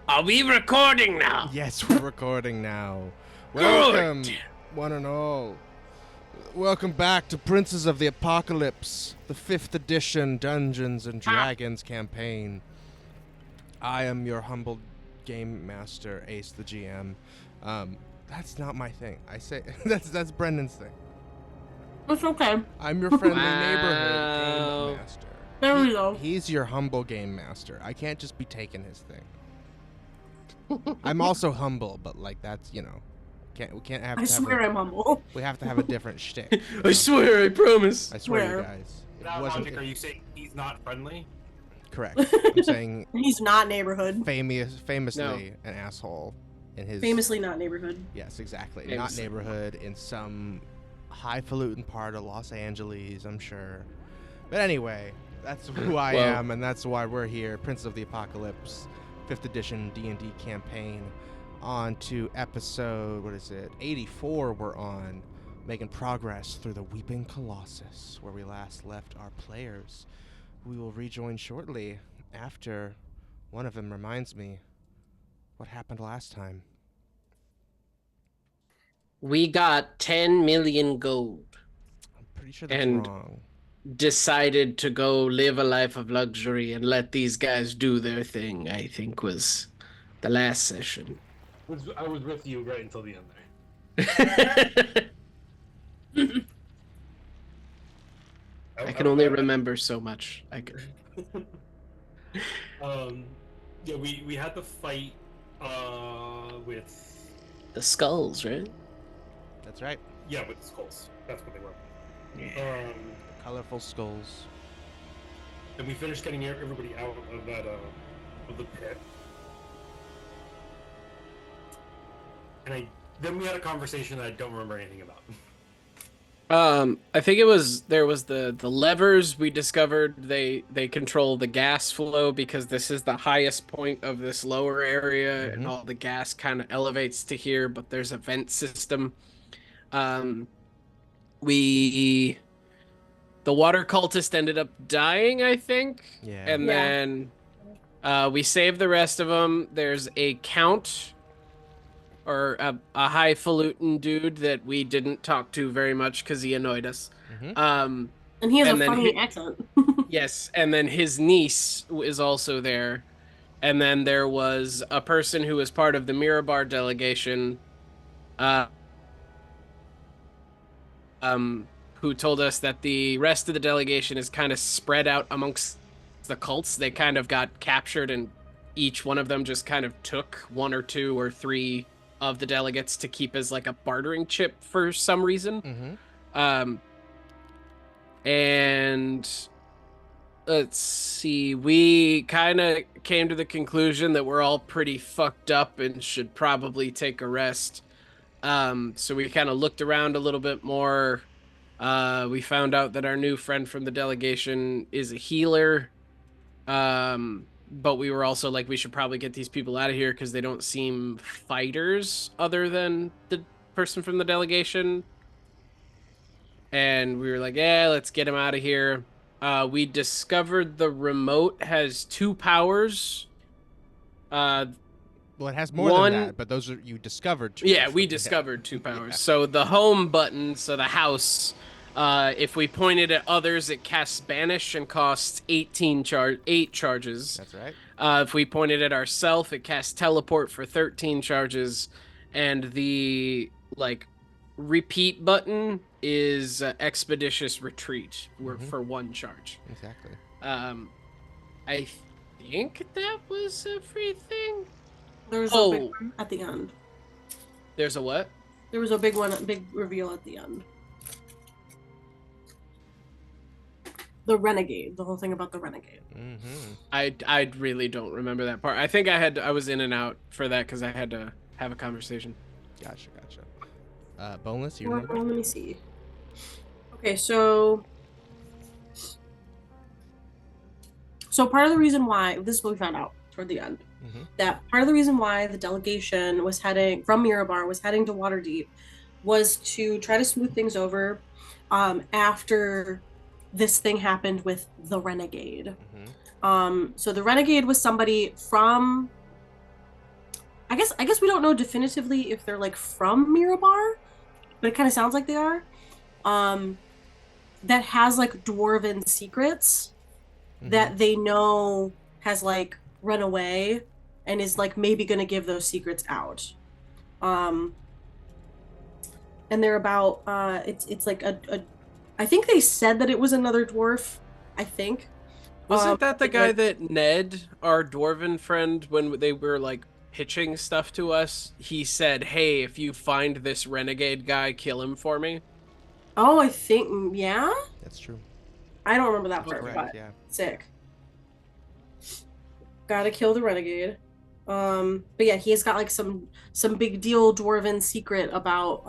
Are we recording now? Yes, we're recording now. Good. Welcome, one and all. Welcome back to Princes of the Apocalypse, the 5th edition Dungeons and Dragons campaign. I am your humble game master, Ace the GM. That's not my thing. I say that's Brendan's thing. It's okay. I'm your friendly Wow. neighborhood game master. There we go. He's your humble game master. I can't just be taking his thing. I'm also humble, but like that's, we can't have. I swear I'm humble. We have to have a different shtick. I swear, I promise. I swear, Swear. you guys. Without logic, are you saying he's not friendly? Correct. I'm saying He's not neighborhood. famously No. an asshole in his. Famously not neighborhood. Yes, exactly. Not Famously. neighborhood in some highfalutin part of Los Angeles, I'm sure. But anyway, that's who I am, and that's why we're here. Prince of the Apocalypse, 5th edition D&D campaign. On to episode, 84 we're on, making progress through the Weeping Colossus, where we last left our players. We will rejoin shortly after one of them reminds me what happened last time. We got 10 million gold. I'm pretty sure that's And- wrong. Decided to go live a life of luxury and let these guys do their thing, I think was the last session. I was with you right until the end there. I can only remember so much. Yeah, we had to fight with The skulls, right? That's right. with the skulls. That's what they were. Colorful skulls. And we finished getting everybody out of that of the pit. And then we had a conversation that I don't remember anything about. I think there was the levers we discovered. They control the gas flow because this is the highest point of this lower area, and all the gas kind of elevates to here, but there's a vent system. The water cultist ended up dying, I think. Yeah. And then we saved the rest of them. There's a count or a highfalutin dude that we didn't talk to very much because he annoyed us. And he has And a then funny accent. Yes, and then his niece is also there. And then there was a person who was part of the Mirabar delegation who told us that the rest of the delegation is kind of spread out amongst the cults. They kind of got captured, and each one of them just kind of took 1 or 2 or 3 of the delegates to keep as like a bartering chip for some reason. And let's see, we kind of came to the conclusion that we're all pretty fucked up and should probably take a rest. So we kind of looked around a little bit more. We found out that our new friend from the delegation is a healer. But we were also like, we should probably get these people out of here because they don't seem fighters other than the person from the delegation. And we were like, yeah, let's get him out of here. We discovered the remote has 2 powers. Well, it has more than that, but those are you discovered. 2 Yeah, we discovered 2 powers. Yeah. So the home button, so the house, if we pointed at others, it casts Banish and costs 8 charges. That's right. If we pointed at ourself, it casts Teleport for 13 charges. And the, repeat button is Expeditious Retreat for 1 charge. Exactly. I think that was everything. There's a big one at the end. There's a what? There was a big reveal at the end. The renegade, the whole thing about the renegade. I really don't remember that part. I think I was in and out for that because I had to have a conversation. Gotcha. Boneless, you remember? Let me see. Okay, so part of the reason why, this is what we found out toward the end, that part of the reason why the delegation was heading from Mirabar was heading to Waterdeep was to try to smooth things over after this thing happened with the renegade. So the renegade was somebody from I guess we don't know definitively if they're like from Mirabar, but it kind of sounds like they are. That has like dwarven secrets that they know has like run away and is like maybe gonna give those secrets out. And they're about it's like a I think they said that it was another dwarf. I think. Wasn't that the guy that Ned, our dwarven friend, when they were like pitching stuff to us, he said, "Hey, if you find this renegade guy, kill him for me." Oh, I think yeah. That's true. I don't remember that That's part, correct, but yeah. sick. Gotta kill the renegade. But yeah, he's got like some big deal dwarven secret about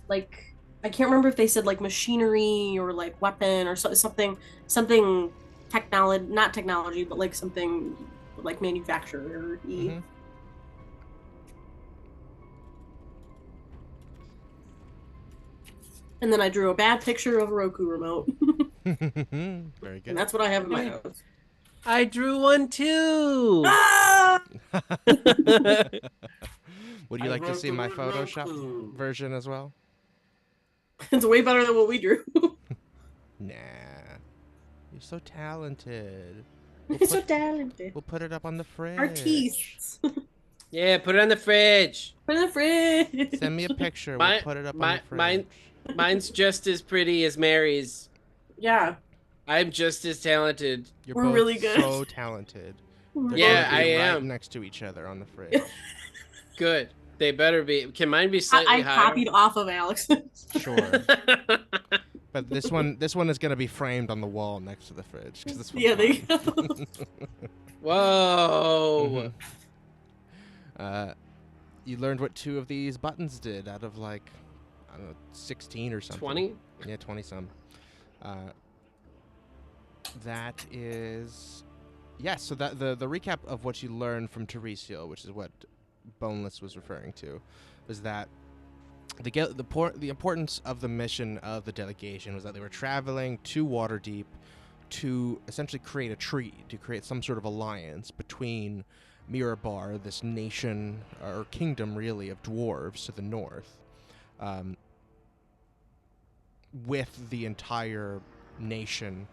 like I can't remember if they said like machinery or like weapon or something technology, not technology, but like something like manufacturer. And then I drew a bad picture of a Roku remote. Very good. And that's what I have in my notes. I drew one too. Ah! Would you like to see my Photoshop version as well? It's way better than what we drew. Nah. You're so talented. So talented. We'll put it up on the fridge. Artistes. Yeah, put it on the fridge. Put it in the fridge. Send me a picture. We'll put it up on the fridge. Mine's just as pretty as Mary's. Yeah. I'm just as talented. We're both really good. So talented. Yeah, I am. Right next to each other on the fridge. Good. They better be. Can mine be slightly higher? I copied off of Alex. Sure. But this one is gonna be framed on the wall next to the fridge. This yeah, there you go. Whoa. You learned what 2 of these buttons did out of like, I don't know, 16 or something. 20? Yeah, 20 some. That is, yes. So that the recap of what you learned from Teresiel, which is what Boneless was referring to, was that the importance of the mission of the delegation was that they were traveling to Waterdeep to essentially create a treaty, to create some sort of alliance between Mirabar, this nation or kingdom really of dwarves to the north, with the entire nation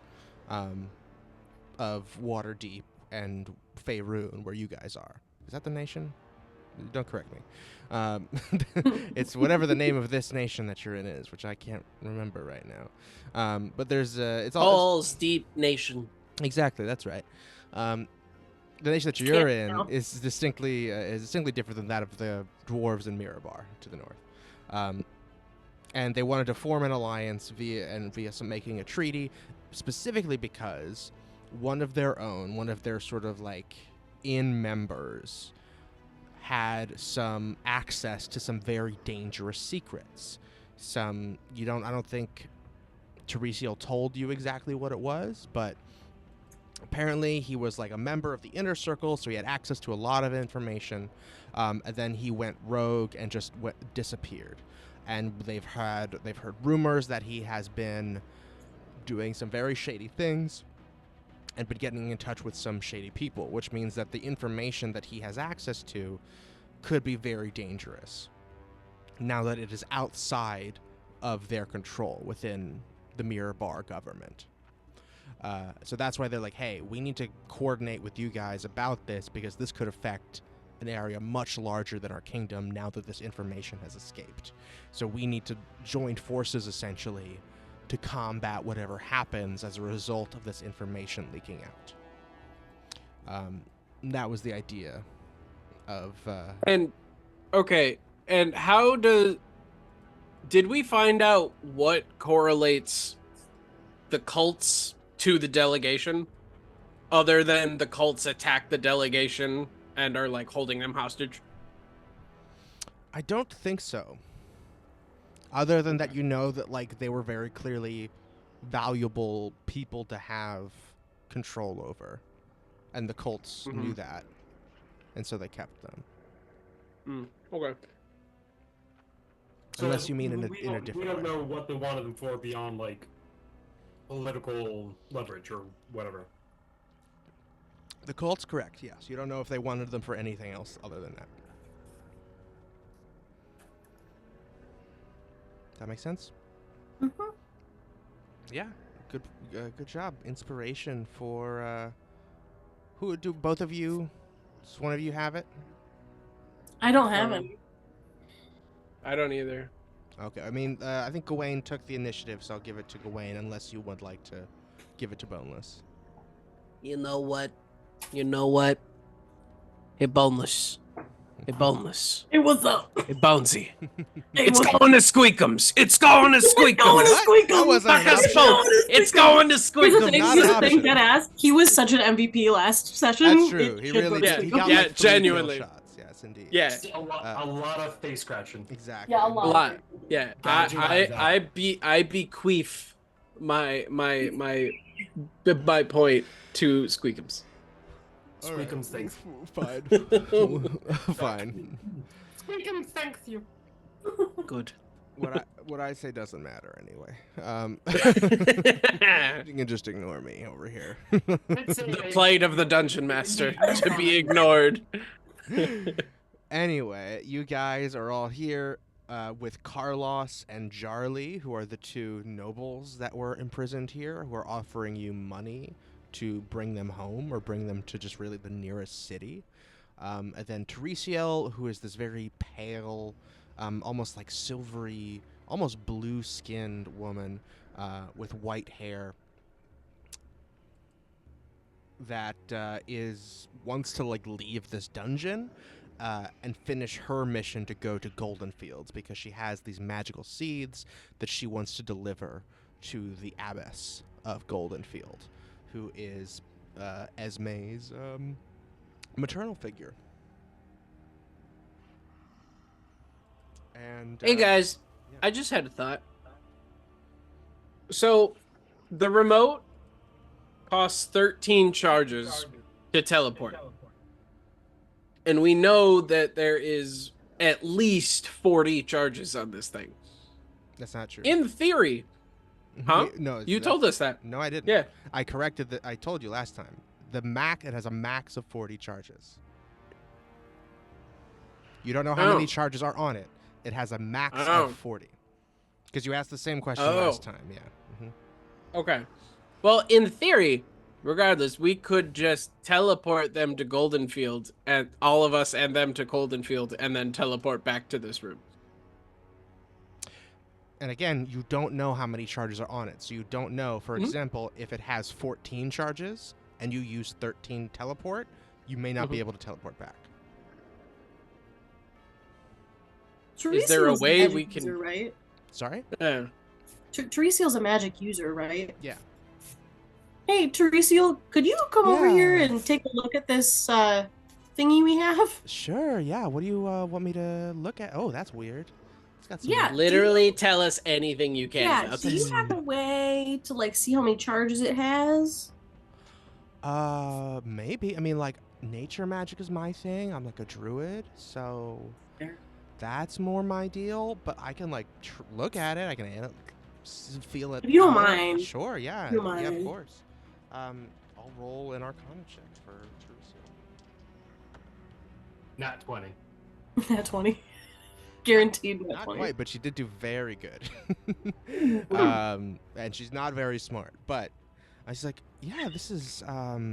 of Waterdeep and Faerun, where you guys are. Is that the nation? Don't correct me. It's whatever the name of this nation that you're in is, which I can't remember right now. But there's it's all Deep Nation. Exactly, that's right. The nation that you're in is distinctly different than that of the dwarves in Mirabar to the north. And they wanted to form an alliance via making a treaty, specifically because one of their sort of like members had some access to some very dangerous secrets. I don't think Teresiel told you exactly what it was, but apparently he was like a member of the inner circle, so he had access to a lot of information, and then he went rogue and just disappeared. And they've heard rumors that he has been doing some very shady things and been getting in touch with some shady people, which means that the information that he has access to could be very dangerous now that it is outside of their control within the Mirabar government. So that's why they're like, hey, we need to coordinate with you guys about this, because this could affect an area much larger than our kingdom now that this information has escaped. So we need to join forces, essentially, to combat whatever happens as a result of this information leaking out. That was the idea of... And how did we find out what correlates the cults to the delegation, other than the cults attack the delegation and are like holding them hostage? I don't think so. Other than that, that like they were very clearly valuable people to have control over, and the cults knew that, and so they kept them. Okay. Unless So you mean in a different way. We don't know what they wanted them for beyond like political leverage or whatever. The cult's correct, yes. You don't know if they wanted them for anything else other than that. That makes sense? Mm-hmm. Yeah, good job. Inspiration for, who do both of you, does one of you have it? I don't have any. I don't either. Okay, I mean, I think Gewayne took the initiative, so I'll give it to Gewayne, unless you would like to give it to Boneless. You know what? Hey, Boneless. Hey, Boneless. Hey, what's up? Hey, Bonesy. Hey, It's what's going to Squeakems. It's going to Squeakems. going to Squeakems. That wasn't Fuck an us option. both. It's going to Here's the Squeakems. thing, Not here's an the thing, option. dead ass. He was such an MVP last session. That's true. It He should really go to did. He Squeakems. got Yeah, like 3 genuinely. kill shots. Yes, indeed. Yeah, A lot of face scratching. Exactly. Yeah, a a lot. lot. Yeah, Gouging eyes out. I bequeath my point to Squeakems. All right. Squeakems, thanks. Fine. Fine. Squeakems, thanks you. Good. What I say doesn't matter anyway. You can just ignore me over here. The plight of the dungeon master to be ignored. Anyway, you guys are all here with Carlos and Jarly, who are the 2 nobles that were imprisoned here, who are offering you money to bring them home or bring them to just really the nearest city. And then Teresiel, who is this very pale, almost like silvery, almost blue-skinned woman with white hair that wants to like leave this dungeon and finish her mission to go to Golden Fields because she has these magical seeds that she wants to deliver to the abbess of Golden Field, who is Esme's maternal figure. And Hey guys, yeah. I just had a thought. So, the remote costs 13 charges to teleport. And we know that there is at least 40 charges on this thing. That's not true. In theory. Huh? No, You told us that. No, I didn't. Yeah. I corrected that. I told you last time. It has a max of 40 charges. You don't know how many charges are on it. It has a max of 40. Because you asked the same question last time. Yeah. Okay. Well, in theory, regardless, we could just teleport them to Golden Field, and all of us and them to Golden Field, and then teleport back to this room. And again, you don't know how many charges are on it. So you don't know, for example, if it has 14 charges and you use 13 teleport, you may not be able to teleport back. Is there a Teresiel's way magic we can- user, right? Sorry? Yeah. Teresiel's a magic user, right? Yeah. Hey, Teresiel, could you come over here Yeah. and take a look at this thingy we have? Sure, yeah. What do you want me to look at? Oh, that's weird. It's got some Yeah. Literally tell us anything you can Yeah, about do this. you have a way to like see how many charges it has? Maybe. I mean, like, nature magic is my thing. I'm like a druid, so Fair. that's more my deal. But I can like look at it. I can feel it. If you don't out. mind. Sure. Yeah. If you don't Yeah, of mind. course. I'll roll an Arcana check for Teresiel. Not 20. Nat 20. Guaranteed nat Not 20. quite, but she did do very good. And she's not very smart. But I was like, yeah, this is. I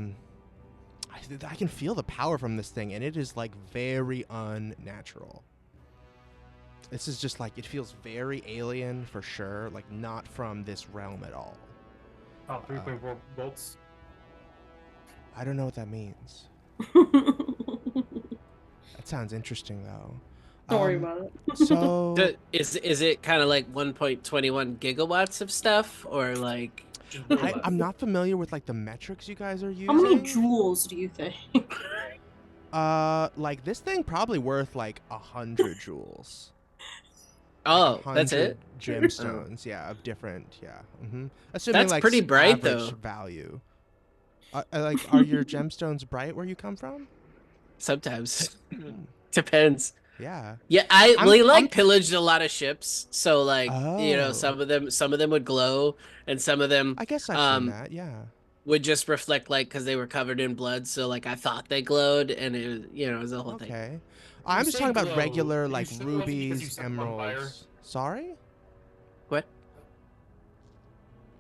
can feel the power from this thing, and it is like very unnatural. This is just like, it feels very alien for sure, like not from this realm at all. Oh, 3.4 volts. I don't know what that means. That sounds interesting though. Don't worry about it. So Is it kind of like 1.21 gigawatts of stuff, or like? Just real less. I'm not familiar with like the metrics you guys are using. How many joules do you think? Like this thing probably worth like 100 joules. Oh, Like that's 100 it. Gemstones, yeah, of different, yeah. Assuming That's like pretty bright, average though. value. Like, are your gemstones bright where you come from? Sometimes depends. Yeah. Yeah, I'm- pillaged a lot of ships, so like Oh. some of them would glow, and some of them I guess I've seen that. Yeah. would just reflect light because they were covered in blood. So like I thought they glowed, and it was, it was the whole thing. Okay. I'm just say talking about glow, regular, did you like, say it wasn't because you rubies, set them on fire? emeralds. Sorry? What?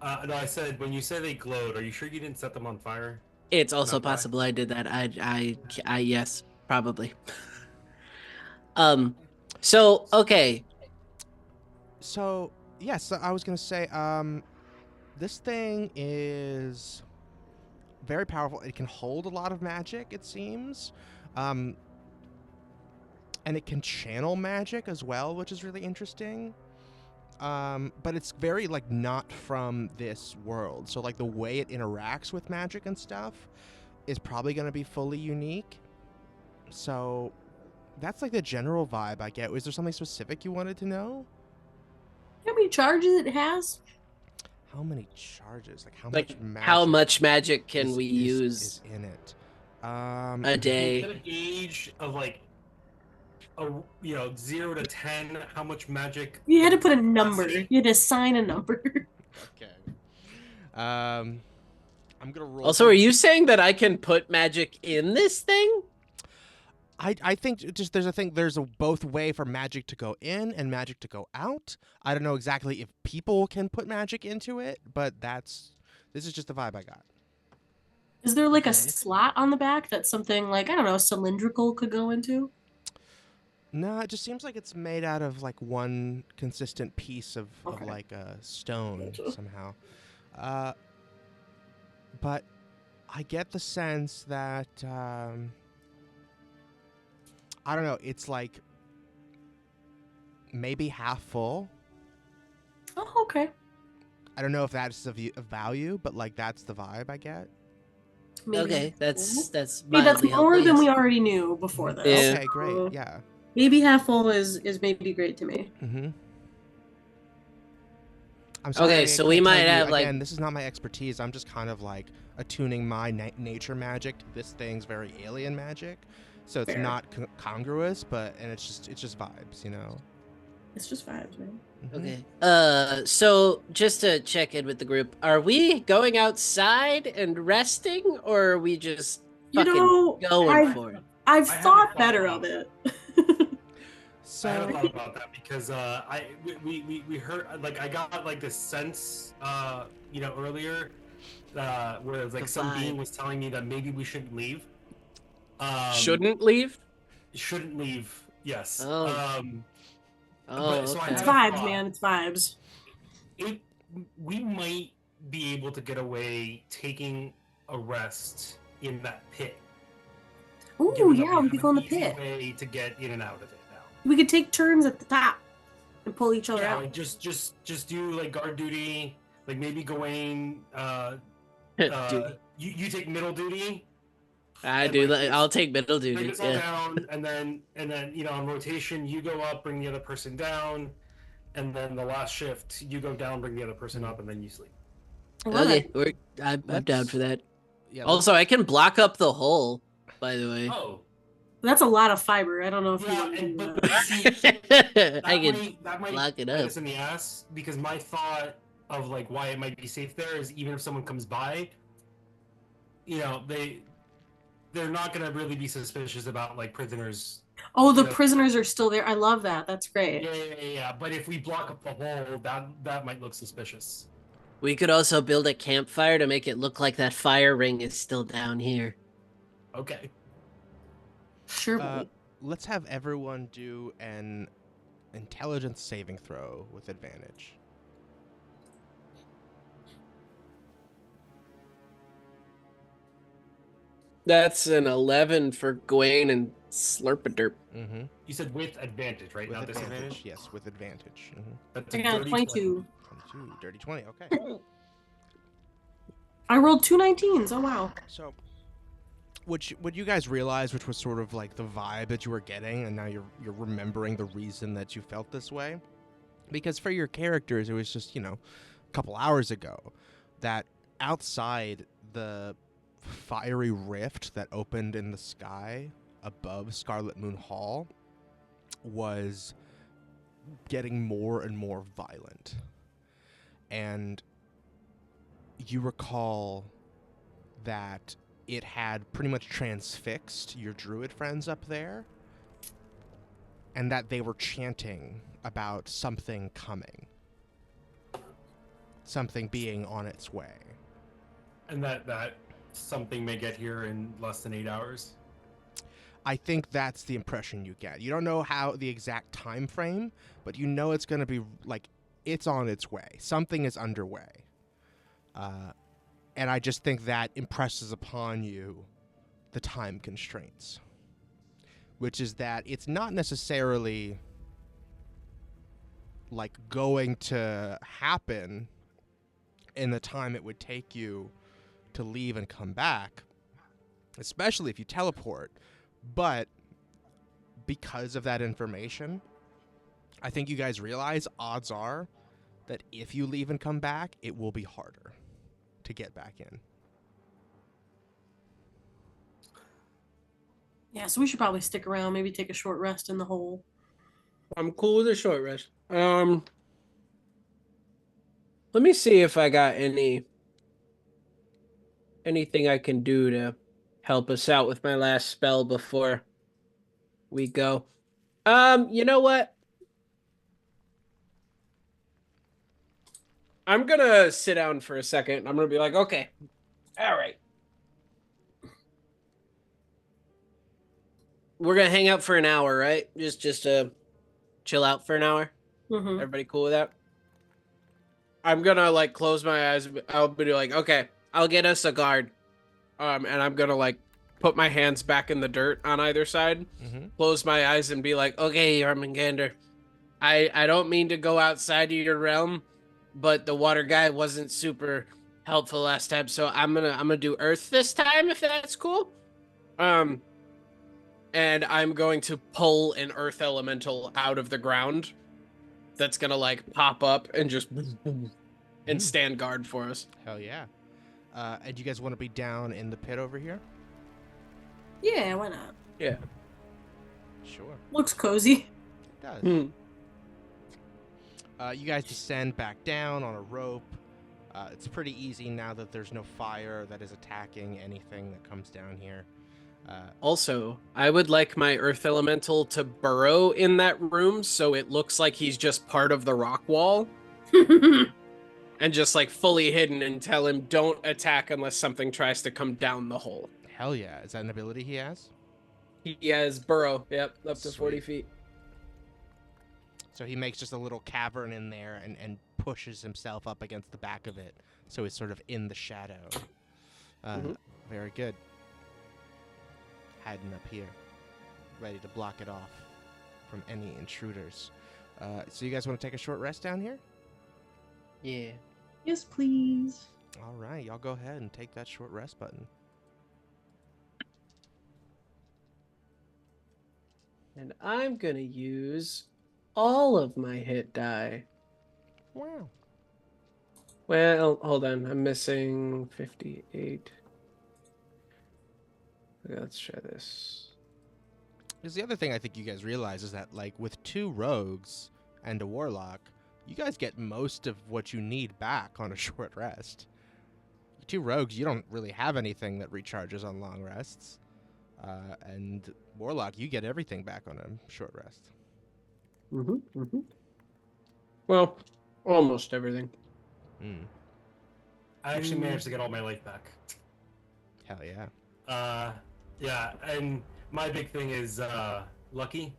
No, I said when you say they glowed, are you sure you didn't set them on fire? It's also Not fire? possible I did that. I yes, probably. So okay. So, yes, I was going to say, this thing is very powerful. It can hold a lot of magic, it seems. And it can channel magic as well, which is really interesting. But it's very, like, not from this world. So, like, the way it interacts with magic and stuff is probably going to be fully unique. So, that's, like, the general vibe I get. Was there something specific you wanted to know? How many charges it has? How many charges? Like, How much magic can we is use in it? a day? Get a gauge of like, 0 to 10. How much magic? You had to put a number. You had to assign a number. Okay. I'm gonna roll. Also, are you saying that I can put magic in this thing? I think just there's a both way for magic to go in and magic to go out. I don't know exactly if people can put magic into it, but this is just the vibe I got. Is there like a slot on the back that something like, I don't know, cylindrical could go into? No, it just seems like it's made out of like one consistent piece of like a stone somehow. But I get the sense that I don't know, it's like maybe half full. Oh, okay. I don't know if that's of value, but like that's the vibe I get. Maybe. Okay, that's Maybe that's mildly more than helpful, we yes. already knew before this. Yeah. Okay, great. Yeah. Maybe half full is maybe great to me. Mm-hmm. I'm sorry. Okay, so we might have again, this is not my expertise. I'm just kind of like attuning my nature magic to this thing's very alien magic, so it's not congruous. And it's just vibes, you know. It's just vibes, man. Okay. So just to check in with the group, are we going outside and resting, or are we just fucking going for it? I've thought better of it. So I haven't thought about that because we heard, like, I got like this sense earlier where it was like some being was telling me that maybe we shouldn't leave. Shouldn't leave? Shouldn't leave. Yes. Okay. It's vibes, man. It's vibes. We might be able to get away taking a rest in that pit. Ooh, yeah, we could go in the pit. Way to get in and out of it now. We could take turns at the top and pull each other out. Like just do like guard duty. Like maybe Gewayne, you take middle duty. I do. Like, I'll take middle duty. Bring us all down, and then on rotation, you go up, bring the other person down, and then the last shift, you go down, bring the other person up, and then you sleep. Okay, I'm down for that. Yeah, also, I can block up the hole. By the way. Oh. That's a lot of fiber. I don't know if I can block it up. Us in the ass, because my thought of like why it might be safe there is even if someone comes by, they're not gonna really be suspicious about like prisoners. Oh, the prisoners are still there. I love that. That's great. Yeah. But if we block up the hole, that might look suspicious. We could also build a campfire to make it look like that fire ring is still down here. Okay. Sure. Let's have everyone do an intelligence saving throw with advantage. That's an 11 for Gewayne and Slurp-a-derp. Mm-hmm. You said with advantage, right? With Not advantage. disadvantage? Yes, with advantage. Mm-hmm. That's I got a 22. 22, dirty 20. Okay. I rolled 2 19s. Oh wow. So, what you guys realize, which was sort of like the vibe that you were getting, and now you're remembering the reason that you felt this way, because for your characters, it was just a couple hours ago that outside the fiery rift that opened in the sky above Scarlet Moon Hall was getting more and more violent, and you recall that it had pretty much transfixed your druid friends up there, and that they were chanting about something coming. Something being on its way. And that something may get here in less than 8 hours? I think that's the impression you get. You don't know how the exact time frame, but you know it's going to be like it's on its way. Something is underway. And I just think that impresses upon you the time constraints, which is that it's not necessarily like going to happen in the time it would take you to leave and come back, especially if you teleport. But because of that information, I think you guys realize odds are that if you leave and come back, it will be harder to get back in. Yeah, so we should probably stick around, maybe take a short rest in the hole. I'm cool with a short rest. Let me see if I got anything I can do to help us out with my last spell before we go. You know what? I'm gonna sit down for a second. I'm gonna be like, okay, all right. We're gonna hang out for an hour, right? Just chill out for an hour. Mm-hmm. Everybody cool with that? I'm gonna like close my eyes. I'll be like, okay, I'll get us a guard. And I'm gonna like put my hands back in the dirt on either side, close my eyes, and be like, okay, Yarmangander, I don't mean to go outside of your realm, but the water guy wasn't super helpful last time, so I'm gonna do earth this time, if that's cool. And I'm going to pull an earth elemental out of the ground that's gonna like pop up and just and stand guard for us. Hell yeah. And you guys want to be down in the pit over here? Yeah, why not? Yeah. Sure. Looks cozy. It does. You guys descend back down on a rope. It's pretty easy now that there's no fire that is attacking anything that comes down here. Also, I would like my earth elemental to burrow in that room so it looks like he's just part of the rock wall. And just like fully hidden, and tell him don't attack unless something tries to come down the hole. Hell yeah. Is that an ability he has? He has burrow, yep, up to Sweet. 40 feet. So he makes just a little cavern in there and pushes himself up against the back of it. So he's sort of in the shadow. Very good. Hiding up here. Ready to block it off from any intruders. So you guys want to take a short rest down here? Yeah. Yes, please. All right, y'all go ahead and take that short rest button. And I'm gonna use all of my hit die. Wow. Well, hold on. I'm missing 58. Okay, let's try this. Because the other thing I think you guys realize is that, like, with 2 rogues and a warlock, you guys get most of what you need back on a short rest. 2 rogues, you don't really have anything that recharges on long rests. And warlock, you get everything back on a short rest. Well, almost everything. I actually managed to get all my life back. Hell yeah. Yeah, and my big thing is lucky,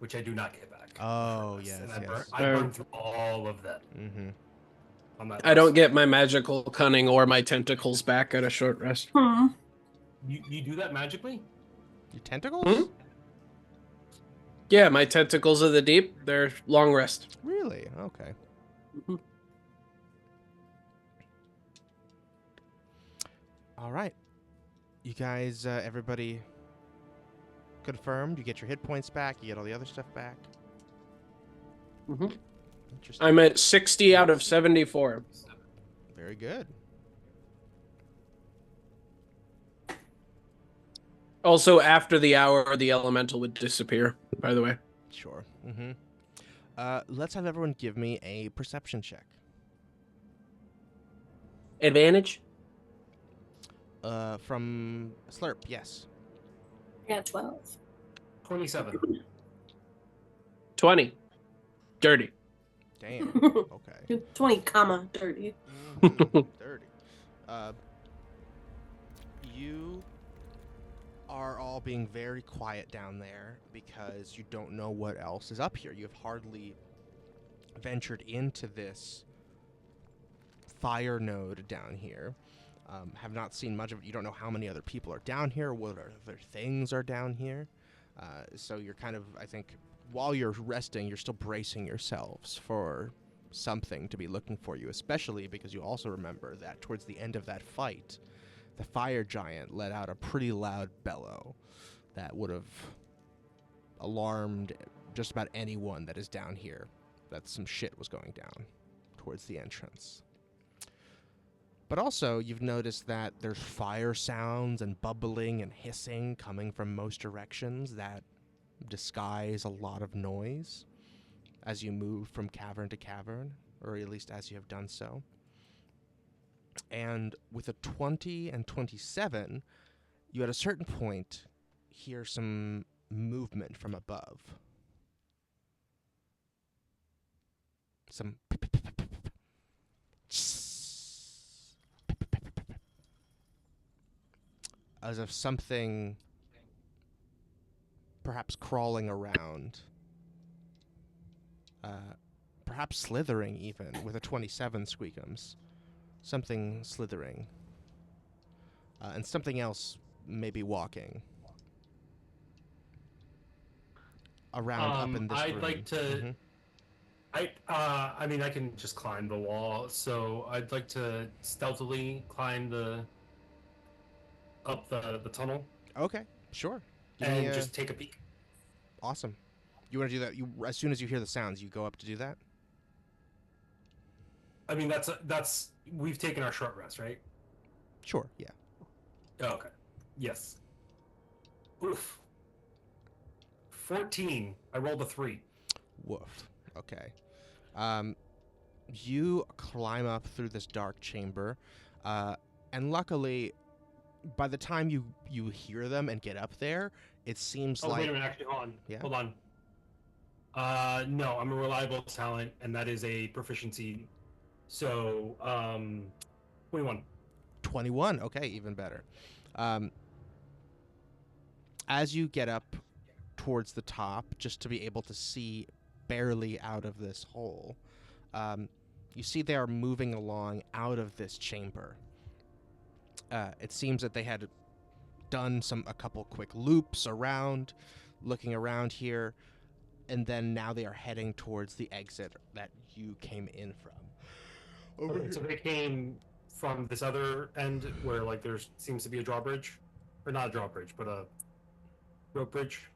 which I do not get back. Oh, yes, And yes. I burned through all of that. On that I don't get my magical cunning or my tentacles back at a short rest. You do that magically? Your tentacles? Yeah, my tentacles of the deep, they're long rest. Really? Okay. All right. You guys, everybody confirmed? You get your hit points back, you get all the other stuff back? Interesting. I'm at 60 out of 74. Very good. Also, after the hour, the elemental would disappear, by the way. Sure. Let's have everyone give me a perception check. Advantage? From Slurp, yes. Yeah, 12. 27. 20. Dirty. Damn. Okay. 20, comma, dirty. Dirty. You are all being very quiet down there because you don't know what else is up here. You have hardly ventured into this fire node down here. Have not seen much of it. You don't know how many other people are down here, what other things are down here. So you're kind of, I think, while you're resting, you're still bracing yourselves for something to be looking for you, especially because you also remember that towards the end of that fight, the fire giant let out a pretty loud bellow that would have alarmed just about anyone that is down here, that some shit was going down towards the entrance. But also, you've noticed that there's fire sounds and bubbling and hissing coming from most directions that disguise a lot of noise as you move from cavern to cavern, or at least as you have done so. And with a 20 and 27, you at a certain point hear some movement from above. Some as if something perhaps crawling around, perhaps slithering even, with a 27 Squeakems. Something slithering. And something else maybe walking around up in this room. I'd like to... I mean, I can just climb the wall, so I'd like to stealthily climb up the tunnel. Okay, sure. And just take a peek. Awesome. You want to do that? As soon as you hear the sounds, you go up to do that? I mean, that's we've taken our short rest, right? Sure, yeah. Oh, okay. Yes. Oof. 14. I rolled a 3. Woof. Okay. You climb up through this dark chamber, and luckily, by the time you hear them and get up there, it seems like... Wait a minute, actually, hold on. Yeah? Hold on. No, I'm a reliable talent, and that is a proficiency. So, 21. 21, okay, even better. As you get up towards the top, just to be able to see barely out of this hole, you see they are moving along out of this chamber. It seems that they had done a couple quick loops around, looking around here, and then now they are heading towards the exit that you came in from. So they came from this other end where, like, there seems to be a drawbridge, or not a drawbridge, but a rope bridge.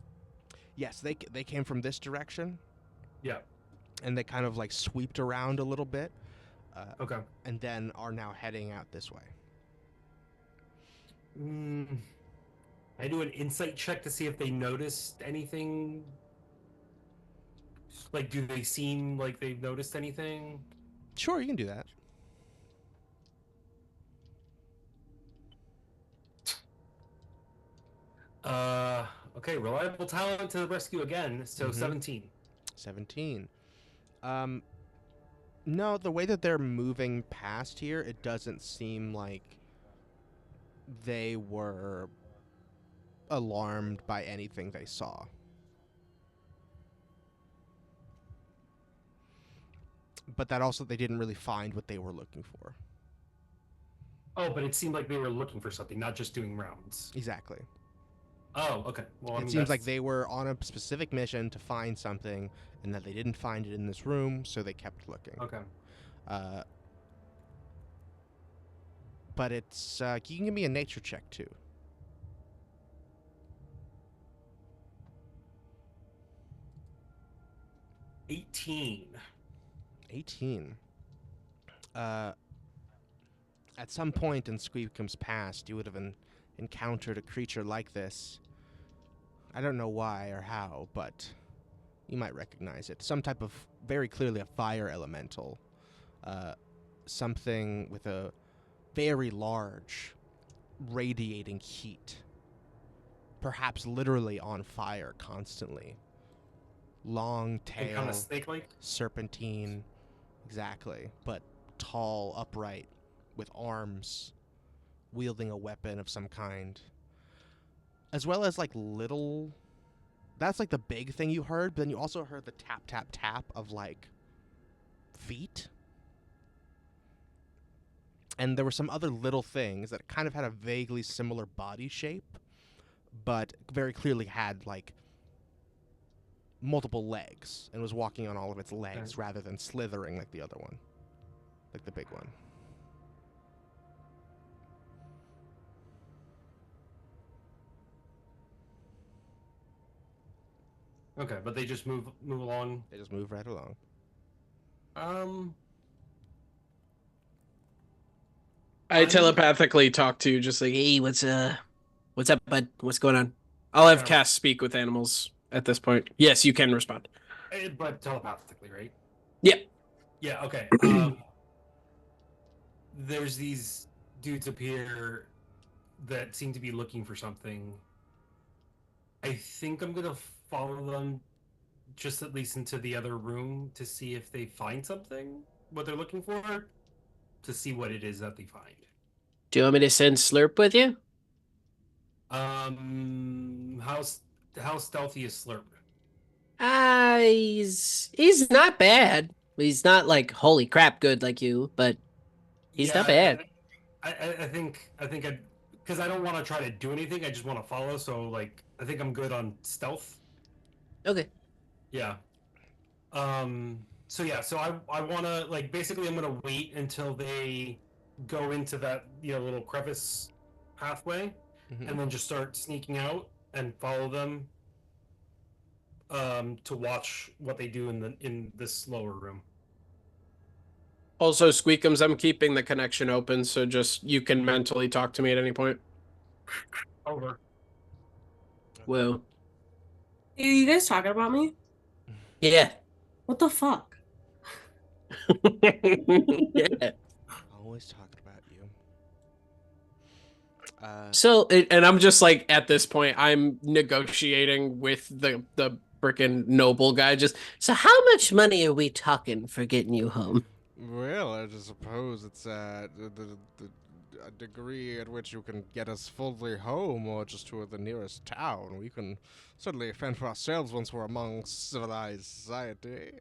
Yes, they came from this direction. Yeah. And they kind of like sweeped around a little bit. Okay. And then are now heading out this way. I do an insight check to see if they noticed anything. Like, do they seem like they've noticed anything? Sure, you can do that. Okay, reliable talent to the rescue again. So 17. 17. No, the way that they're moving past here, it doesn't seem like they were alarmed by anything they saw. But that also, they didn't really find what they were looking for. Oh, but it seemed like they were looking for something, not just doing rounds. Exactly. Oh, okay. Well, it seems like they were on a specific mission to find something, and that they didn't find it in this room, so they kept looking. Okay. But it's you can give me a nature check too. 18. 18. At some point in Squeakems' past, you would have encountered a creature like this. I don't know why or how, but you might recognize it. Some type of, very clearly a fire elemental. Something with a very large radiating heat. Perhaps literally on fire constantly. Long tail. Kind of snake-like? Serpentine. Exactly. But tall, upright, with arms, wielding a weapon of some kind. As well as, like, little... That's, like, the big thing you heard, but then you also heard the tap, tap, tap of, like, feet. And there were some other little things that kind of had a vaguely similar body shape, but very clearly had, like, multiple legs and was walking on all of its legs rather than slithering like the other one. Like the big one. Okay, but they just move along. They just move right along. I telepathically talk to you, just like, hey, what's up, bud? What's going on? I'll have Cass speak with animals at this point. Yes, you can respond. But telepathically, right? Yeah. Yeah, okay. There's these dudes up here that seem to be looking for something. I think I'm gonna follow them just at least into the other room to see if they find something, what they're looking for, to see what it is that they find. Do you want me to send Slurp with you? How stealthy is Slurp? He's not bad. He's not like holy crap good like you, but he's not bad. I think because I don't want to try to do anything. I just want to follow. So like, I think I'm good on stealth. Okay. Yeah. So I want to like basically I'm gonna wait until they go into that little crevice pathway, and then just start sneaking out and follow them. To watch what they do in this lower room. Also, Squeakems, I'm keeping the connection open, so just you can mentally talk to me at any point. Over. Whoa. Are you guys talking about me? Yeah. What the fuck? Yeah. Always talking about you. So, and I'm just like, at this point, I'm negotiating with the frickin' noble guy. So how much money are we talking for getting you home? Well, I just suppose it's the degree at which you can get us fully home or just to the nearest town. We can certainly fend for ourselves once we're among civilized society.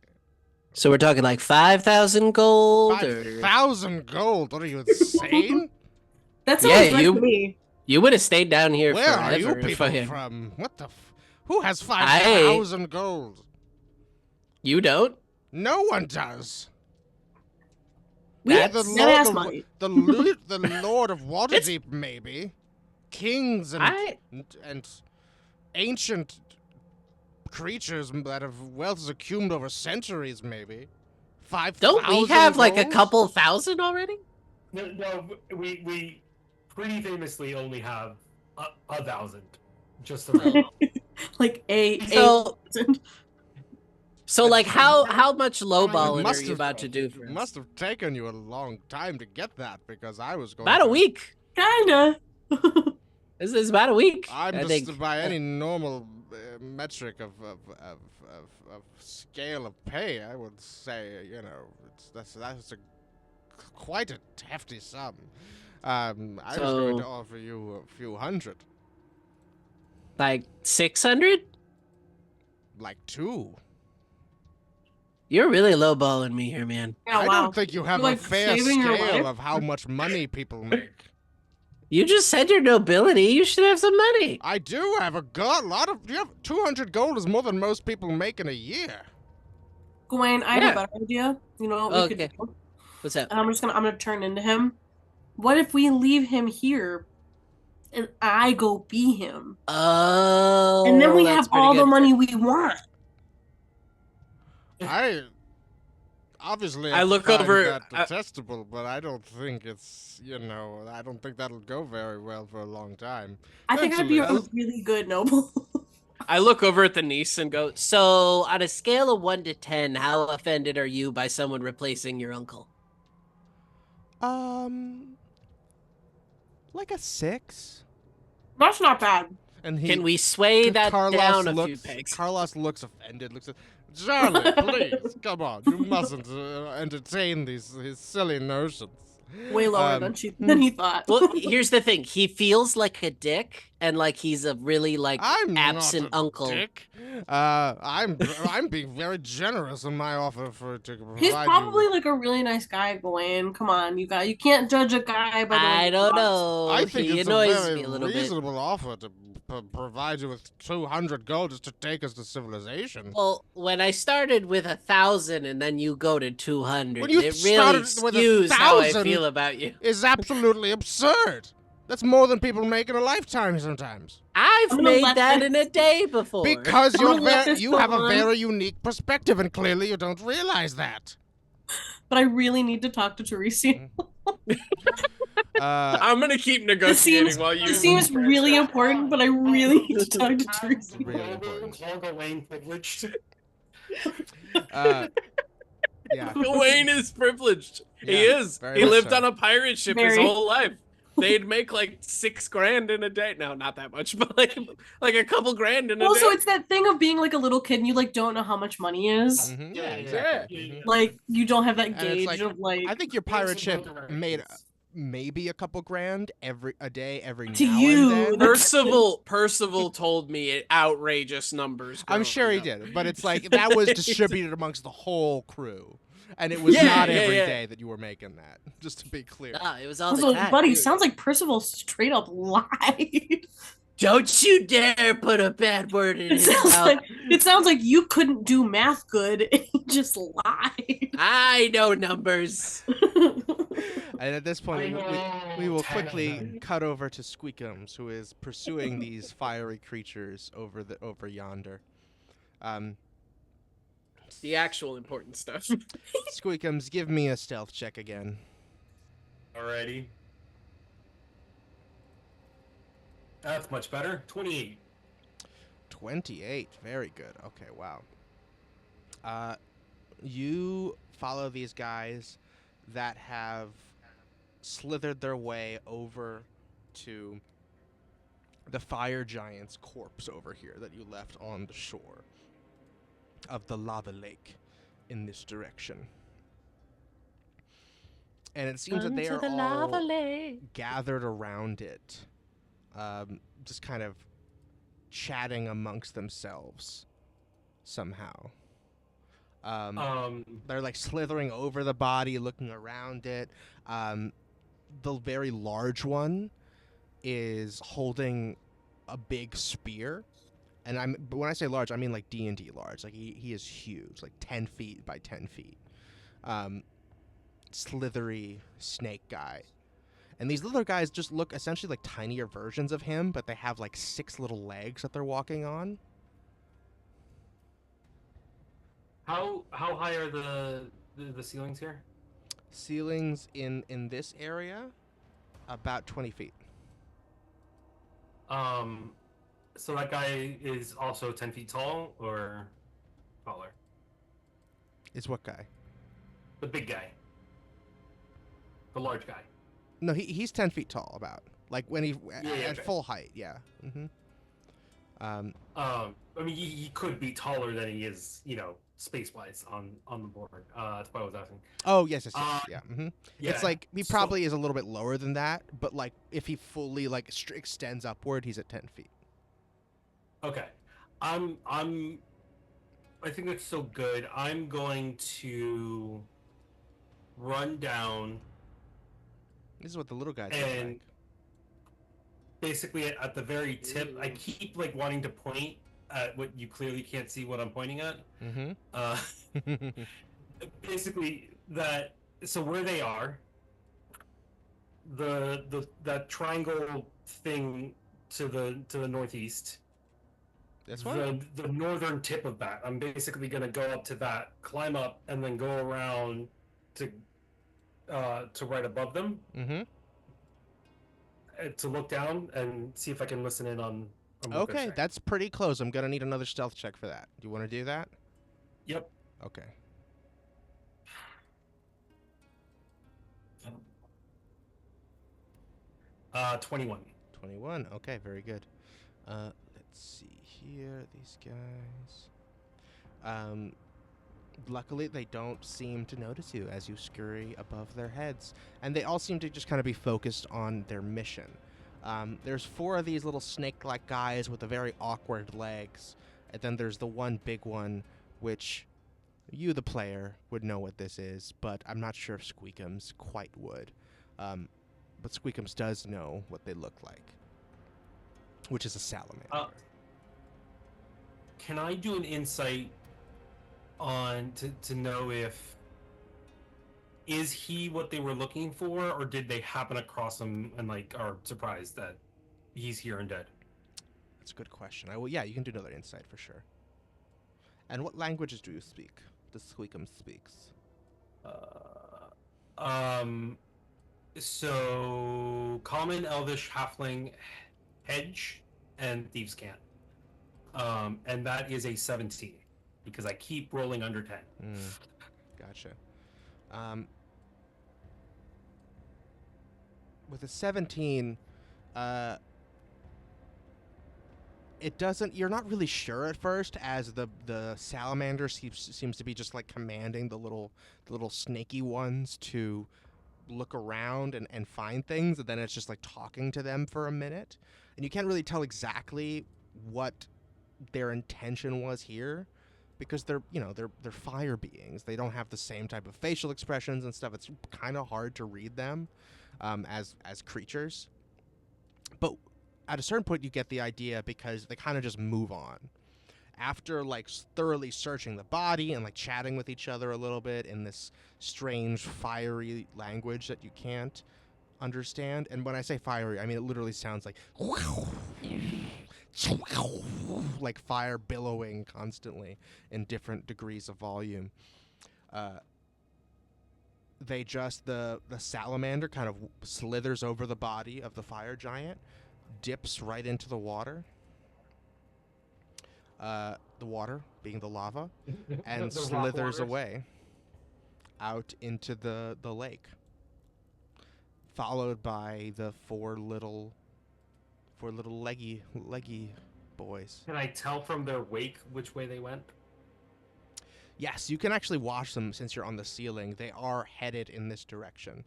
So we're talking like 5,000 gold? 5,000 gold? What are you, insane? That sounds right you, to me. You would have stayed down here Where forever. are you people from? What the who has 5,000 gold? You don't? No one does. The Lord of Waterdeep, maybe. Kings and ancient creatures that have wealth accumulated over centuries, maybe. 5,000 Don't we have like a gold? couple thousand already? No, we pretty famously only have 1,000. Just around. Like So like how much lowballing are you about to do for us? It must have taken you a long time to get that because I was going about a week. Kinda. This is about a week. I think by any normal metric of scale of pay, I would say that's quite a hefty sum. I was going to offer you a few hundred. Like 600? Like 2. You're really lowballing me here, man. Oh, I don't think you have a fair scale of how much money people make. You just said your nobility. You should have some money. I do have a lot of. You have 200 gold is more than most people make in a year. Gewayne, I have a better idea. You know what we could do? What's that? And I'm gonna turn into him. What if we leave him here and I go be him? Oh. And then we have all the money we want. I look over that detestable, but I don't think it's I don't think that'll go very well for a long time. I think I'd be a really good noble. I look over at the niece and go, so on a scale of 1 to 10, how offended are you by someone replacing your uncle? Like a 6. That's not bad. And Can we sway that down a few pegs? Carlos looks offended. Looks at Charlie, please, come on. You mustn't entertain these silly notions. Way lower than he thought. Well, here's the thing. He feels like a dick, and like he's a really I'm absent not a uncle. Dick. I'm being very generous in my offer to provide He's probably like a really nice guy, Gewayne. Come on, you can't judge a guy by the way I he don't talks. know. I think he it's annoys a very me a little reasonable offer to provide you with 200 gold just to take us to civilization. Well, when I started with 1,000 and then you go to 200, When you it really started with skews how I 1,000 feel about you. Is absolutely absurd. That's more than people make in a lifetime sometimes. I've made that in a day before. Because you have a very unique perspective, and clearly you don't realize that. But I really need to talk to Teresiel. I'm gonna keep negotiating while you. It seems really important, but I really need to talk to Teresiel. Really important. Gewayne privileged. Yeah. Gewayne is privileged. Yeah, he is. very He much lived so. on a pirate ship his whole life. They'd make like 6 grand in a day. No, not that much, but like a couple grand in a day. Also, it's that thing of being like a little kid and you like don't know how much money is. Mm-hmm. Yeah, exactly. yeah. Like you don't have that And gauge it's of like. I think your pirate ship made maybe a couple grand a day every To now you, and then. Percival told me outrageous numbers. I'm sure he did, but it's like that was distributed amongst the whole crew. And it was not every day that you were making that, just to be clear. It was all the Also, time. buddy, sounds like Percival straight up lied. Don't you dare put a bad word in his mouth. It sounds like you couldn't do math good and you just lied. I know numbers. And at this point, we will quickly cut over to Squeakems, who is pursuing these fiery creatures over yonder. The actual important stuff. Squeakems, give me a stealth check again. Alrighty. That's much better. 28. 28. Very good. Okay, wow. You follow these guys that have slithered their way over to the fire giant's corpse over here that you left on the shore of the lava lake in this direction. And it seems that they are all gathered around it, just kind of chatting amongst themselves somehow. They're like slithering over the body, looking around it. The very large one is holding a big spear. And when I say large, I mean like D&D large. Like he is huge, like 10 feet by 10 feet. Slithery snake guy. And these little guys just look essentially like tinier versions of him, but they have like 6 little legs that they're walking on. How high are the ceilings here? Ceilings in this area, about 20 feet. So that guy is also 10 feet tall or taller? Is what guy? The big guy. The large guy. No, he's 10 feet tall, about. Like when he at okay. full height, yeah. Mm-hmm. I mean, he could be taller than he is, space-wise on the board. That's what I was asking. Oh, yes, yeah. Mm-hmm. Yeah. It's like he probably is a little bit lower than that, but like if he fully like extends upward, he's at 10 feet. Okay. I think that's so good. I'm going to run down. This is what the little guys and like. Basically at the very tip, I keep like wanting to point at what you clearly can't see what I'm pointing at. Mm-hmm. Basically so where they are, that triangle thing to the northeast. That's fine. The northern tip of that. I'm basically gonna go up to that, climb up, and then go around to right above them. Mm-hmm. To look down and see if I can listen in on what they're Okay, saying. that's pretty close. I'm gonna need another stealth check for that. Do you want to do that? Yep. Okay. 21. 21. Okay, very good. Let's see here. These guys. Luckily, they don't seem to notice you as you scurry above their heads. And they all seem to just kind of be focused on their mission. There's 4 of these little snake-like guys with the very awkward legs. And then there's the one big one, which you, the player, would know what this is. But I'm not sure if Squeakems quite would. But Squeakems does know what they look like, which is a salamander. Can I do an insight on to know if is he what they were looking for, or did they happen across him and like are surprised that he's here and dead? That's a good question. Yeah, you can do another insight for sure. And what languages do you speak? Does Squeakems speaks? So Common, Elvish, Halfling, Hedge, and Thieves' Cant. And that is a 17 because I keep rolling under 10. Gotcha. With a 17, it doesn't. You're not really sure at first, as the salamander seems to be just like commanding the little snaky ones to look around and find things, and then it's just like talking to them for a minute, and you can't really tell exactly what their intention was here, because they're fire beings. They don't have the same type of facial expressions and stuff. It's kind of hard to read them as creatures. But at a certain point, you get the idea, because they kind of just move on. After like thoroughly searching the body and like chatting with each other a little bit in this strange fiery language that you can't understand. And when I say fiery, I mean it literally sounds like like fire billowing constantly in different degrees of volume. The salamander kind of slithers over the body of the fire giant, dips right into the water. The water being the lava, and slithers away out into the lake, followed by the four little leggy boys. Can I tell from their wake which way they went? Yes, you can actually watch them since you're on the ceiling. They are headed in this direction.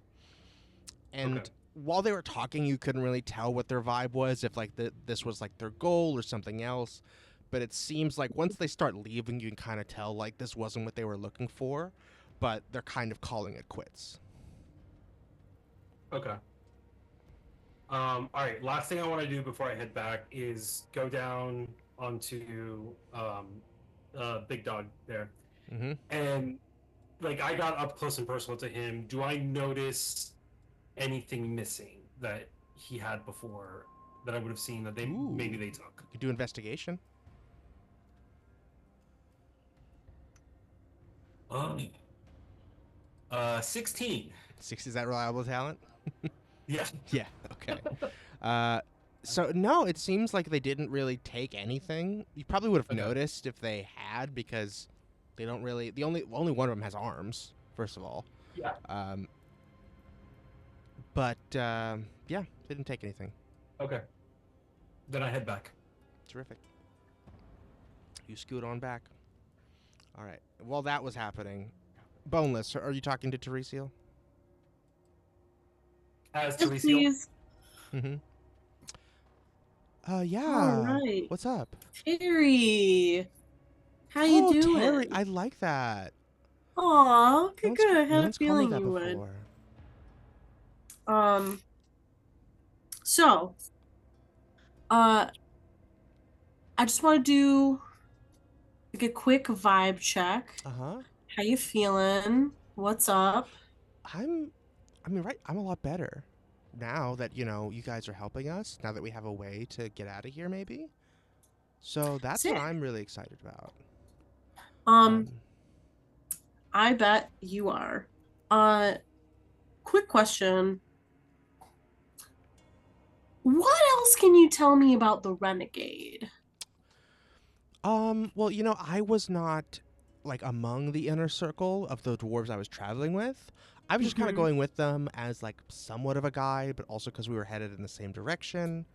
And okay. While they were talking, you couldn't really tell what their vibe was, if like this was like their goal or something else. But it seems like once they start leaving, you can kind of tell like this wasn't what they were looking for, but they're kind of calling it quits. Okay. All right. Last thing I want to do before I head back is go down onto Big Dog there, and like I got up close and personal to him. Do I notice anything missing that he had before that I would have seen that maybe they took? You could do investigation. 16. 6, is that reliable talent? Yeah. Yeah. Okay. So no, it seems like they didn't really take anything. You probably would have noticed if they had, because they don't really. The only one of them has arms, first of all. Yeah. But yeah, they didn't take anything. Okay. Then I head back. Terrific. You scoot on back. All right. While that was happening, Boneless, are you talking to Teresiel? As Yes, Teresiel. please. Yeah. All right. What's up? Terry. How you doing? Terry, I like that. Aw, okay, good. I had a feeling you would. Before. So, I just want to do like a quick vibe check. Uh-huh. How you feeling? What's up? I'm a lot better now that, you guys are helping us, now that we have a way to get out of here, maybe. So that's Sick. what I'm really excited about. I bet you are. Quick question. What else can you tell me about the renegade? Well, I was not like among the inner circle of the dwarves I was traveling with. I was just kind of going with them as like somewhat of a guide, but also because we were headed in the same direction.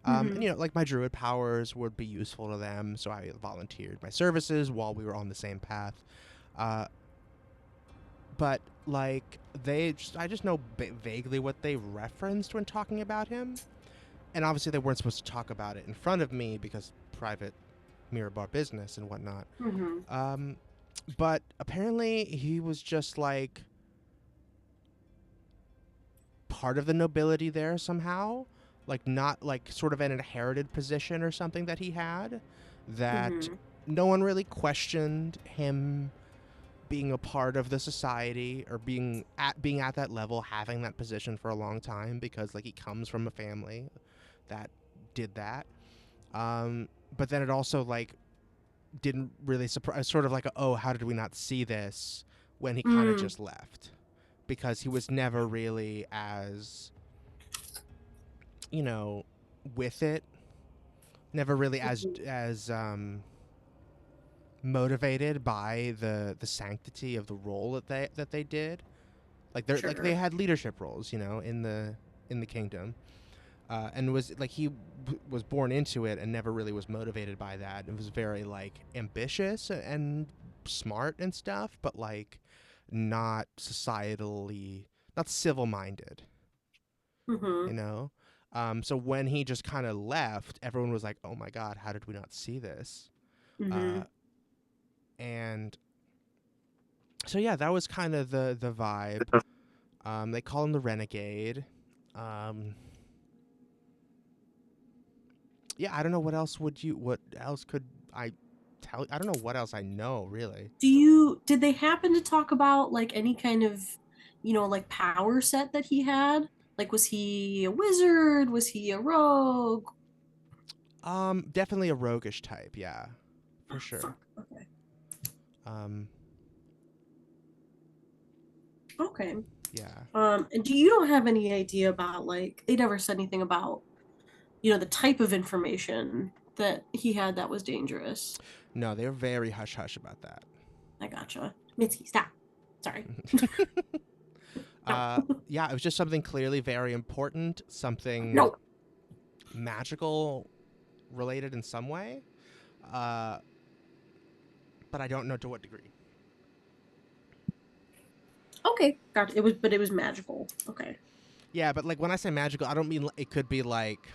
And you know, like my druid powers would be useful to them, so I volunteered my services while we were on the same path. But like I just know vaguely what they referenced when talking about him, and obviously they weren't supposed to talk about it in front of me because private mirror bar business and whatnot. But apparently he was just like part of the nobility there somehow, like not like sort of an inherited position or something that he had, that no one really questioned him being a part of the society or being at that level, having that position for a long time, because like he comes from a family that did that. But then it also like didn't really surprise, sort of like oh, how did we not see this, when he kind of just left, because he was never really as, you know, with it, never really as motivated by the sanctity of the role that they did. Like they're like they had leadership roles, you know, in the kingdom, and was like he was born into it and never really was motivated by that. It was very like ambitious and smart and stuff, but like not societally, not civil minded, you know. So when he just kind of left, everyone was like, "Oh my God, how did we not see this?" And so yeah, that was kind of the vibe. They call him the Renegade. Yeah, I don't know what else could I tell? I don't know what else I know really. Did they happen to talk about like any kind of, you know, like power set that he had? Like, was he a wizard? Was he a rogue? Definitely a roguish type, yeah, for sure. Fuck. Okay. Okay. Yeah. And you don't have any idea about, like, they never said anything about, you know, the type of information that he had that was dangerous? No, they were very hush hush about that. I gotcha. Mitski, stop. Sorry. Yeah, it was just something clearly very important, something magical related in some way, but I don't know to what degree. Okay, gotcha. But it was magical. Okay. Yeah, but like when I say magical, I don't mean it could be like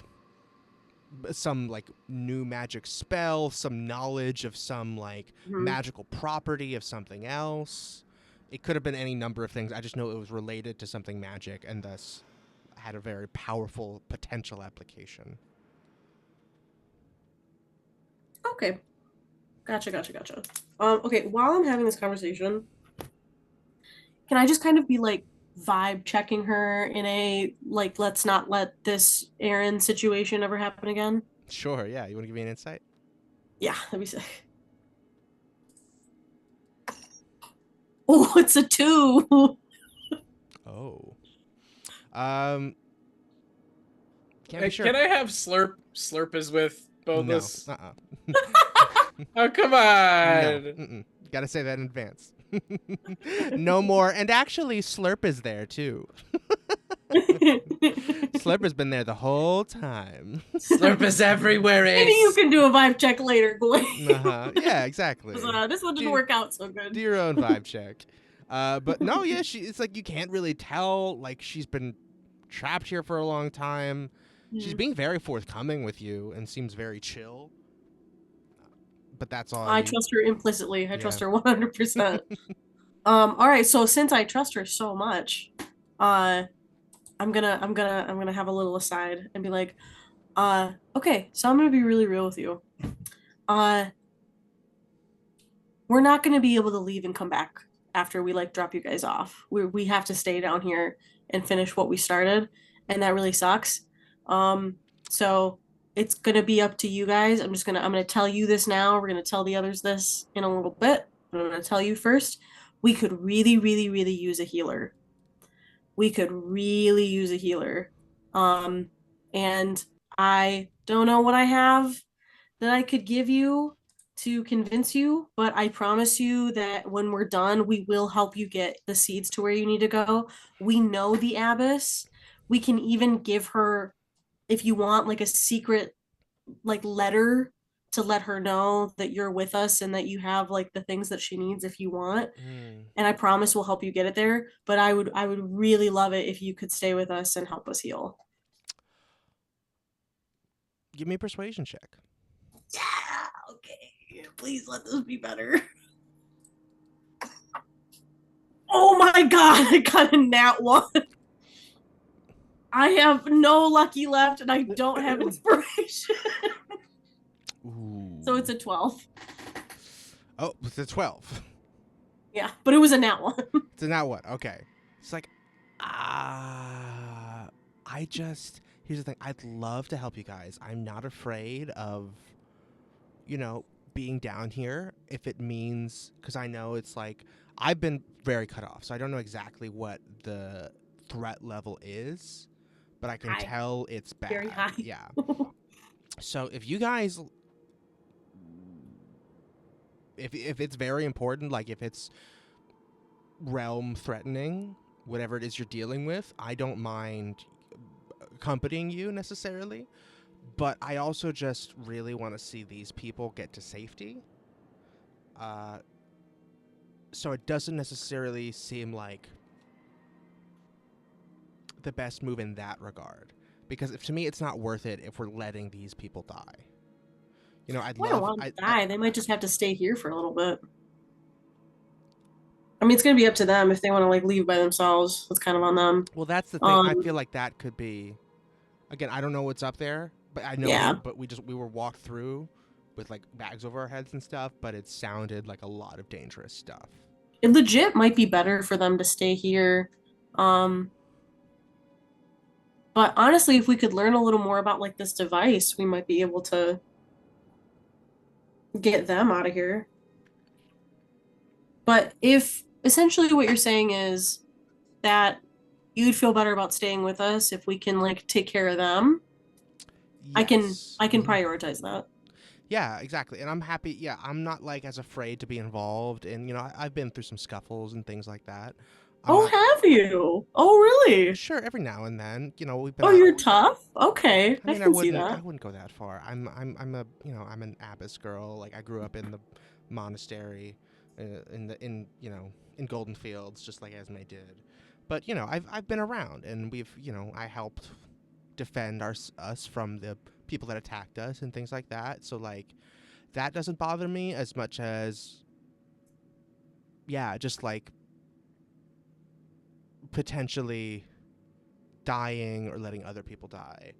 some like new magic spell, some knowledge of some like magical property of something else. It could have been any number of things. I just know it was related to something magic and thus had a very powerful potential application. Okay. Gotcha. Okay, while I'm having this conversation, can I just kind of be like vibe checking her in a like, let's not let this Aaron situation ever happen again? Sure, yeah. You want to give me an insight? Yeah, that'd be sick. Oh, it's a 2. Oh. Can't be sure. Can I have Slurp? Slurp is with Boneless. No. Oh, come on. No. Gotta say that in advance. No more. And actually, Slurp is there, too. Slurp has been there the whole time. Slurp is everywhere, Ace. Maybe you can do a vibe check later, Gewayne. Yeah, exactly. This one didn't work out so good. Do your own vibe check. But no, yeah, it's like you can't really tell. Like, she's been trapped here for a long time. She's being very forthcoming with you and seems very chill. But that's all. I trust her implicitly. I trust her 100%. All right. So since I trust her so much, I'm gonna have a little aside and be like, okay. So I'm gonna be really real with you. We're not gonna be able to leave and come back after we like drop you guys off. We have to stay down here and finish what we started, and that really sucks. So it's gonna be up to you guys. I'm gonna tell you this now. We're gonna tell the others this in a little bit. I'm gonna tell you first. We could really, really, really use a healer. And I don't know what I have that I could give you to convince you, but I promise you that when we're done, we will help you get the seeds to where you need to go. We know the abbess. We can even give her, if you want, like a secret like letter to let her know that you're with us and that you have like the things that she needs if you want. And I promise we'll help you get it there. But I would really love it if you could stay with us and help us heal. Give me a persuasion check. Yeah, okay. Please let this be better. Oh my god, I got a nat 1. I have no lucky left and I don't have inspiration. Ooh. So it's a 12. Oh, it's a 12. Yeah, but it was a nat 1. It's a nat 1. Okay. It's like, here's the thing. I'd love to help you guys. I'm not afraid of, being down here if it means, because I know it's like, I've been very cut off, so I don't know exactly what the threat level is, but I can tell it's bad. Very high. Yeah. So if you guys, if it's very important, like if it's realm threatening, whatever it is you're dealing with, I don't mind accompanying you necessarily, but I also just really want to see these people get to safety. So it doesn't necessarily seem like the best move in that regard, because to me it's not worth it if we're letting these people die. I don't want them to die. They might just have to stay here for a little bit. I mean, it's going to be up to them if they want to like leave by themselves. It's kind of on them. Well, that's the thing. I feel like that could be, again, I don't know what's up there, but I know, yeah. But we were walked through with like bags over our heads and stuff, but it sounded like a lot of dangerous stuff. It legit might be better for them to stay here. But honestly, if we could learn a little more about like this device, we might be able to get them out of here. But if essentially what you're saying is that you'd feel better about staying with us if we can like take care of them, yes. I can prioritize that. Yeah, exactly. And I'm happy. Yeah, I'm not like as afraid to be involved. And, I've been through some scuffles and things like that. Have you? Oh, really? Sure, every now and then. We've been. Oh, you're tough. Okay, I mean, can see that. I wouldn't go that far. I'm an abbess girl. Like I grew up in the monastery, in Golden Fields, just like Esme did. But I've been around, and we've I helped defend us from the people that attacked us and things like that. So like that doesn't bother me as much as just like potentially dying or letting other people die.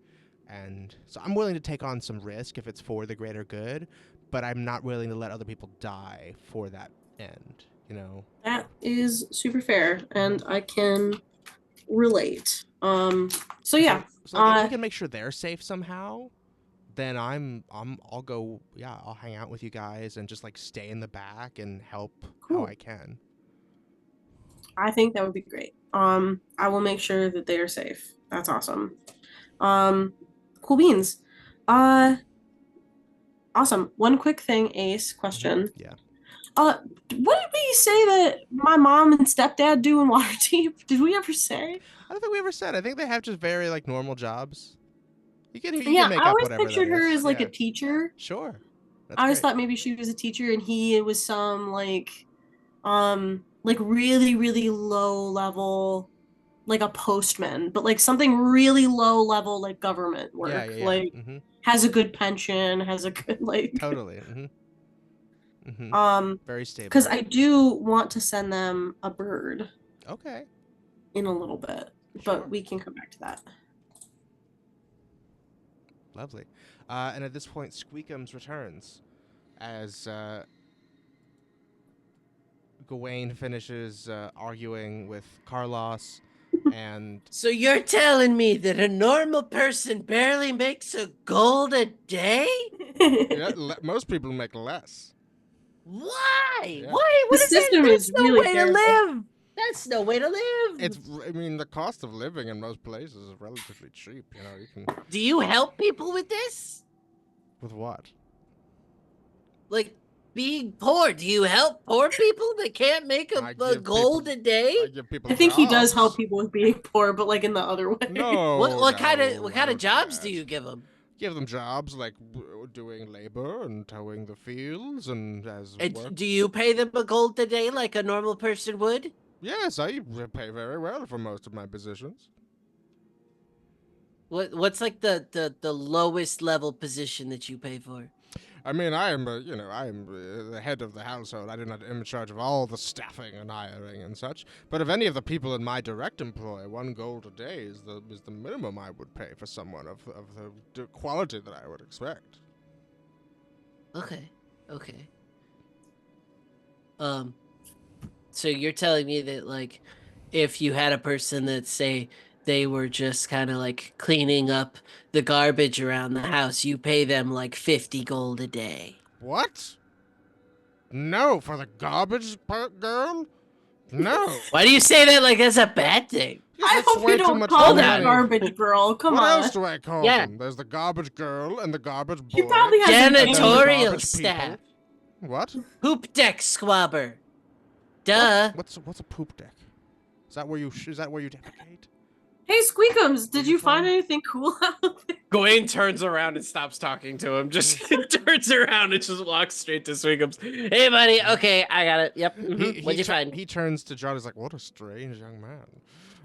And so I'm willing to take on some risk if it's for the greater good, but I'm not willing to let other people die for that end, That is super fair, and I can relate. So yeah. So like, if we can make sure they're safe somehow, then I'll go, I'll hang out with you guys and just like stay in the back and help how I can. I think that would be great. I will make sure that they are safe. That's awesome. Cool beans. Awesome. One quick thing, Ace, question. Mm-hmm. Yeah. What did we say that my mom and stepdad do in Waterdeep? Did we ever say? I don't think we ever said. I think they have just very like normal jobs. You can make I up always whatever pictured that her is. as like a teacher. Sure. I always thought maybe she was a teacher and he was some like really, really low level, like a postman, but like something really low level, like government work. Yeah. Like has a good pension, has a good like totally. Very stable. Because I do want to send them a bird. Okay. In a little bit, but we can come back to that. Lovely. And at this point, Squeakems returns as Gewayne finishes arguing with Carlos. And so you're telling me that a normal person barely makes a gold a day? Most people make less. Why? Yeah. Why? What the is system that? is That's really no way terrible. to live. That's no way to live. The cost of living in most places is relatively cheap. You can. Do you help people with this? With what? Like being poor, do you help poor people that can't make I a give gold people- a day? I give people I think he does jobs. help people with being poor, but like in the other way. No. What kind no, of I what kind don't of jobs do that. you give them? Give them jobs like doing labor and towing the fields and as work. Do you pay them a gold a day like a normal person would? Yes, I pay very well for most of my positions. What's like the lowest level position that you pay for? I mean, I am, I am the head of the household. I am in charge of all the staffing and hiring and such. But of any of the people in my direct employ, 1 gold a day is the minimum I would pay for someone of the quality that I would expect. Okay. So you're telling me that like, if you had a person that say they were just kind of like cleaning up the garbage around the house, you pay them like 50 gold a day. What? No, for the garbage girl? No. Why do you say that like that's a bad thing? I That's hope way you too don't much call money. that garbage girl. Come what on. else do I call Yeah. them? There's the garbage girl and the garbage boy. He probably has and then the Janitorial garbage staff. people. What? Poop deck squabber. Duh. What's a poop deck? Is that where you defecate? Hey, Squeakems, did you find anything cool out there? Gewayne turns around and stops talking to him. Just turns around and just walks straight to Squeakems. Hey, buddy. Okay, I got it. Yep. What'd you find? He turns to John. He's like, "What a strange young man."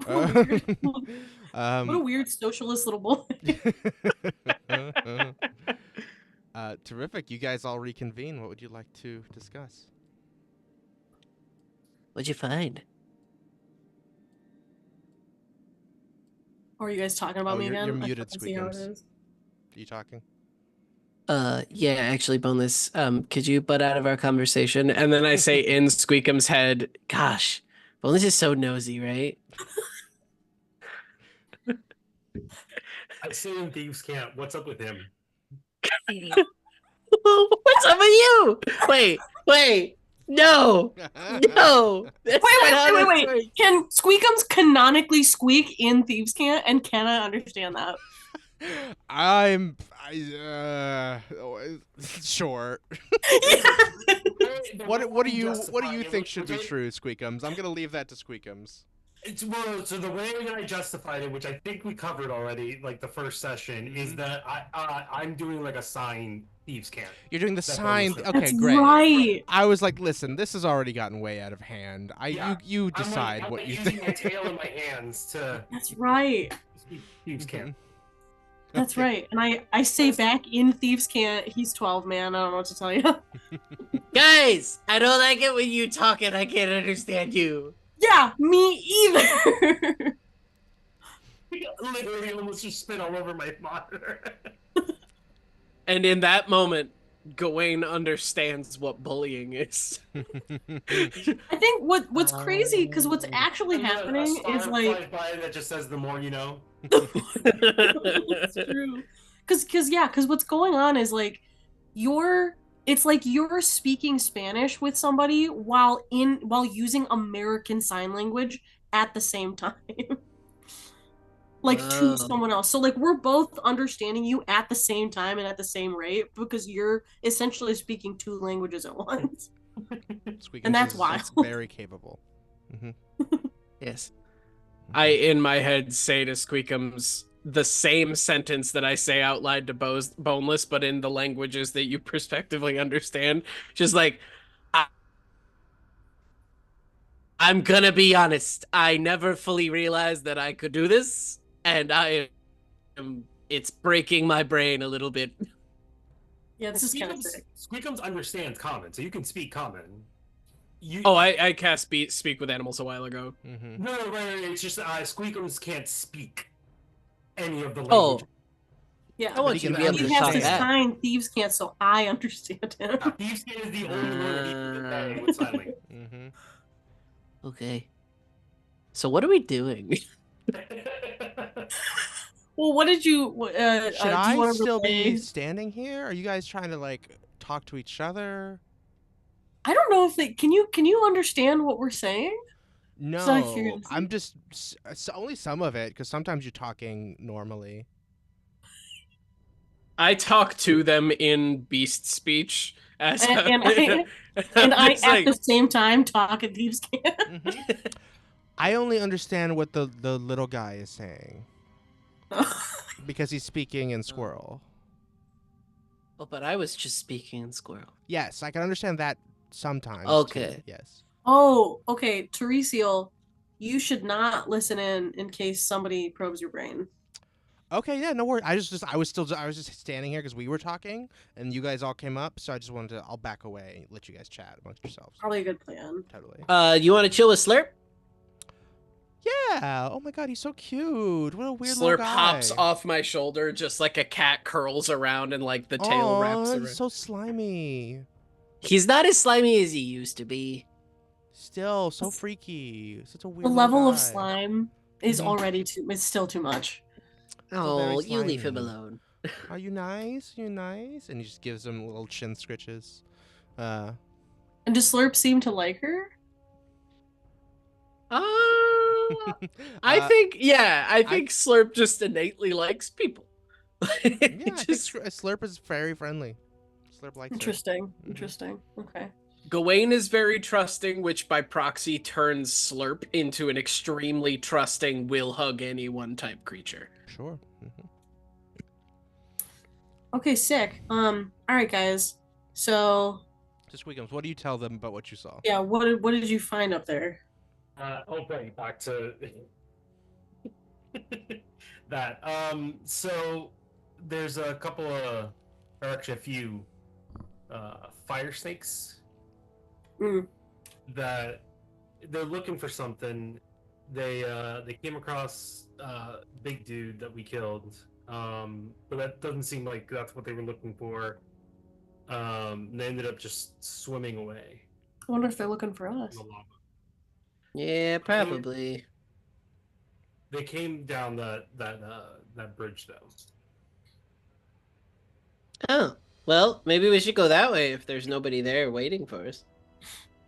What a weird socialist little boy. Terrific. You guys all reconvene. What would you like to discuss? What'd you find? Or are you guys talking about me again? You're I muted, forgot to see how it Squeakems. is. Are you talking? Yeah, actually, Boneless, could you butt out of our conversation? And then I say in Squeakem's head, gosh, Boneless is so nosy, right? I say in Thieves Camp, what's up with him? What's up with you? Wait, no. That's not how this Wait. works. Can Squeakems canonically squeak in Thieves' Cant? And can I understand that? Sure. The What way do you justify it, think should be which I- true, Squeakems? I'm gonna leave that to Squeakems. So the way that I justified it, which I think we covered already, like the first session, is that I'm doing like a sign Thieves Camp. You're doing the That's sign. what Okay, That's great. right. I was like, listen, this has already gotten way out of hand. You decide I'm what you using think. my tail in my hands to That's right. speak Thieves Camp. That's Okay. right. And I say back in Thieves' Cant, he's 12, man. I don't know what to tell you. Guys, I don't like it when you talk and I can't understand you. Yeah, me either. Literally almost just spit all over my monitor. And in that moment, Gewayne understands what bullying is. I think what's crazy, because what's actually happening A is star like flies by that just says the more you know. it's true. Because what's going on is like it's like you're speaking Spanish with somebody while using American Sign Language at the same time. Like Whoa. to someone else. So like we're both understanding you at the same time and at the same rate because you're essentially speaking 2 languages at once. Squeakems And that's is wild. very capable. Yes. I, in my head, say to Squeakems the same sentence that I say out loud to Boneless, but in the languages that you prospectively understand. Just like, I'm gonna be honest. I never fully realized that I could do this, and it's breaking my brain a little bit. Yeah, this is kind of sick. Squeakems understands common, so you can speak common. Oh, I cast speak with animals a while ago. No, right. It's just Squeakems can't speak any of the Oh, language. Yeah. I want you to be able He to has talk to back. sign Thieves' Cant so I understand him. Thieves is the only one that even today with sign language. Okay. So what are we doing? Well, what did you Should do you I wanna still be relay? standing here? Are you guys trying to like talk to each other? I don't know if they can you understand what we're saying? Just out of No, curiosity. I'm just only some of it because sometimes you're talking normally. I talk to them in beast speech, As and I at the same time talk at thieves' camp. I only understand what the little guy is saying because he's speaking in squirrel. Oh, but I was just speaking in squirrel. Yes, I can understand that sometimes. Okay. Too. Yes. Oh, okay. Teresiel, you should not listen in case somebody probes your brain. Okay, yeah, no worries. I was just standing here because we were talking and you guys all came up, so I just wanted to. I'll back away and let you guys chat amongst yourselves. Probably a good plan. Totally. You want to chill with Slurp? Yeah. Oh my God, he's so cute. What a weird Slurp little guy. hops off my shoulder just like a cat curls around and like the tail wraps around. He's so slimy. He's not as slimy as he used to be. Still so freaky. Such a weird. The level guy. of slime is already it's still too much. Oh, you leave him alone. Are you nice? You nice? And he just gives him little chin scritches. And does Slurp seem to like her? I think Slurp just innately likes people. Yeah, I think Slurp is very friendly. Slurp likes Interesting. Okay. Gewayne is very trusting, which by proxy turns Slurp into an extremely trusting, will hug anyone type creature. Sure. Okay, sick. All right, guys. So, Squeakems, what do you tell them about what you saw? Yeah, what did you find up there? Back to that. So there's a couple of, or actually a few, fire snakes that they're looking for something. They came across big dude that we killed, but that doesn't seem like that's what they were looking for. They ended up just swimming away. I wonder if they're looking for us. Yeah, probably. They came down that bridge though. Oh, well, maybe we should go that way if there's nobody there waiting for us.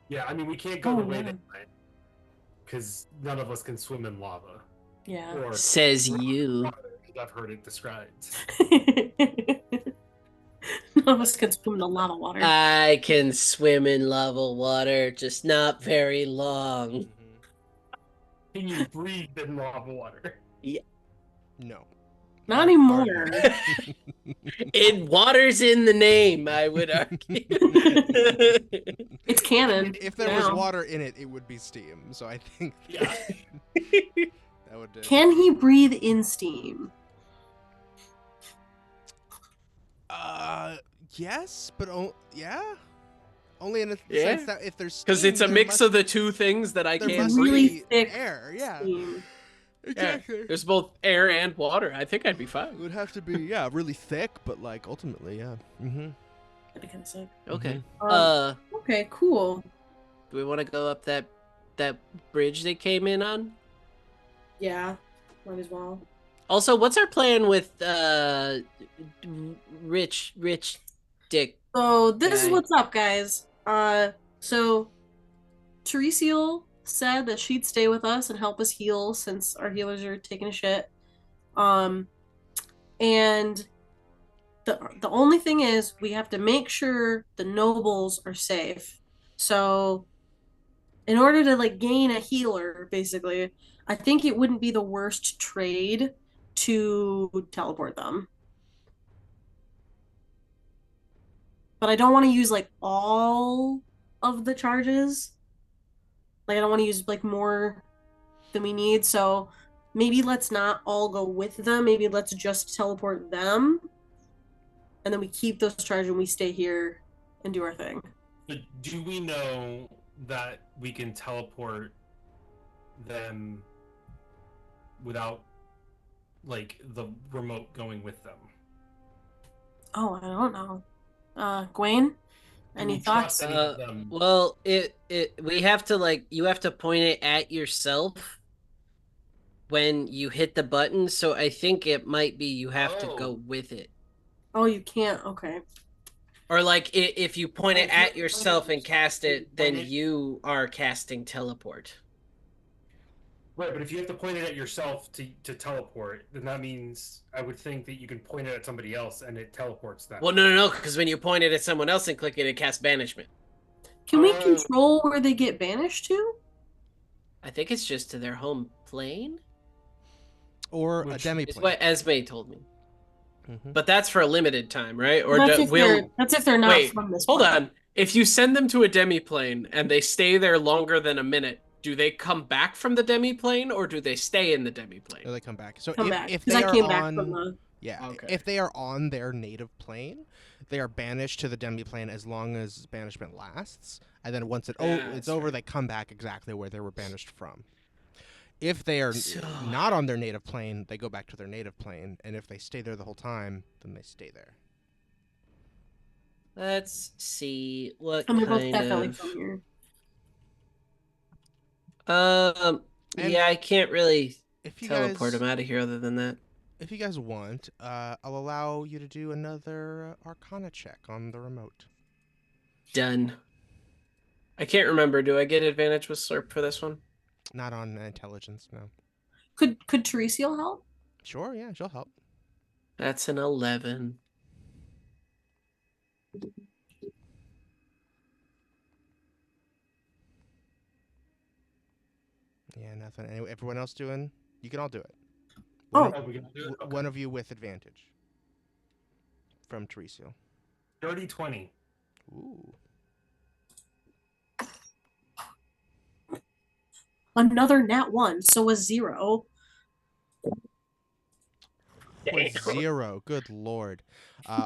Yeah, I mean, we can't go the way that way because none of us can swim in lava. Yeah. Or says you. I've heard it described. None of us can swim in the lava water. I can swim in lava water, just not very long. Can you breathe in lava water? Yeah. No. Not anymore. Water's in the name, I would argue. It's canon. If there was water in it, it would be steam. So I think that would. Can he breathe in steam? Yes, but only in the sense that if there's steam, because it's a mix of the two things that I can't really thick air. Yeah. Steam. Exactly. Yeah, there's both air and water. I think I'd be fine. It would have to be really thick, but like ultimately, yeah. That'd be kind of sick. Okay. Okay, cool. Do we want to go up that bridge they came in on? Yeah, might as well. Also, what's our plan with rich dick? So this is what's up, guys. So Teresiel said that she'd stay with us and help us heal since our healers are taking a shit. And the only thing is we have to make sure the nobles are safe. So in order to like gain a healer, basically, I think it wouldn't be the worst trade to teleport them. But I don't want to use like all of the charges. Like I don't want to use like more than we need. So maybe let's not all go with them. Maybe let's just teleport them. And then we keep those charges and we stay here and do our thing. But do we know that we can teleport them without like the remote going with them? Oh, I don't know. Gewayne? Any thoughts? Well, we have to like you have to point it at yourself when you hit the button, so I think it might be you have to go with it. Oh, you can't. Okay. Or like if you point it at yourself and cast it, then you are casting teleport. Right, but if you have to point it at yourself to teleport, then that means I would think that you can point it at somebody else and it teleports them. Well, no, because when you point it at someone else and click it, it casts banishment. Can we control where they get banished to? I think it's just to their home plane. Or a demi It's plane. what Esme told me. But that's for a limited time, right? Or that's if they're not from this hold planet. on. If you send them to a demi-plane and they stay there longer than a minute, do they come back from the demi-plane or do they stay in the demi-plane? No, they come back. So if they are on... if they are on their native plane, they are banished to the demi-plane as long as banishment lasts. And then once it's over, they come back exactly where they were banished from. If they are not on their native plane, they go back to their native plane. And if they stay there the whole time, then they stay there. Let's see what and they're both kind definitely of... from here. Yeah, I can't really teleport them them out of here other than that. If you guys want, I'll allow you to do another Arcana check on the remote. Done. I can't remember. Do I get advantage with Slurp for this one? Not on intelligence, no. Could Teresiel help? Sure, yeah, she'll help. That's an 11. Yeah, nothing. Anyway, everyone else doing? You can all do it. One of you with advantage. From Teresiel. 30-20. Ooh. Another nat 1, so a 0. With 0, good lord.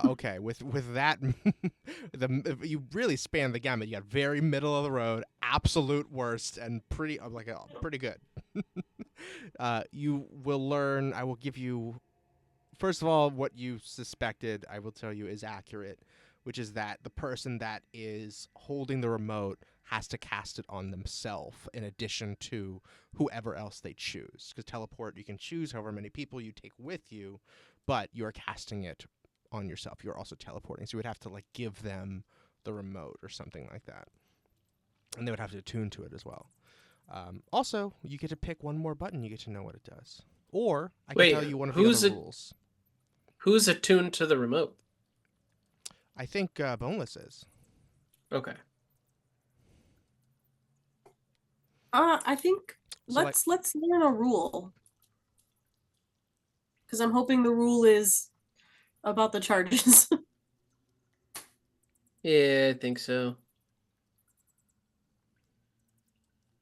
Okay, with that, you really span the gamut. You got very middle of the road, absolute worst, and pretty good. You will learn. I will give you, first of all, what you suspected. I will tell you is accurate, which is that the person that is holding the remote has to cast it on themselves in addition to whoever else they choose. Because teleport, you can choose however many people you take with you, but you're casting it on yourself. You're also teleporting, so you would have to give them the remote or something like that, and they would have to attune to it as well. Also, you get to pick one more button. You get to know what it does, or I can tell you one of the other rules. Who's attuned to the remote? I think Boneless is. Okay. I think let's learn a rule, because I'm hoping the rule is about the charges. Yeah, I think so.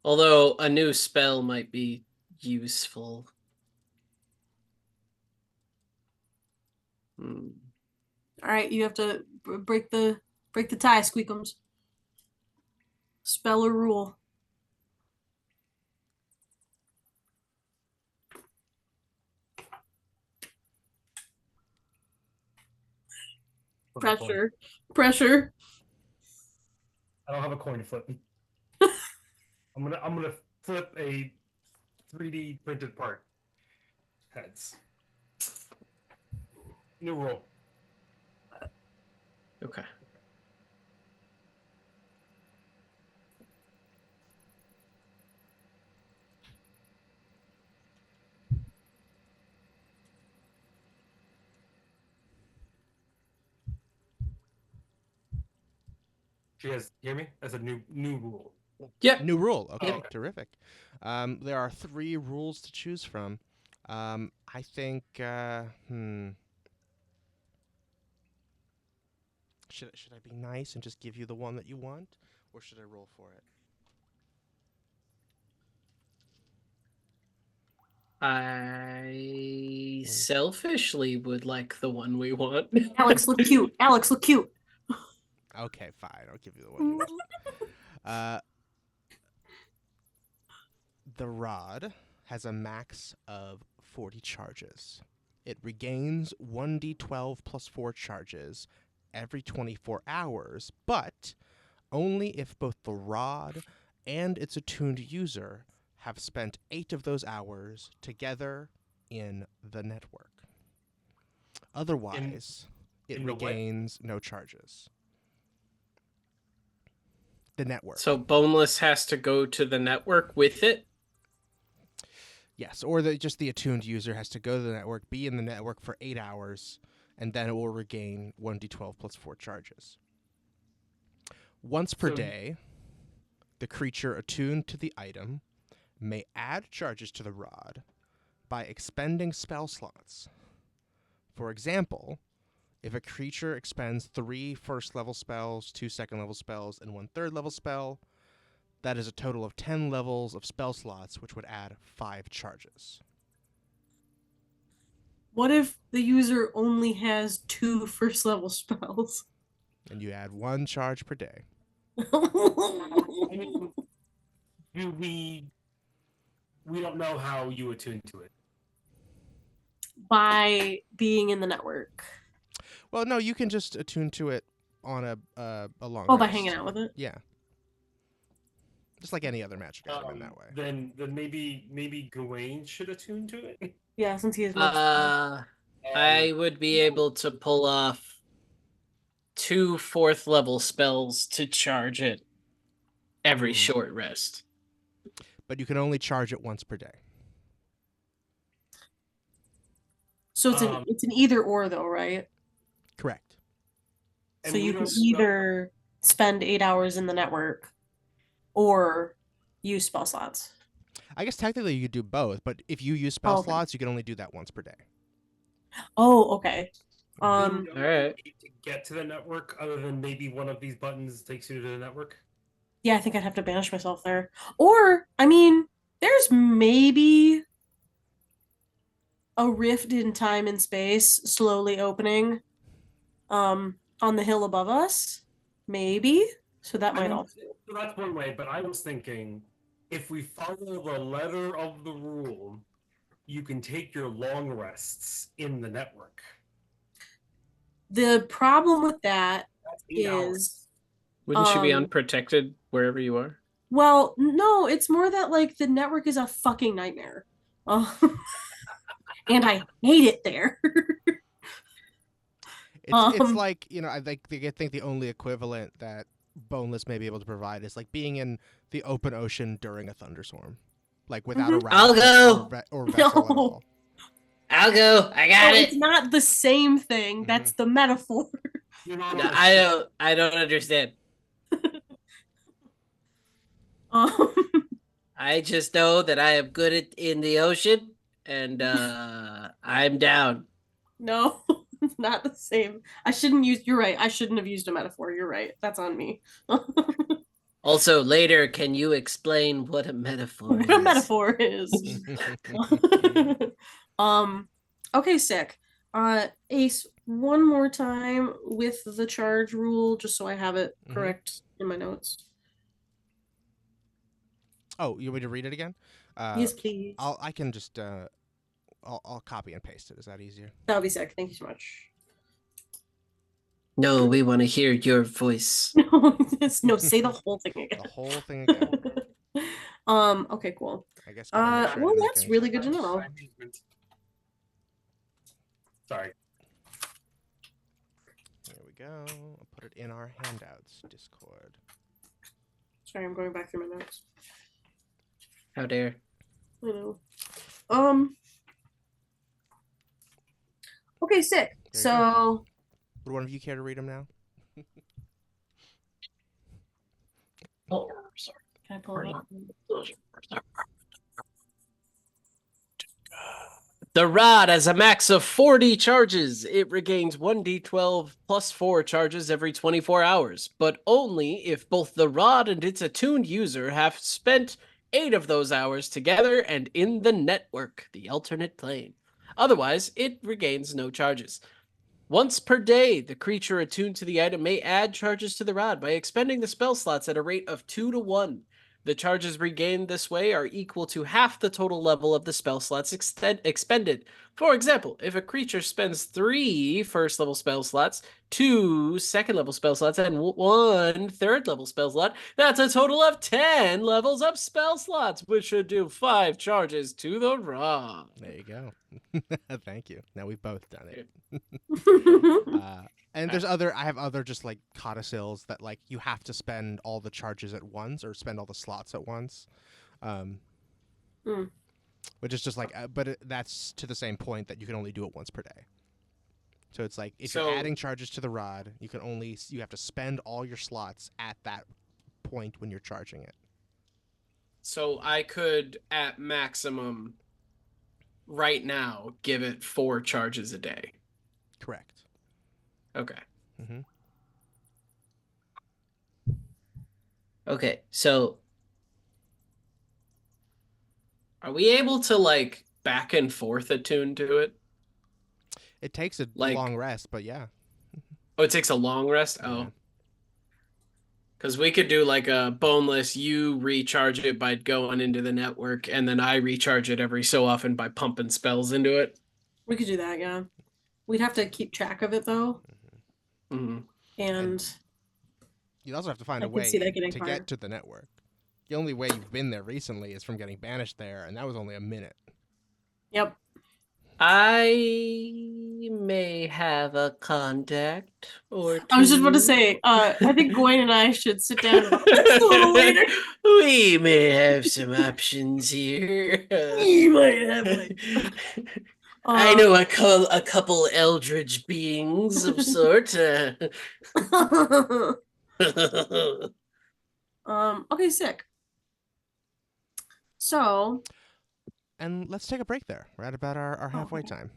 Although a new spell might be useful. All right, you have to break the tie, Squeakems. Spell or rule. Pressure. I don't have a coin to flip. I'm gonna flip a 3D printed part. Heads. New roll. Okay. Hear me? That's a new rule. Yeah. New rule. Okay, okay. Terrific. There are 3 rules to choose from. I think, Should I be nice and just give you the one that you want, or should I roll for it? I selfishly would like the one we want. Alex, look cute. Okay, fine. I'll give you the one you want. The rod has a max of 40 charges. It regains 1d12 plus 4 charges every 24 hours, but only if both the rod and its attuned user have spent 8 of those hours together in the network. Otherwise, it regains no charges. The network. So Boneless has to go to the network with it? Yes, or just the attuned user has to go to the network, be in the network for 8 hours, and then it will regain 1d12 plus 4 charges. Once per day, the creature attuned to the item may add charges to the rod by expending spell slots. For example, if a creature expends 3 first-level spells, 2 second-level spells, and 1 third-level spell, that is a total of 10 levels of spell slots, which would add 5 charges. What if the user only has 2 first-level spells? And you add 1 charge per day. We don't know how you attune to it. By being in the network. Well, no, you can just attune to it on a long Oh, rest. by hanging out with it? Yeah. Just like any other magic item in that way. Then maybe Gewayne should attune to it? Yeah, since he has I would be able to pull off 2 4th-level spells to charge it every short rest. But you can only charge it once per day. So it's an either or though, right? Correct. So you can either spend 8 hours in the network or use spell slots. I guess technically you could do both, but if you use spell slots, you can only do that once per day. Oh, okay. All right. To get to the network, other than maybe one of these buttons takes you to the network. Yeah, I think I'd have to banish myself there. Or, I mean, there's maybe a rift in time and space slowly opening on the hill above us. Maybe. So that might also. So that's one way, but I was thinking if we follow the letter of the rule, you can take your long rests in the network. The problem with that is... Wouldn't you be unprotected wherever you are? Well, no, it's more that, like, the network is a fucking nightmare. And I hate it there. It's like, I think the only equivalent that Boneless may be able to provide is like being in the open ocean during a thunderstorm. Like without a raft I'll go. or vessel at all. I'll go. I got it. It's not the same thing. That's the metaphor. No, I don't understand. I just know that I am good in the ocean, and I'm down. No, it's not the same. You're right. I shouldn't have used a metaphor. You're right. That's on me. Also, later, can you explain what a metaphor is? What a metaphor is. Okay, sick. Ace, one more time with the charge rule, just so I have it correct in my notes. Oh, you want me to read it again? Yes, please. I can just I'll copy and paste it. Is that easier? That would be sick. Thank you so much. No, we want to hear your voice. No, say the whole thing again. The whole thing again. Okay, cool. I guess. Well, that's really good to know. Sorry. There we go. I'll put it in our handouts Discord. Sorry, I'm going back through my notes. How dare. I know. Okay, sick. So would one of you care to read them now? Oh, sorry. Can I pull it up? The rod has a max of 40 charges. It regains 1d12 plus 4 charges every 24 hours, but only if both the rod and its attuned user have spent 8 of those hours together and in the network, the alternate plane. Otherwise, it regains no charges. Once per day, the creature attuned to the item may add charges to the rod by expending the spell slots at a rate of 2 to 1. The charges regained this way are equal to half the total level of the spell slots expended. For example, if a creature spends 3 first-level spell slots, 2 second-level spell slots, and 1 third-level spell slot, that's a total of 10 levels of spell slots, which should do 5 charges to the rod. There you go. Thank you. Now we've both done it. And I have other just like codicils that like you have to spend all the charges at once or spend all the slots at once. which is just like, that's to the same point that you can only do it once per day. So it's like if you're adding charges to the rod, you have to spend all your slots at that point when you're charging it. So I could, at maximum, right now, give it 4 charges a day. Correct. Okay. Mm-hmm. Okay, so are we able to like back and forth attune to it? It takes a Like, long rest, but yeah. oh, it takes a long rest? Yeah. Oh. Because we could do like a boneless, you recharge it by going into the network, and then I recharge it every so often by pumping spells into it. We could do that, yeah. We'd have to keep track of it though. Mm-hmm. And you also have to find I a can way see that getting to hard. get to the network. The only way you've been there recently is from getting banished there, and that was only a minute. Yep. I may have a contact or two. I was just about to say, I think Gewayne and I should sit down and talk this a little later. We may have some options here. You might have I know a couple eldritch beings of sort. Okay, sick. So, and let's take a break there. We're at about our halfway time.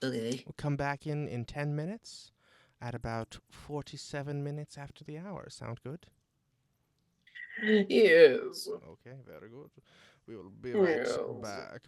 Okay. We'll come back in 10 minutes at about 47 minutes after the hour. Sound good? Yes. Okay, very good. We will be right back.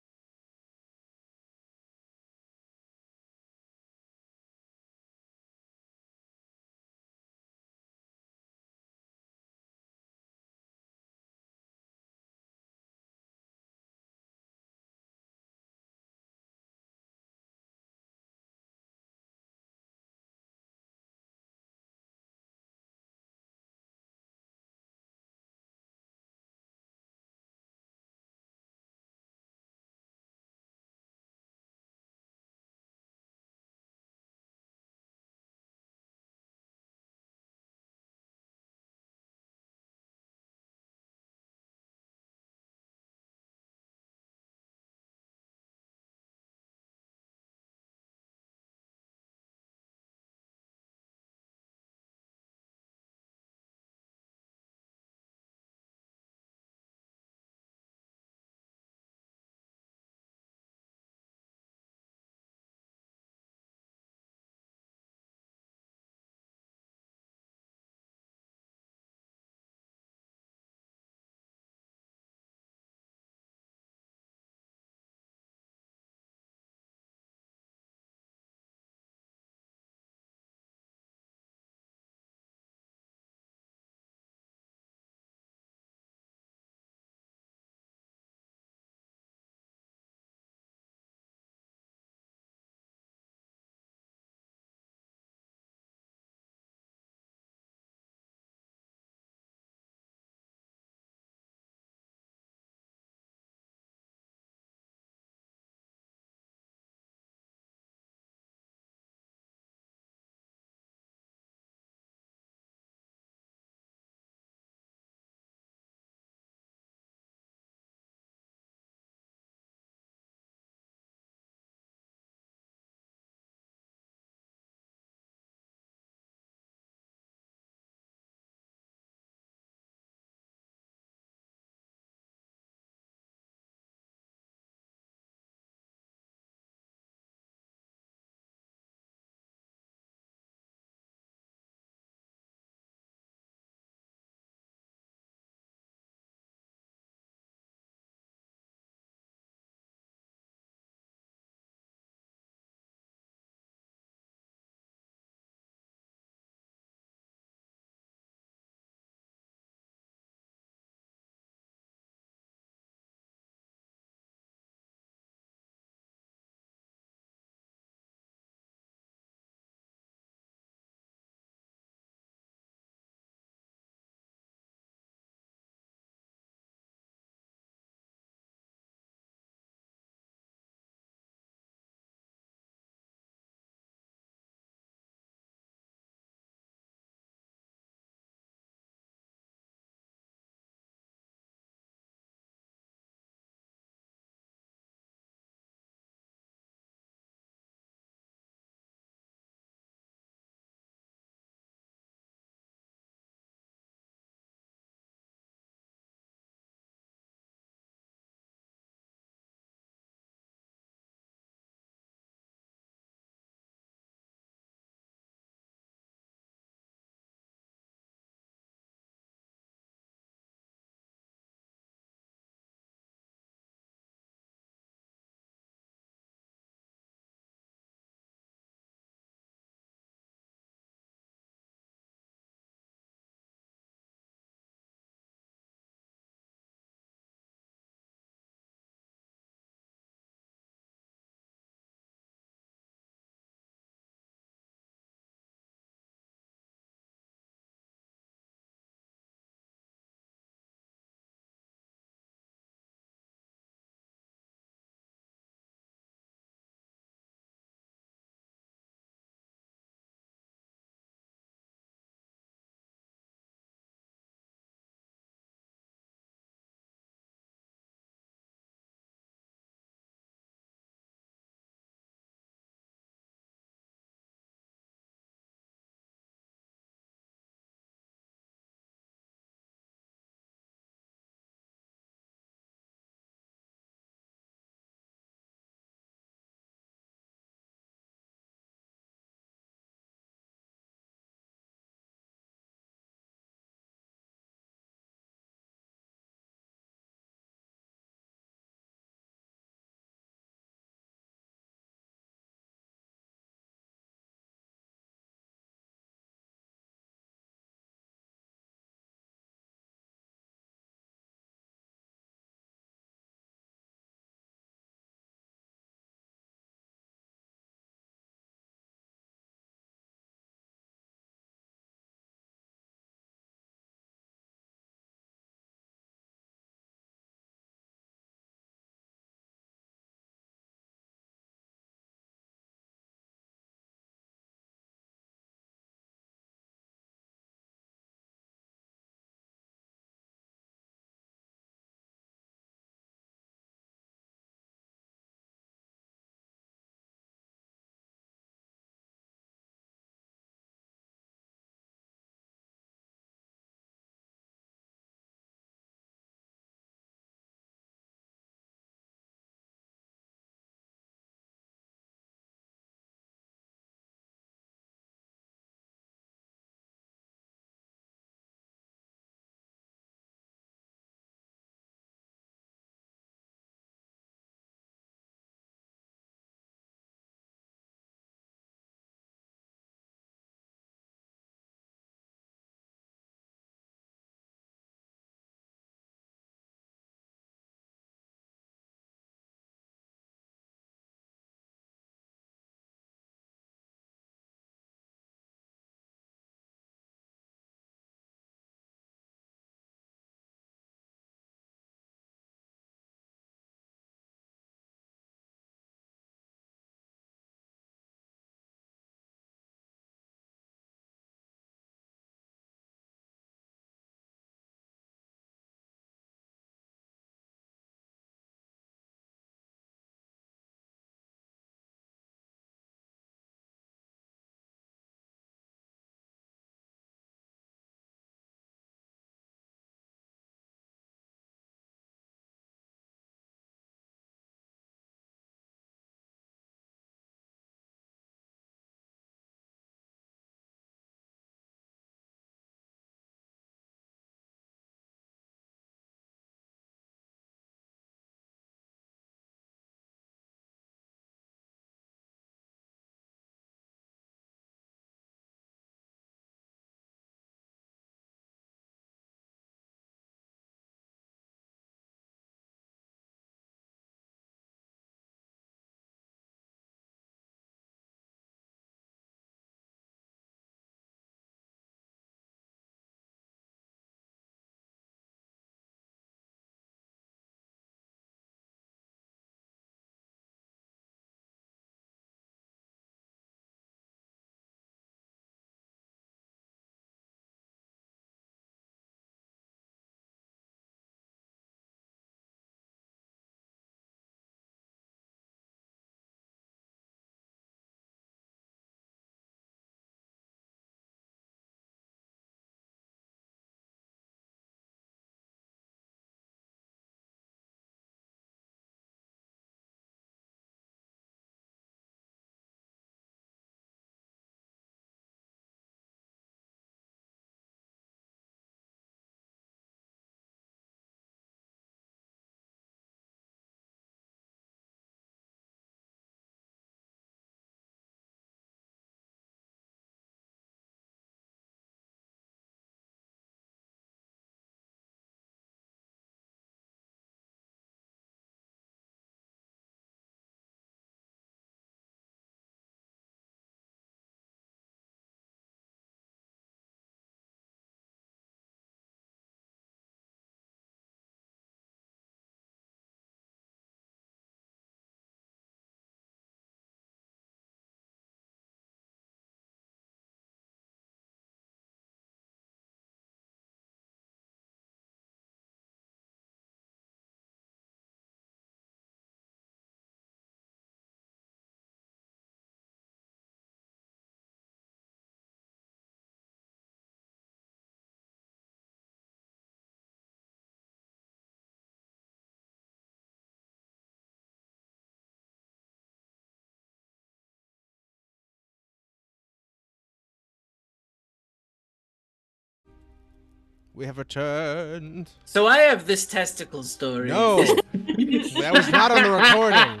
We have returned. So I have this testicle story. No, that was not on the recording.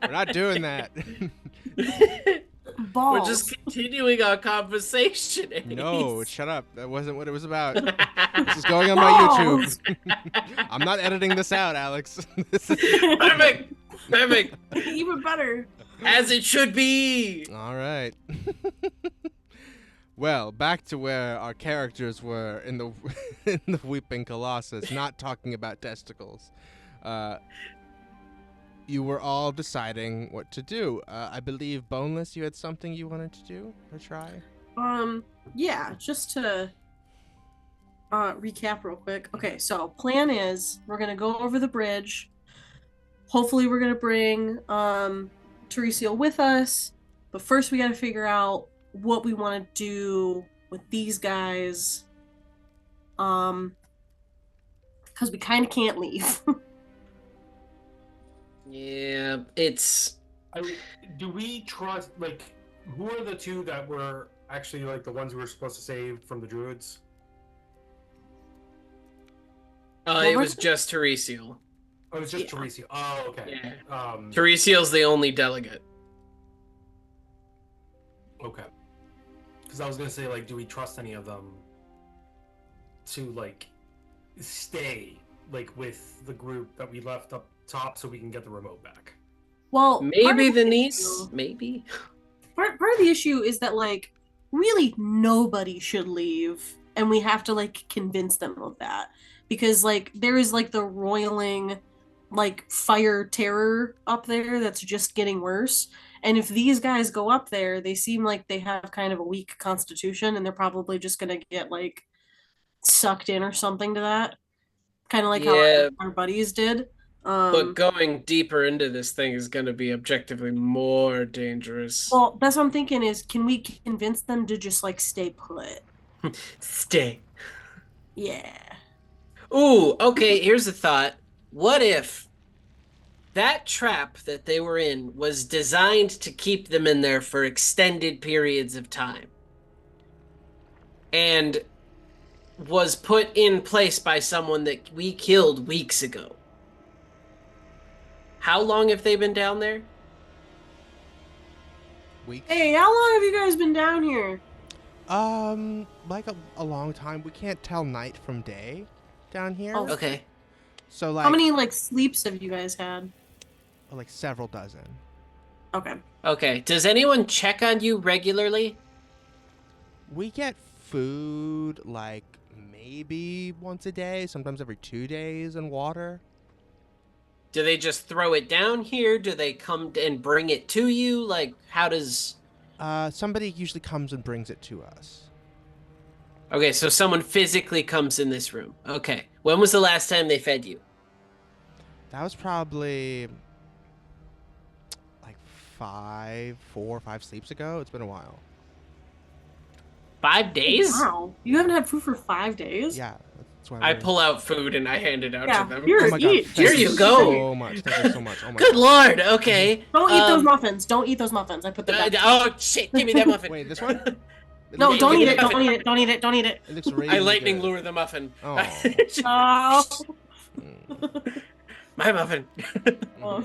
We're not doing that. Balls. We're just continuing our conversation. No, shut up. That wasn't what it was about. This is going on my YouTube. I'm not editing this out, Alex. Perfect. Perfect. Even better. As it should be. All right. Well, back to where our characters were in the in the Weeping Colossus, not talking about testicles. You were all deciding what to do. I believe, Boneless, you had something you wanted to do or try? Yeah, just to recap real quick. Okay, so plan is we're gonna go over the bridge. Hopefully we're gonna bring Teresiel with us, but first we gotta figure out what we want to do with these guys. Because we kind of can't leave. Yeah, it's... Do we trust, like, who are the two that were actually, like, the ones we were supposed to save from the druids? It was just Teresiel. Oh, it was just Teresiel. Oh, okay. Yeah. Um, Teresiel's the only delegate. Okay. Because I was gonna say, like, do we trust any of them to, like, stay, like, with the group that we left up top so we can get the remote back? Well, Maybe the niece? Maybe. Part of the issue is that, like, really nobody should leave, and we have to, like, convince them of that. Because, like, there is, like, the roiling, like, fire terror up there that's just getting worse. And if these guys go up there, they seem like they have kind of a weak constitution, and they're probably just gonna get, like, sucked in or something to that. Kind of like how our buddies did. But going deeper into this thing is going to be objectively more dangerous. Well, that's what I'm thinking is, can we convince them to just, like, stay put? Stay. Yeah. Ooh, okay, here's a thought. What if that trap that they were in was designed to keep them in there for extended periods of time and was put in place by someone that we killed weeks ago? How long have they been down there? Weeks? Hey, how long have you guys been down here? Like a long time. We can't tell night from day down here. Oh. Okay. So, like... How many, like, sleeps have you guys had? Like, several dozen. Okay. Okay. Does anyone check on you regularly? We get food, like, maybe once a day, sometimes every 2 days, and water. Do they just throw it down here? Do they come and bring it to you? Like, how does... Somebody usually comes and brings it to us. Okay, so someone physically comes in this room. Okay. When was the last time they fed you? That was probably... like 4 or 5 sleeps ago. It's been a while. 5 days? Wow. You haven't had food for 5 days? Yeah. That's why I pull out food and I hand it out to them. Here, Oh my God, eat. thank Here you go. So much. Thank you so much. Oh my Good God. lord, okay. Don't eat those muffins. Don't eat those muffins. I put them back. Oh, shit, give me that muffin. Wait, this one? No, don't eat the it. Don't muffin. eat it. Don't eat it. Don't eat it. It looks really I lightning good. lure the muffin. Oh. Oh. My muffin. Oh.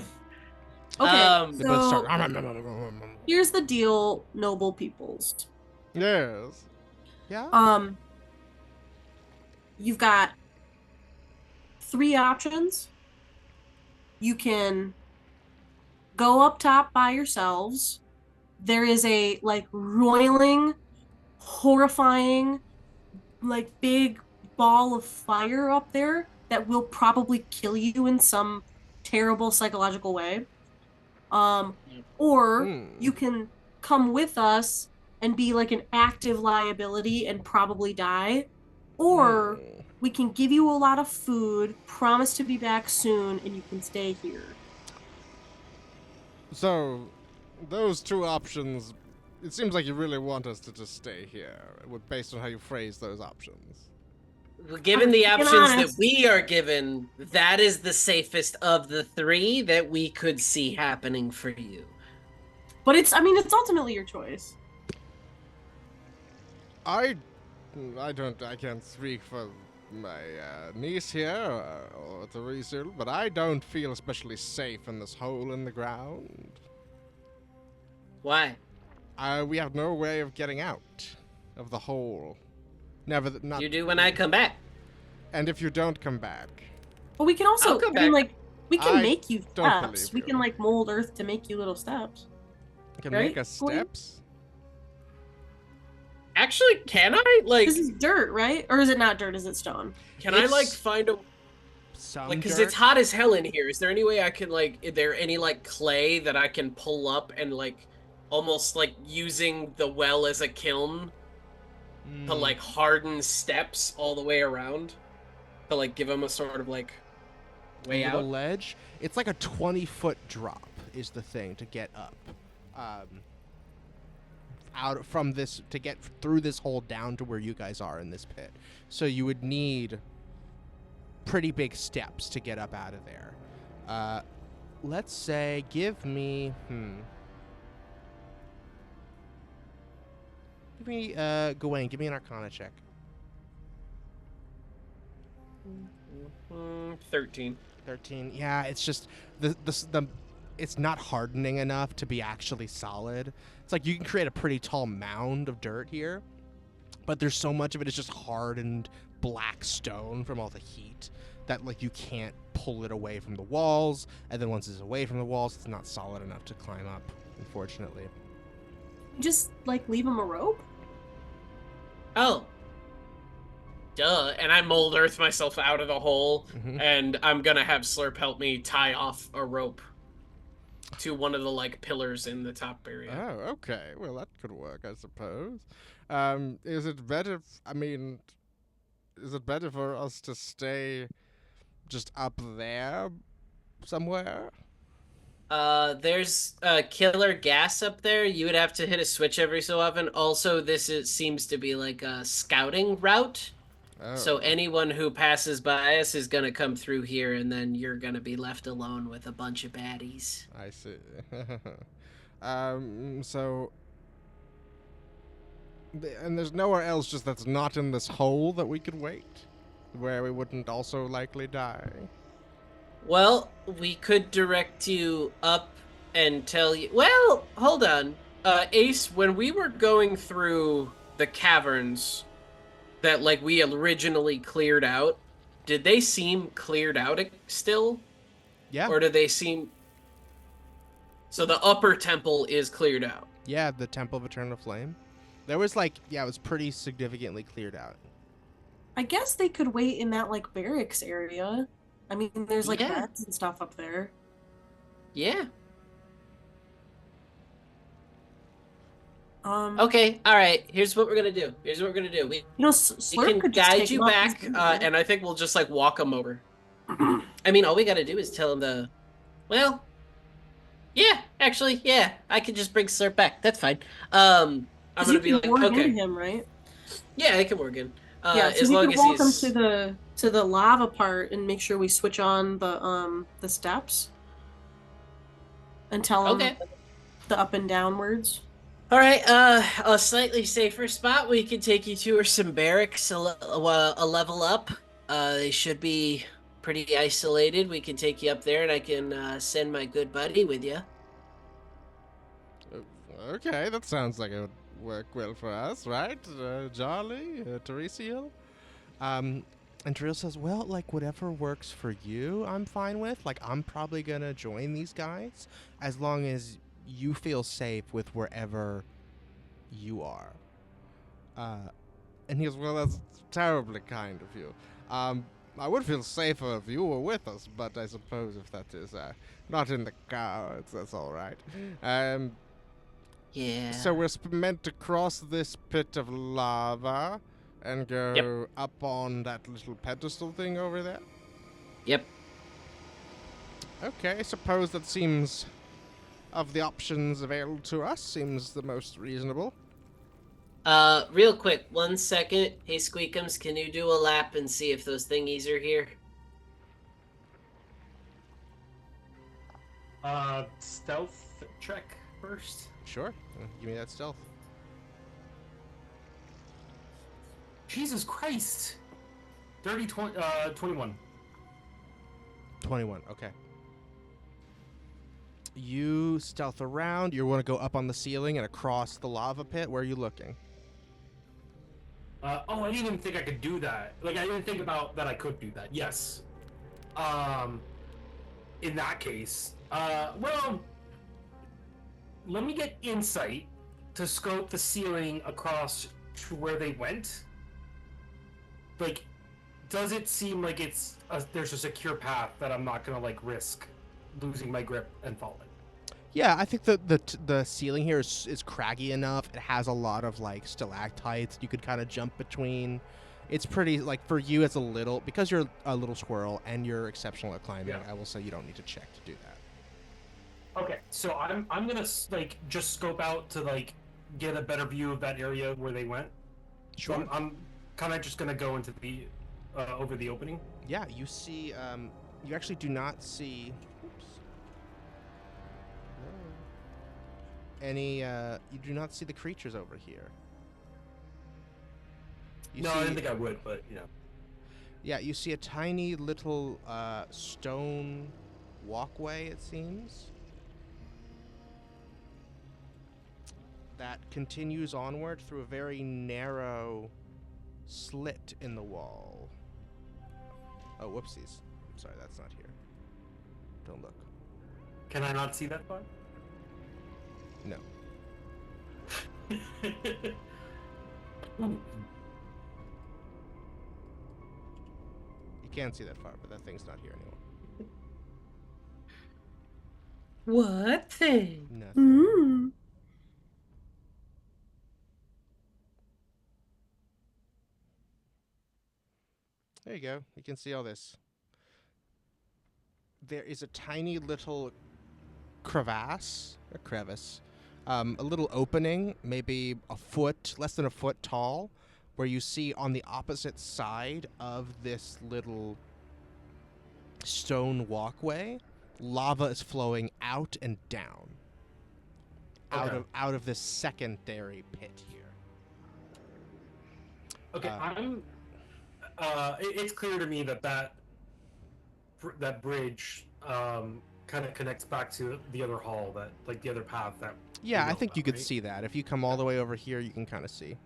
Okay, They both so start... here's the deal, noble peoples. Yes. Yeah? You've got 3 options. You can go up top by yourselves. There is a, like, roiling, horrifying, like, big ball of fire up there that will probably kill you in some terrible psychological way. Or you can come with us and be like an active liability and probably die. Or we can give you a lot of food, promise to be back soon, and you can stay here. So, those 2 options, it seems like you really want us to just stay here, based on how you phrase those options. Given the I'm being options that honest. we are given, that is the safest of the 3 that we could see happening for you. But it's ultimately your choice. I I can't speak for my niece here or Teresiel, but I don't feel especially safe in this hole in the ground. Why? We have no way of getting out of the hole. Not. You do when I come back. And if you don't come back, But we can also, I'll come I mean, back. like, we can I make you don't steps. believe We you. can like mold earth to make you little steps. you can Right, make us Gewayne? steps. Actually, can I like? This is dirt, right? Or is it not dirt? Is it stone? Can I like It's find a Some like? Because dirt. it's hot as hell in here. Is there any way I can like? Is there any like clay that I can pull up and like, almost like using the well as a kiln to like harden steps all the way around, to like give them a sort of like way a little out? ledge. It's like a 20-foot drop is the thing to get up. Out from this to get through this hole down to where you guys are in this pit. So you would need pretty big steps to get up out of there. Let's say give me Gewayne, give me an Arcana check. 13. 13. Yeah, it's just the it's not hardening enough to be actually solid. It's like you can create a pretty tall mound of dirt here, but there's so much of it is just hardened black stone from all the heat that like you can't pull it away from the walls, and then once it's away from the walls, it's not solid enough to climb up, unfortunately. Just like leave him a rope. Oh. Duh. And I mold earth myself out of the hole, and I'm gonna have Slurp help me tie off a rope to one of the like pillars in the top area. Oh, okay. Well, that could work, I suppose. Is it better? Is it better for us to stay just up there somewhere? There's killer gas up there. You would have to hit a switch every so often. Also, seems to be like a scouting route. Oh. So anyone who passes by us is gonna come through here, and then you're gonna be left alone with a bunch of baddies. I see. So... And there's nowhere else just that's not in this hole that we could wait? Where we wouldn't also likely die? Well, we could direct you up and tell you... Well, hold on. Ace, when we were going through the caverns that, like, we originally cleared out, did they seem cleared out still? Yeah. Or do they seem... So the upper temple is cleared out? Yeah, the Temple of Eternal Flame. There was, like... Yeah, it was pretty significantly cleared out. I guess they could wait in that like barracks area. I mean, there's like beds and stuff up there. Yeah. Okay. All right. Here's what we're gonna do. We Slurp can could just guide take you him up back, his and I think we'll just like walk them over. I mean, all we gotta do is tell him the. Well, yeah. Actually, yeah. I could just bring Slurp back. That's fine. I'm gonna be like, okay. Him, right? Yeah, I can work in. Yeah, so as we long could as walk he's... him to the lava part and make sure we switch on the steps and tell him the up and downwards. All right, a slightly safer spot we can take you to are some barracks a level up. They should be pretty isolated. We can take you up there, and I can send my good buddy with you. Okay, that sounds like it would work well for us, right? Charlie, Teresiel? And Teresiel says, well, like, whatever works for you, I'm fine with. Like, I'm probably gonna join these guys as long as you feel safe with wherever you are. And he goes, well, that's terribly kind of you. I would feel safer if you were with us, but I suppose if that is not in the car, that's all right. Yeah. So we're meant to cross this pit of lava and go up on that little pedestal thing over there? Yep. Okay, I suppose that seems, of the options available to us, seems the most reasonable. Real quick, 1 second. Hey, Squeakems, can you do a lap and see if those thingies are here? Stealth check first. Sure. Give me that stealth. Jesus Christ. Dirty 21. 21, okay. You stealth around. You want to go up on the ceiling and across the lava pit. Where are you looking? I didn't even think I could do that. Like, I didn't think about that I could do that. Yes. In that case, well, let me get insight to scope the ceiling across to where they went. Like, does it seem like there's a secure path that I'm not gonna like risk losing my grip and falling? Yeah, I think the ceiling here is craggy enough. It has a lot of like stalactites you could kind of jump between. It's pretty, like, for you, it's a little, because you're a little squirrel and you're exceptional at climbing, I will say you don't need to check to do that. Okay, so I'm gonna like just scope out to like get a better view of that area where they went. Sure. So I'm kind of just gonna go into the over the opening. Yeah, you see, you actually do not see, any, you do not see the creatures over here. I didn't think I would, but, you know. Yeah, you see a tiny little stone walkway, it seems, that continues onward through a very narrow slit in the wall. Oh, whoopsies. I'm sorry, that's not here. Don't look. Can I not see that far? No. You can't see that far, but that thing's not here anymore. What thing? Nothing. There you go. You can see all this. There is a tiny little crevice, a little opening, maybe a foot, less than a foot tall, where you see on the opposite side of this little stone walkway, lava is flowing out and down. Okay. Out of this secondary pit here. Okay, it's clear to me that bridge kind of connects back to the other hall, that like the other path that. Yeah, I think you could right? see that. If you come all the way over here, you can kind of see.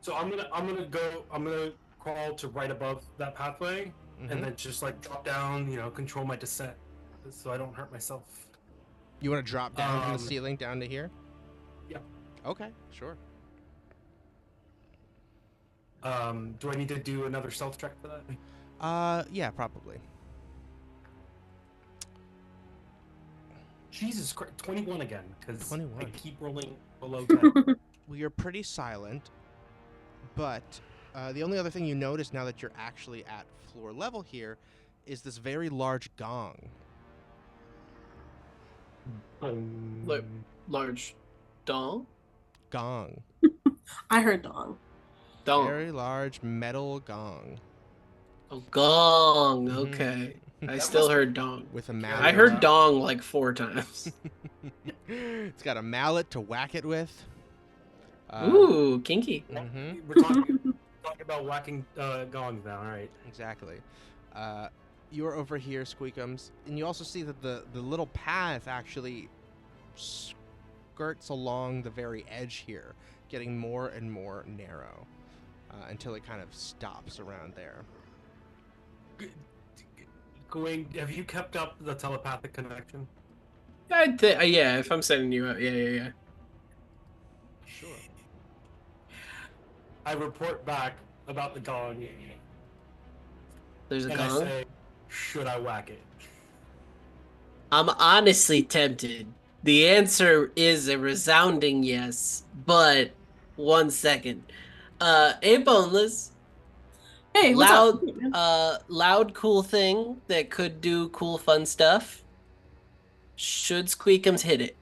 So I'm gonna crawl to right above that pathway, and then just like drop down, control my descent, so I don't hurt myself. You want to drop down from the ceiling down to here? Yeah. Okay, sure. Do I need to do another stealth check for that? Yeah, probably. Jesus Christ, 21 again, because 21. I keep rolling below 10. Well, you're pretty silent, but the only other thing you notice now that you're actually at floor level here is this very large gong. Large dong? Gong. I heard dong. Dong. Very large metal gong. Oh, gong. Okay. I still heard dong. With a mallet. I heard dong like 4 times. It's got a mallet to whack it with. Ooh, kinky. We're talking about whacking gongs now, all right. Exactly. You're over here, Squeakems, and you also see that the little path actually skirts along the very edge here, getting more and more narrow until it kind of stops around there. Gewayne, have you kept up the telepathic connection? Yeah, if I'm sending you out, yeah. Sure. I report back about the gong. There's a and gong? I say, should I whack it? I'm honestly tempted. The answer is a resounding yes, but 1 second. Hey, Boneless. Hey, what's up? Loud, cool thing that could do cool, fun stuff. Should Squeakems hit it?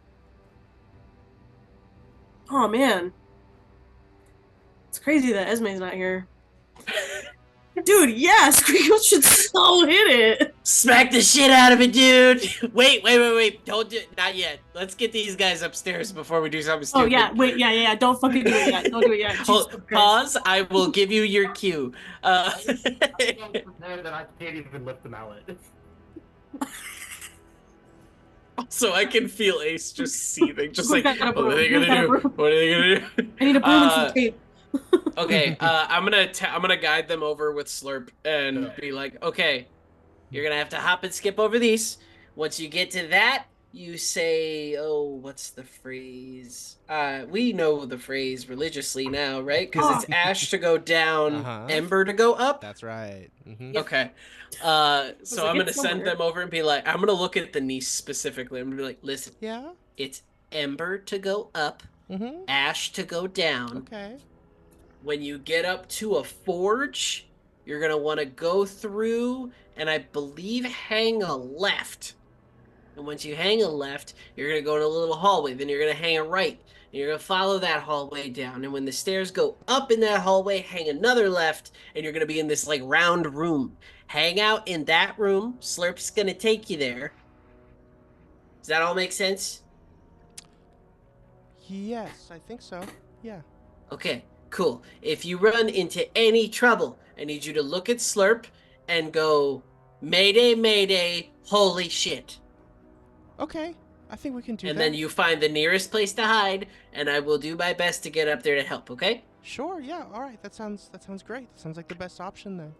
Oh man, it's crazy that Esme's not here. Dude, yeah, Squeakems should so hit it. Smack the shit out of it, dude. Wait. Don't do it. Not yet. Let's get these guys upstairs before we do something stupid. Oh yeah, wait, yeah. Don't fucking do it yet. Don't do it yet. Pause. I will give you your cue. I'm so prepared that I can't even lift the mallet. So I can feel Ace just seething, just Who's like, got a what are they broom? gonna do? Who's got a broom? What are they gonna do? I need a broom and some tape. Okay, I'm gonna guide them over with Slurp and be like, okay, you're gonna have to hop and skip over these. Once you get to that, you say, oh, what's the phrase? We know the phrase religiously now, right? Because it's ash to go down, ember to go up. That's right. Okay. So I'm gonna send them over and be like, I'm gonna look at the niece specifically. I'm gonna be like, listen, Yeah. it's ember to go up, ash to go down. Okay. When you get up to a forge, you're gonna want to go through and I believe hang a left. And once you hang a left, you're gonna go in a little hallway. Then you're gonna hang a right. And you're gonna follow that hallway down. And when the stairs go up in that hallway, hang another left, and you're gonna be in this like round room. Hang out in that room. Slurp's gonna take you there. Does that all make sense? Yes, I think so. Yeah. Okay, cool. If you run into any trouble, I need you to look at Slurp and go, Mayday, Mayday, holy shit. Okay, I think we can do that. And then you find the nearest place to hide, and I will do my best to get up there to help, okay? Sure, yeah, all right. That sounds great. That sounds like the best option then.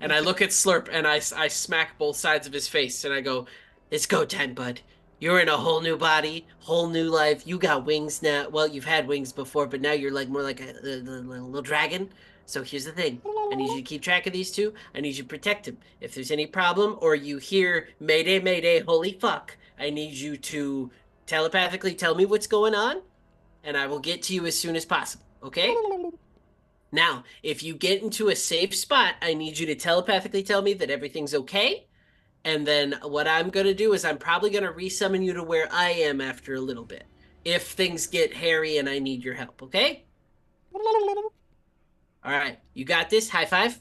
And I look at Slurp, and I smack both sides of his face, and I go, it's go time, bud. You're in a whole new body, whole new life. You got wings now. Well, you've had wings before, but now you're like more like a little dragon. So here's the thing. I need you to keep track of these two. I need you to protect him. If there's any problem or you hear Mayday, Mayday, holy fuck, I need you to telepathically tell me what's going on, and I will get to you as soon as possible, okay? Now, if you get into a safe spot, I need you to telepathically tell me that everything's okay. And then what I'm going to do is I'm probably going to resummon you to where I am after a little bit. If things get hairy and I need your help, okay? All right, you got this. High five.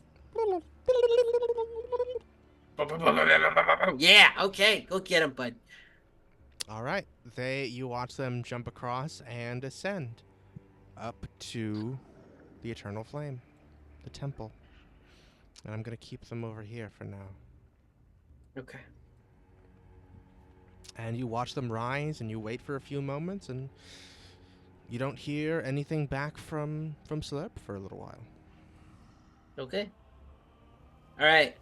Yeah, okay. Go get him, bud. All right. You watch them jump across and ascend up to the Eternal Flame, the temple. And I'm going to keep them over here for now. Okay. And you watch them rise, and you wait for a few moments, and you don't hear anything back from Slurp for a little while. Okay. All right.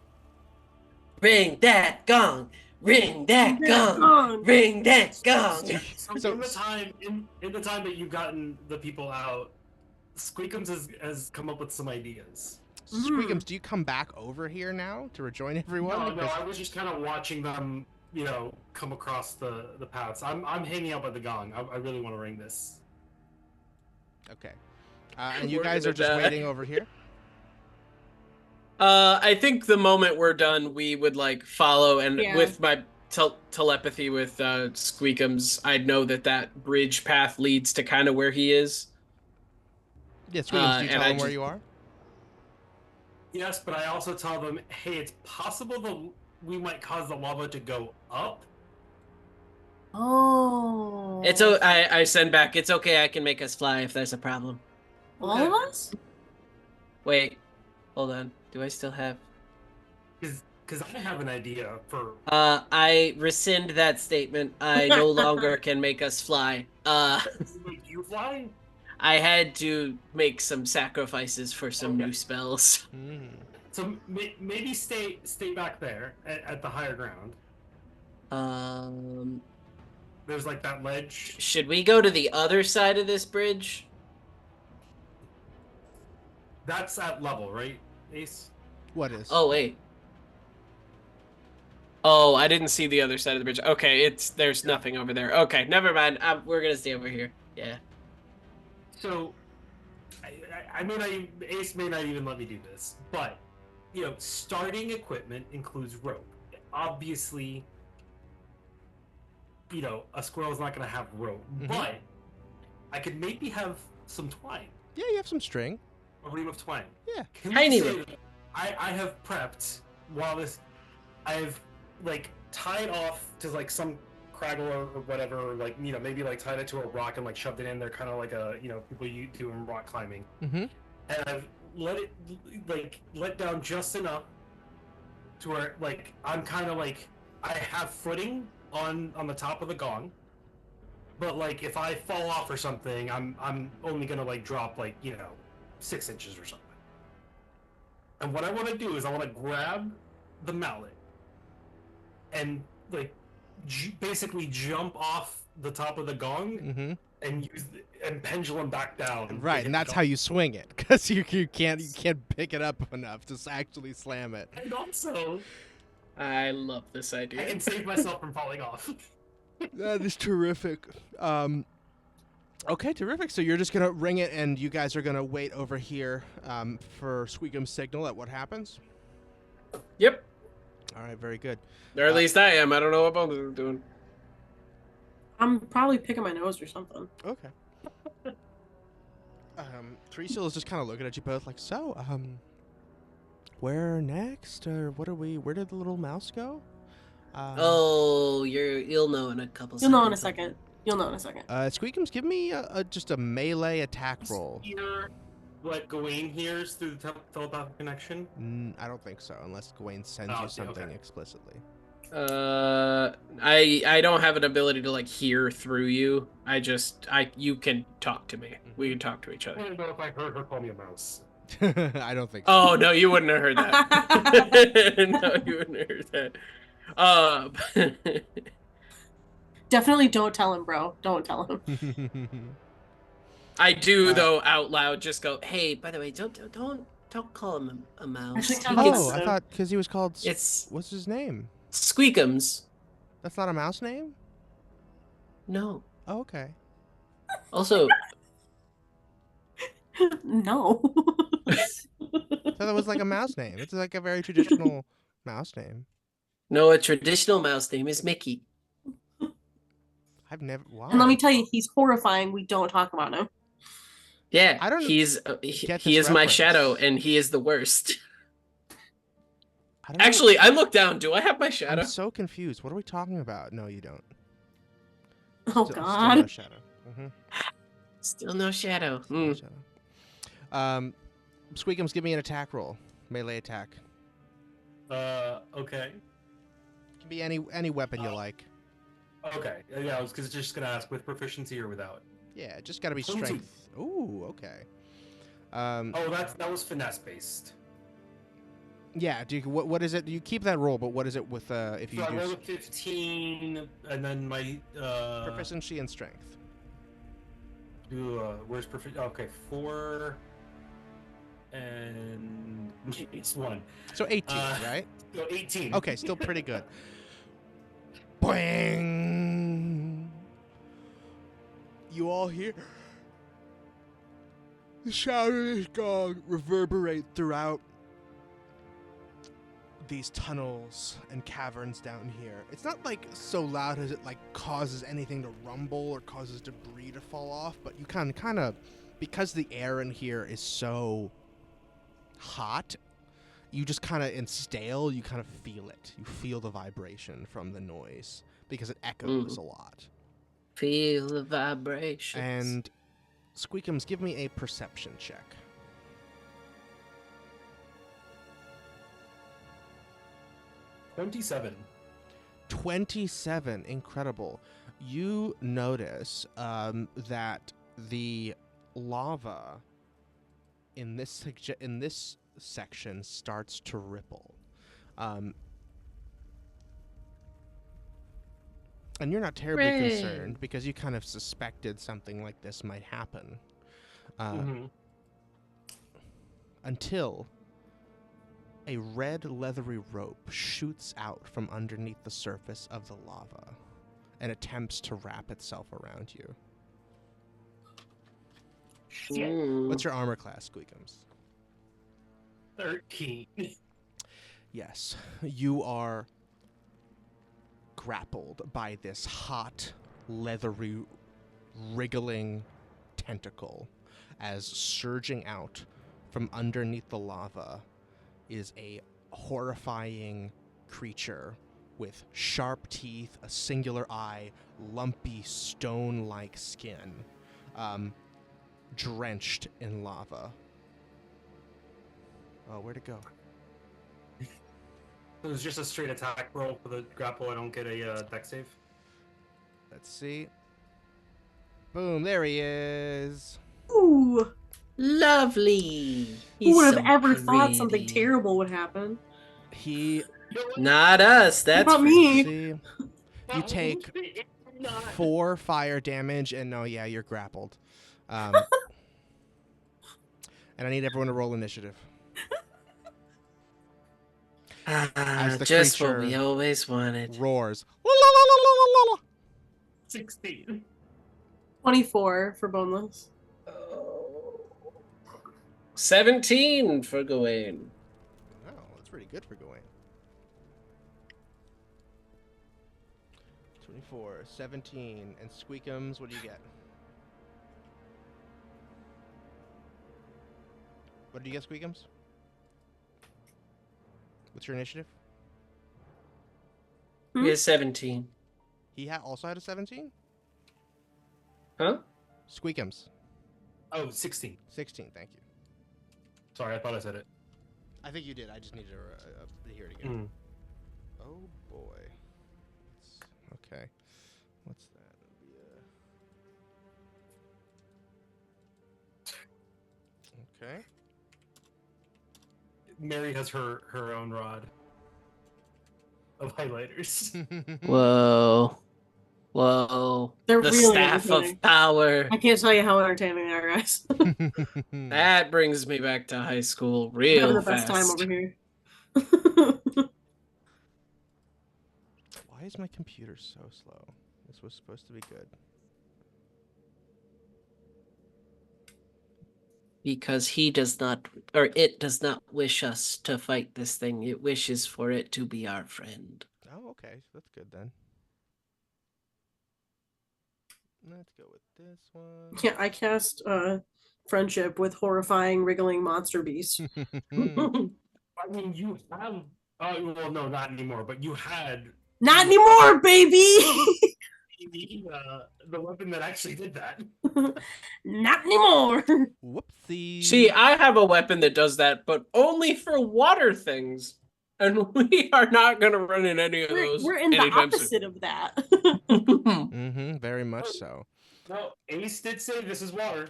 Ring that gong. Ring that gong. Ring that gong. So in the time that you've gotten the people out, Squeakems has come up with some ideas. Squeakems, do you come back over here now to rejoin everyone? No, I was just kind of watching them, come across the paths. I'm hanging out by the gong. I really want to ring this. Okay. And you guys are just waiting over here? I think the moment we're done, we would follow, and with my telepathy with Squeakems, I'd know that bridge path leads to kind of where he is. Yeah, Squeakems, do you tell him where you are? Yes, but I also tell them, hey, it's possible that we might cause the lava to go up. Oh. I send back, it's okay, I can make us fly if there's a problem. All of us? Wait, hold on. Do I still have... Because I have an idea for... I rescind that statement. I no longer can make us fly. Make you fly? I had to make some sacrifices for some new spells. So maybe stay back there at the higher ground. There's that ledge. Should we go to the other side of this bridge? That's at level, right, Ace? What is? Oh, wait. Oh, I didn't see the other side of the bridge. Okay, there's nothing over there. Okay, never mind. We're gonna stay over here. Yeah. So, I may not even, Ace may not even let me do this, but, starting equipment includes rope. Obviously, a squirrel's not going to have rope, but I could maybe have some twine. Yeah, you have some string. A ream of twine. Yeah. Can Tiny we say rope. I have prepped while this. I've like tied off to like some craggle or whatever, or, like maybe like tied it to a rock and like shoved it in there, kind of like a people you do in rock climbing. Mm-hmm. And I've let it let down just enough to where like I'm kind of like I have footing on the top of the gong, but like if I fall off or something, I'm only gonna like drop like 6 inches or something. And what I want to do is I want to grab the mallet and like basically jump off the top of the gong and and pendulum back down. Right, and that's how you swing it, because you can't pick it up enough to actually slam it. And also, I love this idea. I can save myself from falling off. That is terrific. Okay, terrific. So you're just gonna ring it, and you guys are gonna wait over here for Squeakem's signal at what happens. Yep. All right, very good. Or at least I am. I don't know what Boneless is doing. I'm probably picking my nose or something. Okay. Teresiel is just kind of looking at you both like, so, where next? Or where did the little mouse go? You'll know in a couple seconds. You'll know in a second. Squeakems, give me just a melee attack roll. Hear what Gewayne hears through the telepathic connection? I don't think so, unless Gewayne sends you something explicitly. I don't have an ability to like hear through you. You can talk to me. We can talk to each I other. don't know if I heard her call me a mouse. I don't think so. Oh no, you wouldn't have heard that. No, you wouldn't have heard that. Definitely don't tell him, bro. Don't tell him. I do though out loud just go, hey, by the way, don't call him a mouse. Oh, I thought because he was called. What's his name? Squeakems. That's not a mouse name? No. Oh, okay. Also. No. I thought that was like a mouse name. It's like a very traditional mouse name. No, a traditional mouse name is Mickey. I've never. Wow. And let me tell you, he's horrifying. We don't talk about him. Yeah, I don't. He is my shadow, and he is the worst. Actually, I look down. Do I have my shadow? I'm so confused. What are we talking about? No, you don't. Oh, God. Still no shadow. Still no shadow. Still no shadow. Squeakems, give me an attack roll. Melee attack. Okay. Can be any weapon you like. Okay. Yeah, I was just gonna ask, with proficiency or without? Yeah, just gotta be strength. Ooh, okay. That was finesse based. Yeah. What is it? You keep that roll, but what is it with if you So do? I rolled a 15, and then my proficiency and strength. Where's proficiency? Okay, 4 and it's 1. So 18, right? So 18. Okay, still pretty good. Boing! You all hear the sound of this gong reverberate throughout these tunnels and caverns down here. It's not like so loud as it like causes anything to rumble or causes debris to fall off, but you kind of because the air in here is so hot, you just kind of stale, you kind of feel it. You feel the vibration from the noise because it echoes a lot. Feel the vibrations. And Squeakems, give me a perception check. 27. Incredible. You notice that the lava in this section starts to ripple. And you're not terribly concerned because you kind of suspected something like this might happen. Until a red leathery rope shoots out from underneath the surface of the lava and attempts to wrap itself around you. What's your armor class, Squeakems? 13. Yes, you are grappled by this hot, leathery, wriggling tentacle as surging out from underneath the lava is a horrifying creature with sharp teeth, a singular eye, lumpy stone-like skin, drenched in lava. Oh, where'd it go? It was just a straight attack roll for the grapple. I don't get a dex save. Let's see. Boom, there he is. Ooh. Lovely. Who would have so ever thought something pretty. terrible would happen? Not us. That's Not me. See, you take 4 fire damage, and no, yeah, you're grappled. And I need everyone to roll initiative. As the just what creature we always wanted. roars. 16. 24 for Boneless. 17 for Gewayne. Wow, that's pretty good for Gewayne. 24, 17, and Squeakems, what do you get? What did you get, Squeakems? What's your initiative? We had 17. He also had a 17? Huh? Squeakems. Oh, 16. 16, thank you. Sorry, I thought I said it. I think you did. I just needed to hear it again. Oh, boy. Okay. What's that? Okay. Mary has her own rod of highlighters. Whoa. Whoa. They're The really staff entertaining. of power. I can't tell you how entertaining they are, guys. That brings me back to high school Having real the fast. best time over here. Why is my computer so slow? This was supposed to be good. Because he does not, or it does not wish us to fight this thing. It wishes for it to be our friend. Oh, okay. So that's good then. Let's go with this one. Yeah, I cast friendship with horrifying wriggling monster beast. I mean, you have. Well, no, not anymore. But you had Not anymore, baby. the weapon that actually did that. Not anymore. Whoopsie. See, I have a weapon that does that, but only for water things. And we are not going to run in any of those. We're in the anytime opposite of that. Mm-hmm, very much so. No, Ace did say this is water.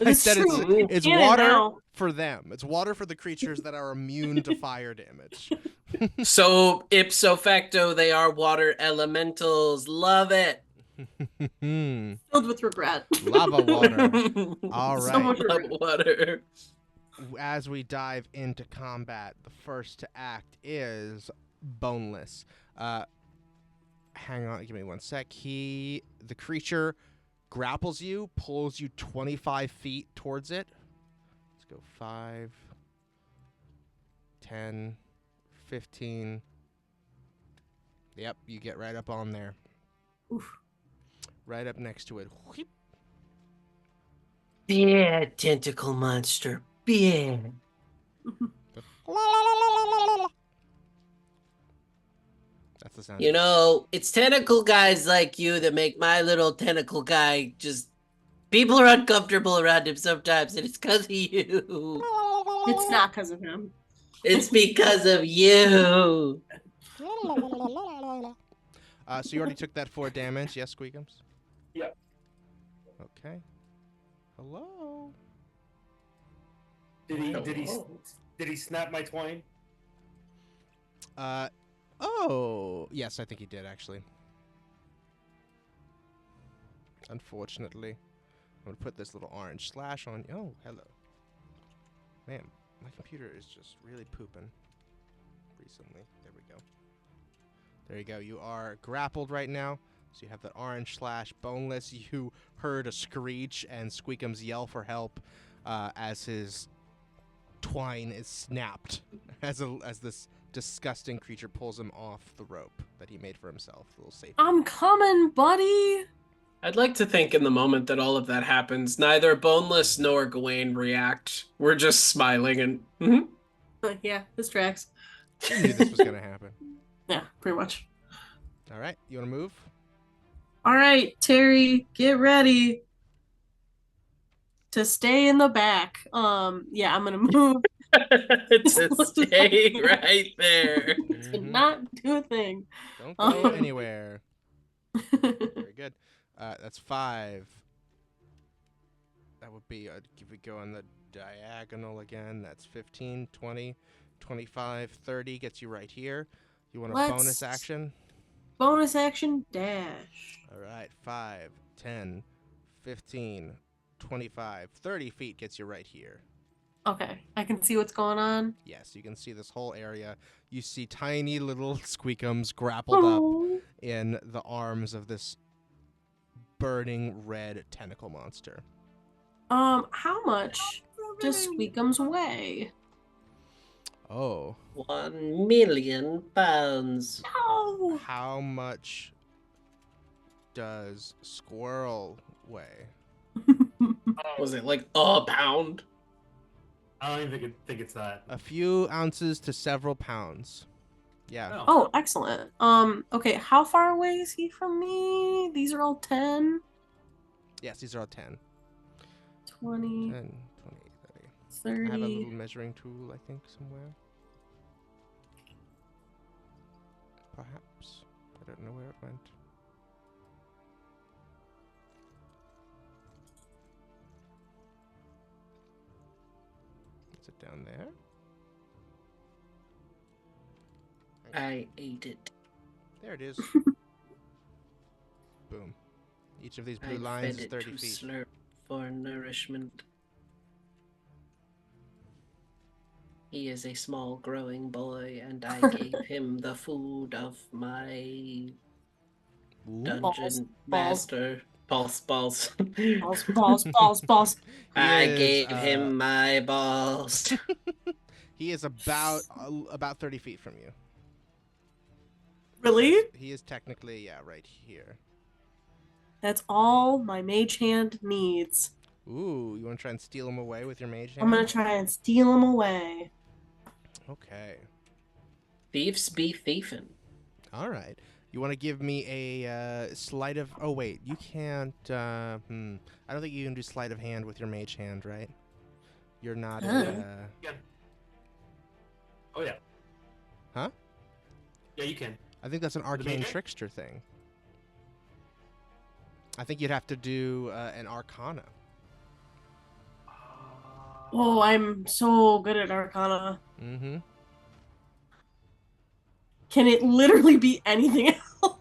I said true. it's Get it water now. for them. It's water for the creatures that are immune to fire damage. So, ipso facto, they are water elementals. Love it. Filled with regret. Lava water. All So right. much Love water. As we dive into combat, the first to act is Boneless. Hang on, give me one sec. The creature grapples you, pulls you 25 feet towards it. Let's go 5, 10, 15. Yep, you get right up on there. Oof. Right up next to it. Yeah, tentacle monster. Yeah. That's the sound. You know, it's tentacle guys like you that make my little tentacle guy just... People are uncomfortable around him sometimes, and it's because of you. It's not because of him. It's because of you. So you already took that 4 damage, yes, Squeakems? Yep. Okay. Hello. Did he snap my twine? Oh, yes, I think he did, actually. Unfortunately. I'm going to put this little orange slash on. Oh, hello. Man, my computer is just really pooping recently. There we go. There you go. You are grappled right now. So you have that orange slash. Boneless, you heard a screech and Squeakems yell for help as his twine is snapped as this disgusting creature pulls him off the rope that he made for himself. A little safe. I'm coming, buddy. I'd like to think in the moment that all of that happens, neither Boneless nor Gewayne react. We're just smiling and... Yeah, this tracks. You knew this was gonna happen. Yeah, pretty much. All right, you want to move? All right, Terry, get ready to stay in the back. Yeah, I'm gonna move. To stay right there. To not do a thing. Don't go anywhere. Very good. That's 5. That would be, if we go on the diagonal again, that's 15, 20, 25, 30 gets you right here. You want a bonus action? Bonus action dash. All right, 5, 10, 15, 25, 30 feet gets you right here. Okay, I can see what's going on. Yes, you can see this whole area. You see tiny little Squeakems grappled up in the arms of this burning red tentacle monster. How much does Squeakems weigh? Oh. 1 million pounds. No! How much does squirrel weigh? Was it like a pound? I don't even think it's that. A few ounces to several pounds. Yeah. No. Oh, excellent. Okay, how far away is he from me? These are all 10. Yes, these are all 10. 20, 10, 20, 30. I have a little measuring tool, I think, somewhere. Perhaps. I don't know where it went. Is it down there? I ate it. There it is. Boom. Each of these blue I lines fed is it 30 to feet. Slurp for nourishment. He is a small growing boy, and I gave him the food of my dungeon master. Balls. Balls. I gave him my balls. He is about 30 feet from you. Really? He is technically, right here. That's all my mage hand needs. Ooh, you want to try and steal him away with your mage hand? I'm gonna try and steal him away. Okay. Thieves be thiefing. All right. You want to give me a sleight of... Oh, wait. You can't... I don't think you can do sleight of hand with your mage hand, right? You're not Yeah. Oh, yeah. Huh? Yeah, you can. I think that's an arcane trickster thing. I think you'd have to do an arcana. Oh, I'm so good at Arcana. Mm-hmm. Can it literally be anything else?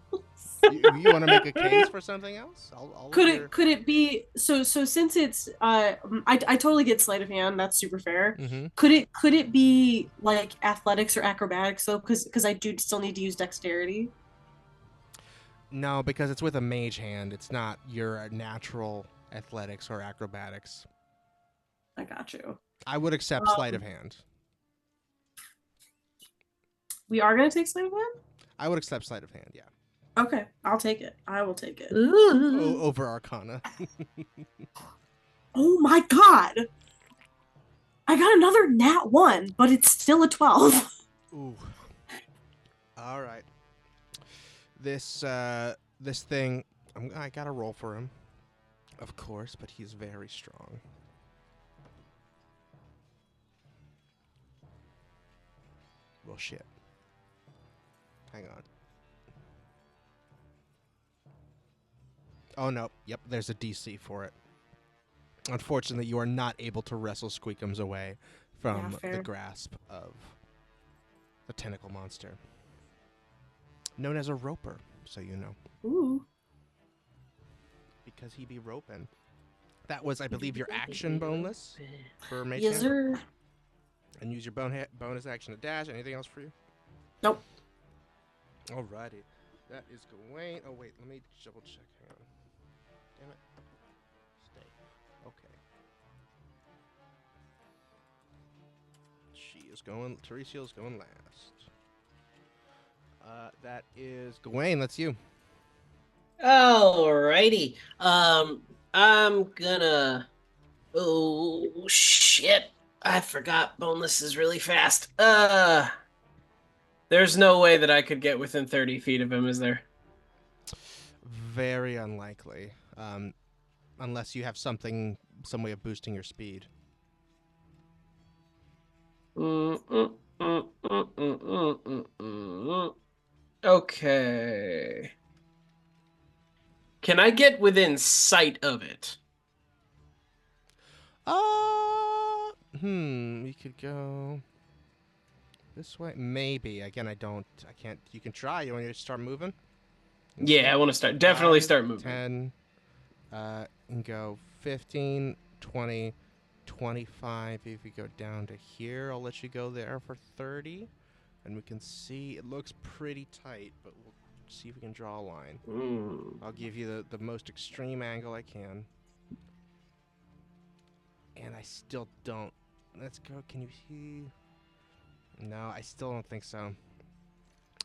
You want to make a case for something else? Could it be so since it's I totally get sleight of hand, that's super fair. Mm-hmm. Could it be like athletics or acrobatics though, because I do still need to use dexterity? No, because it's with a mage hand. It's not your natural athletics or acrobatics. I got you. I would accept sleight of hand. We are gonna take sleight of hand? I would accept sleight of hand, yeah. Okay, I'll take it. I will take it. Over arcana. Oh my god! I got another nat 1, but it's still a 12. Ooh. All right. This thing, I gotta roll for him, of course, but he's very strong. Well, shit. Hang on. Oh, no. Yep, there's a DC for it. Unfortunately, you are not able to wrestle Squeakems away from the grasp of the tentacle monster. Known as a roper, so you know. Ooh. Because he be roping. That was, I believe, your action, Boneless, for Mage Yes, Hand? sir. And use your bonus action to dash. Anything else for you? Nope. Alrighty. That is Gewayne. Oh, wait. Let me double check. Hang on. Damn it. Stay. Okay. She is going... Teresiel is going last. That is Gewayne. That's you. Alrighty. I'm gonna... Oh, shit. I forgot Boneless is really fast. There's no way that I could get within 30 feet of him, is there? Very unlikely. Unless you have some way of boosting your speed. Okay. Can I get within sight of it? We could go this way. Maybe. Again, I can't. You can try. You want to start moving? Yeah, I want to definitely start moving. 10, and go 15, 20, 25. If you go down to here, I'll let you go there for 30. And we can see, it looks pretty tight, but we'll see if we can draw a line. I'll give you the most extreme angle I can. And I still don't. Let's go. Can you see? No, I still don't think so.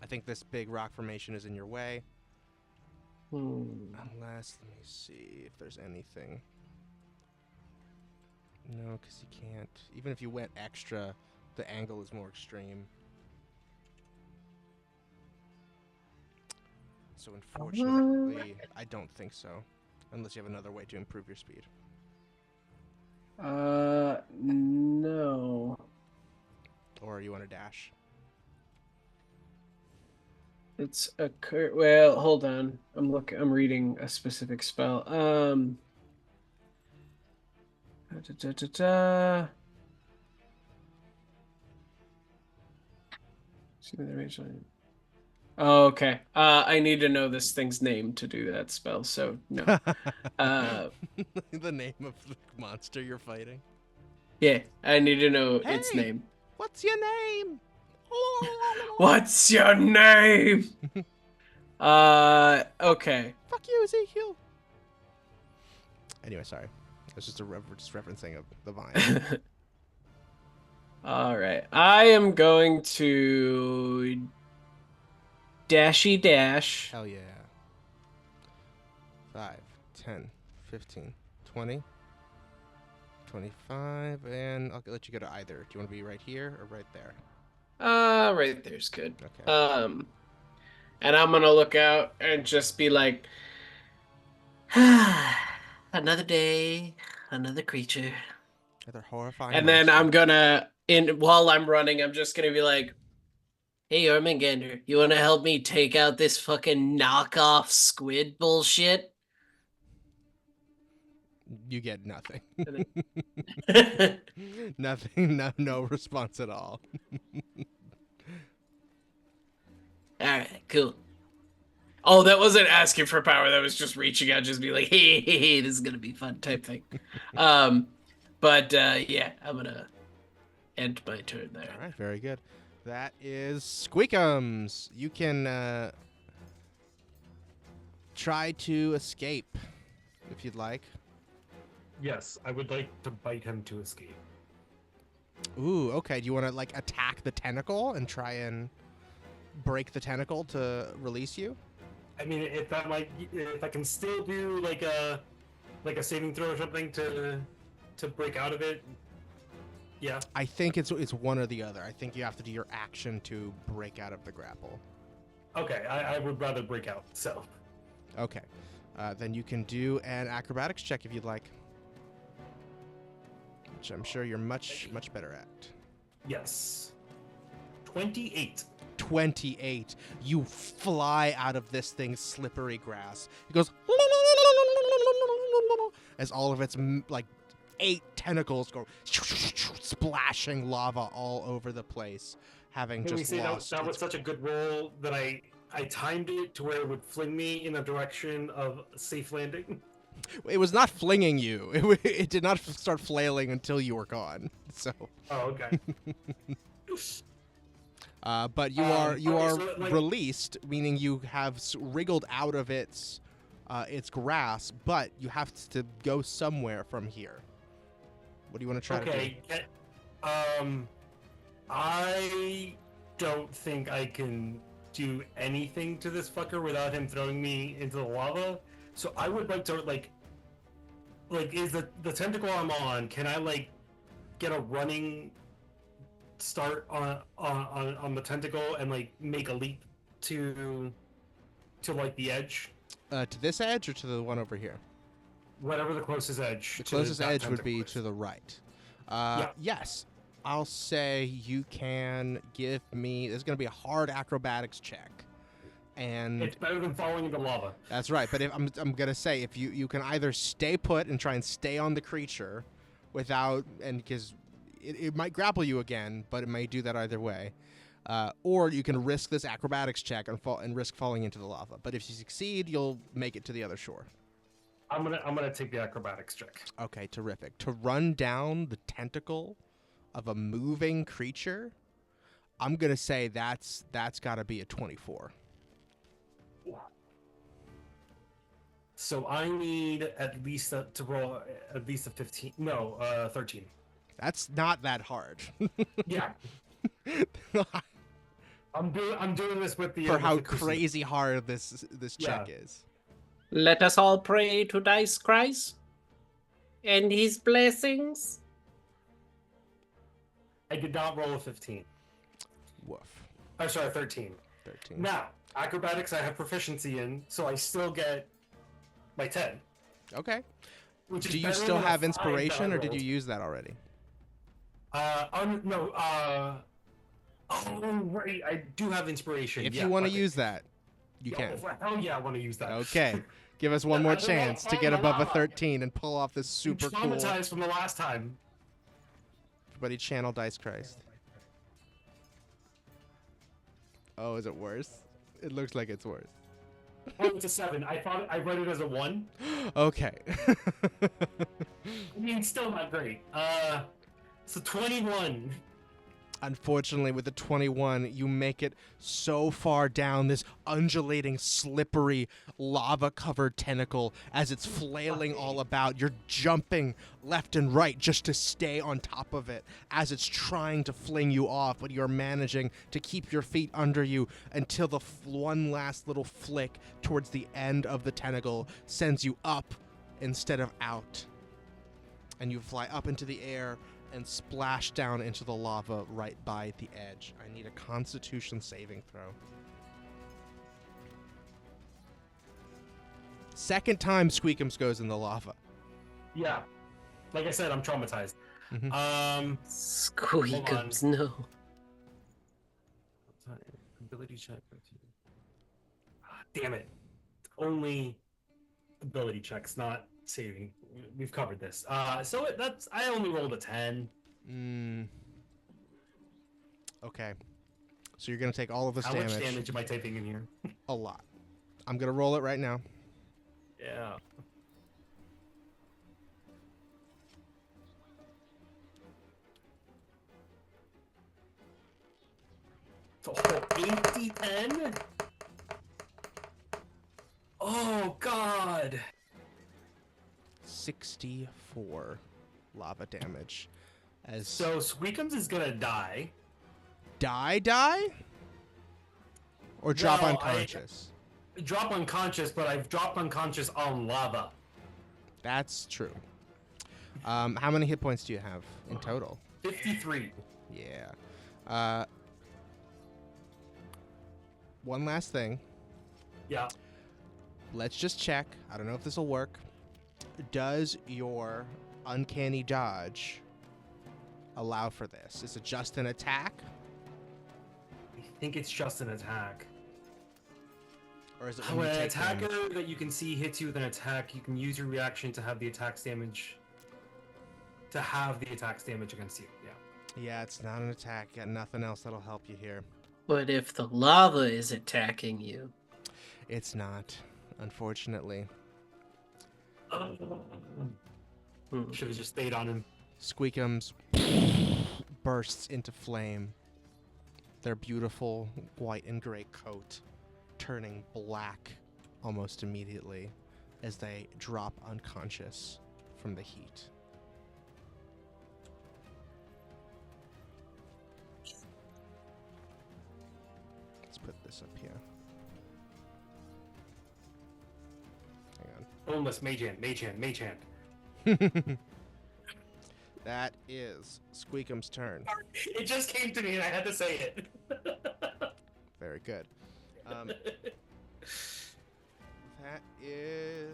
I think this big rock formation is in your way. Unless, let me see if there's anything. No, because you can't. Even if you went extra, the angle is more extreme. So unfortunately, I don't think so. Unless you have another way to improve your speed. No. Or you want to dash? It's a well, hold on. I'm reading a specific spell. See the range line. Oh, okay. I need to know this thing's name to do that spell, so no. The name of the monster you're fighting? Yeah, I need to know its name. What's your name? What's your name? Okay. Fuck you, Ezekiel. Anyway, sorry. It's just just referencing the vine. All right. I am going to dashy dash. Hell yeah. 5, 10, 15, 20, 25, and I'll let you go to either. Do you want to be right here or right there? Right there's good. Okay. And I'm gonna look out and just be like, another day, another creature. Another horrifying And then monster. I'm gonna, while I'm running, I'm just gonna be like, hey, Ermengander, you wanna help me take out this fucking knockoff squid bullshit? You get nothing. Then... Nothing, no response at all. Alright, cool. Oh, that wasn't asking for power. That was just reaching out, just be like, hey, this is gonna be fun type thing. Yeah, I'm gonna end my turn there. All right, very good. That is Squeakems. You can try to escape if you'd like. Yes, I would like to bite him to escape. Ooh, okay. Do you want to like attack the tentacle and try and break the tentacle to release you? I mean, if I can still do like a saving throw or something to break out of it. Yeah. I think it's one or the other. I think you have to do your action to break out of the grapple. Okay, I would rather break out. So. Okay, then you can do an acrobatics check if you'd like, which I'm sure you're much better at. Yes. 28. 28. You fly out of this thing's slippery grass. It goes as all of its like 8 tentacles go splashing lava all over the place, having Can we just say lost. that was such a good roll that I timed it to where it would fling me in the direction of safe landing. It was not flinging you. It did not start flailing until you were gone. So. Oh, okay. But you are so, like, released, meaning you have wriggled out of its grasp, but you have to go somewhere from here. What do you want to try to do? Okay. I don't think I can do anything to this fucker without him throwing me into the lava. So I would like to like is the tentacle I'm on, can I like get a running start on the tentacle and like make a leap to like the edge? To this edge or to the one over here? Whatever the closest edge. The closest edge would be to the right. Yeah. Yes. I'll say you can give me... There's going to be a hard acrobatics check. And it's better than falling into lava. That's right. But if I'm going to say, if you can either stay put and try and stay on the creature without... And because it might grapple you again, but it may do that either way. Or you can risk this acrobatics check and risk falling into the lava. But if you succeed, you'll make it to the other shore. I'm gonna take the acrobatics check. Okay, terrific. To run down the tentacle of a moving creature, I'm gonna say that's got to be a 24. So I need at least to roll at least a 15. No, 13. That's not that hard. Yeah. I'm doing this with the for how with the crazy hard this check is. Let us all pray to Dice Christ and his blessings. I did not roll a 15. Woof. I'm sorry, 13. 13. Now, acrobatics I have proficiency in, so I still get my 10. Okay. Which Do is you still have inspiration, or did you use that already? No. Oh, right. I do have inspiration. If you want to use that, you can. Oh, yeah, I want to use that. Okay. Give us one more chance to get above a 13 and pull off this super cool... Traumatized from the last time. Everybody channel Dice Christ. Oh, is it worse? It looks like it's worse. Oh, it's a 7. I read it as a 1. Okay. I mean, it's still not great. So 21. Unfortunately, with the 21, you make it so far down this undulating, slippery, lava-covered tentacle as it's flailing all about. You're jumping left and right just to stay on top of it as it's trying to fling you off, but you're managing to keep your feet under you until the one last little flick towards the end of the tentacle sends you up instead of out. And you fly up into the air and splash down into the lava right by the edge. I need a Constitution saving throw. Second time Squeakems goes in the lava. Yeah. Like I said, I'm traumatized. Mm-hmm. Squeakems, no. Ability check. Damn it. Only ability checks, not saving. We've covered this. So that's I only rolled a 10. Okay. So you're gonna take all of this damage. How much damage am I taking in here? A lot. I'm gonna roll it right now. Yeah. Oh, 80-10? Oh, God. 64 lava damage. So Squeakems is gonna die. Die? Or drop unconscious? Drop unconscious, but I've dropped unconscious on lava. That's true. How many hit points do you have in total? 53. Yeah. One last thing. Yeah. Let's just check. I don't know if this will work. Does your uncanny dodge allow for this? Is it just an attack? I think it's just an attack. Or is it when an attacker that you can see hits you with an attack, you can use your reaction to have the attack's damage. To have the attack's damage against you. Yeah. Yeah, it's not an attack. Got nothing else that'll help you here. But if the lava is attacking you, it's not, unfortunately. Should have just stayed on him. Squeakems bursts into flame. Their beautiful white and gray coat turning black almost immediately as they drop unconscious from the heat. Let's put this up here. Hang on. Boneless, mage hand. That is Squeakem's turn. It just came to me and I had to say it. Very good. That is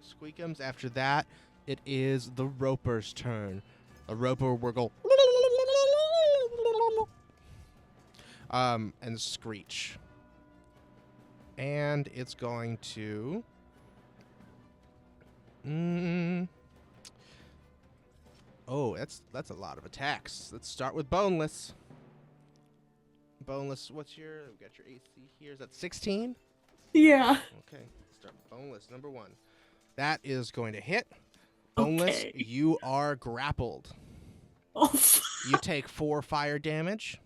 Squeakems. After that, it is the Roper's turn. The Roper will go and screech. And it's going to oh, that's a lot of attacks. Let's start with Boneless. Boneless, we got your AC here. Is that 16? Yeah. Okay, start Boneless, number 1. That is going to hit. Boneless, Okay. you are grappled. Oh, You take 4 fire damage.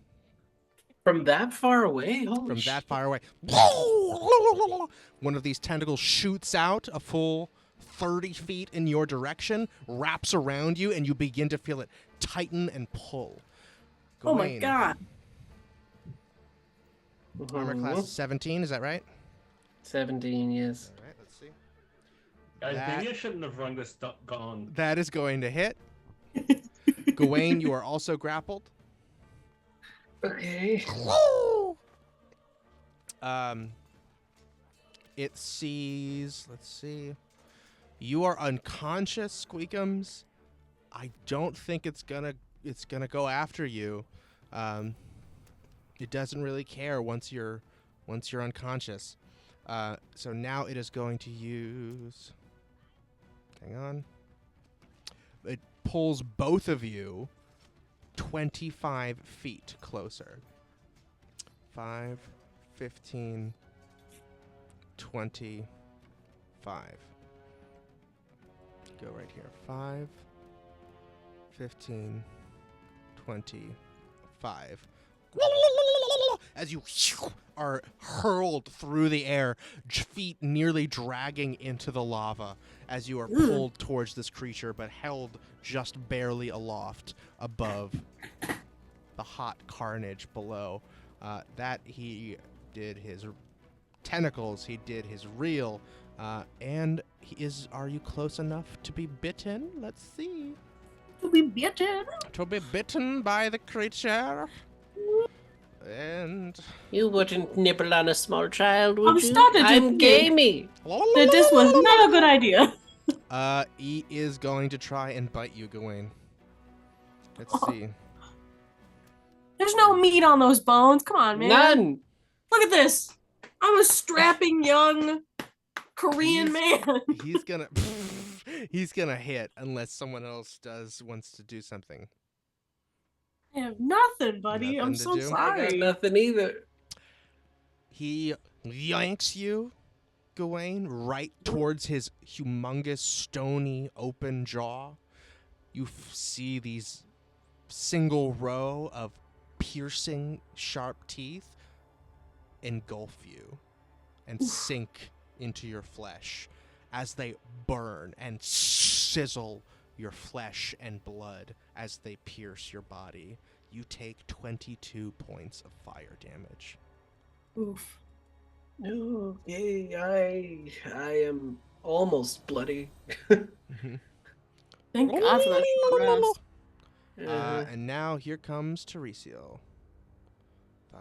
From that far away? Holy From shit. that far away. One of these tentacles shoots out a full 30 feet in your direction, wraps around you, and you begin to feel it tighten and pull. oh my Gewayne, god. Armor class is 17, is that right? 17, yes. All right, let's see. Guys, That- maybe I shouldn't have rung this gong. That is going to hit. Gewayne, you are also grappled. Okay. It sees, let's see. You are unconscious, Squeakems. I don't think it's gonna go after you. It doesn't really care once you're unconscious. So now it is going to use, hang on. It pulls both of you 25 feet closer. 5, 15, 25. Go right here. 5, 15, 25. As you are hurled through the air, feet nearly dragging into the lava as you are pulled towards this creature, but held just barely aloft above the hot carnage below. That he did his tentacles, he did his reel, and are you close enough to be bitten? Let's see. To be bitten. To be bitten by the creature. And You wouldn't nibble on a small child, would I'm you? starting to I'm think gamey. that this was not a good idea. He is going to try and bite you, Gewayne. Let's see. There's no meat on those bones. Come on, man. None. Look at this. I'm a strapping young Korean man. He's gonna hit unless someone else wants to do something. I have nothing, buddy. Nothing I'm to so do? I got sorry. nothing either. He yanks you, Gewayne, right towards his humongous, stony, open jaw. You see these single row of piercing, sharp teeth engulf you and sink into your flesh as they burn and sizzle your flesh and blood as they pierce your body. You take 22 points of fire damage. Oof. Okay, I am almost bloody. Thank God for that short rest. And now here comes Teresiel. 5,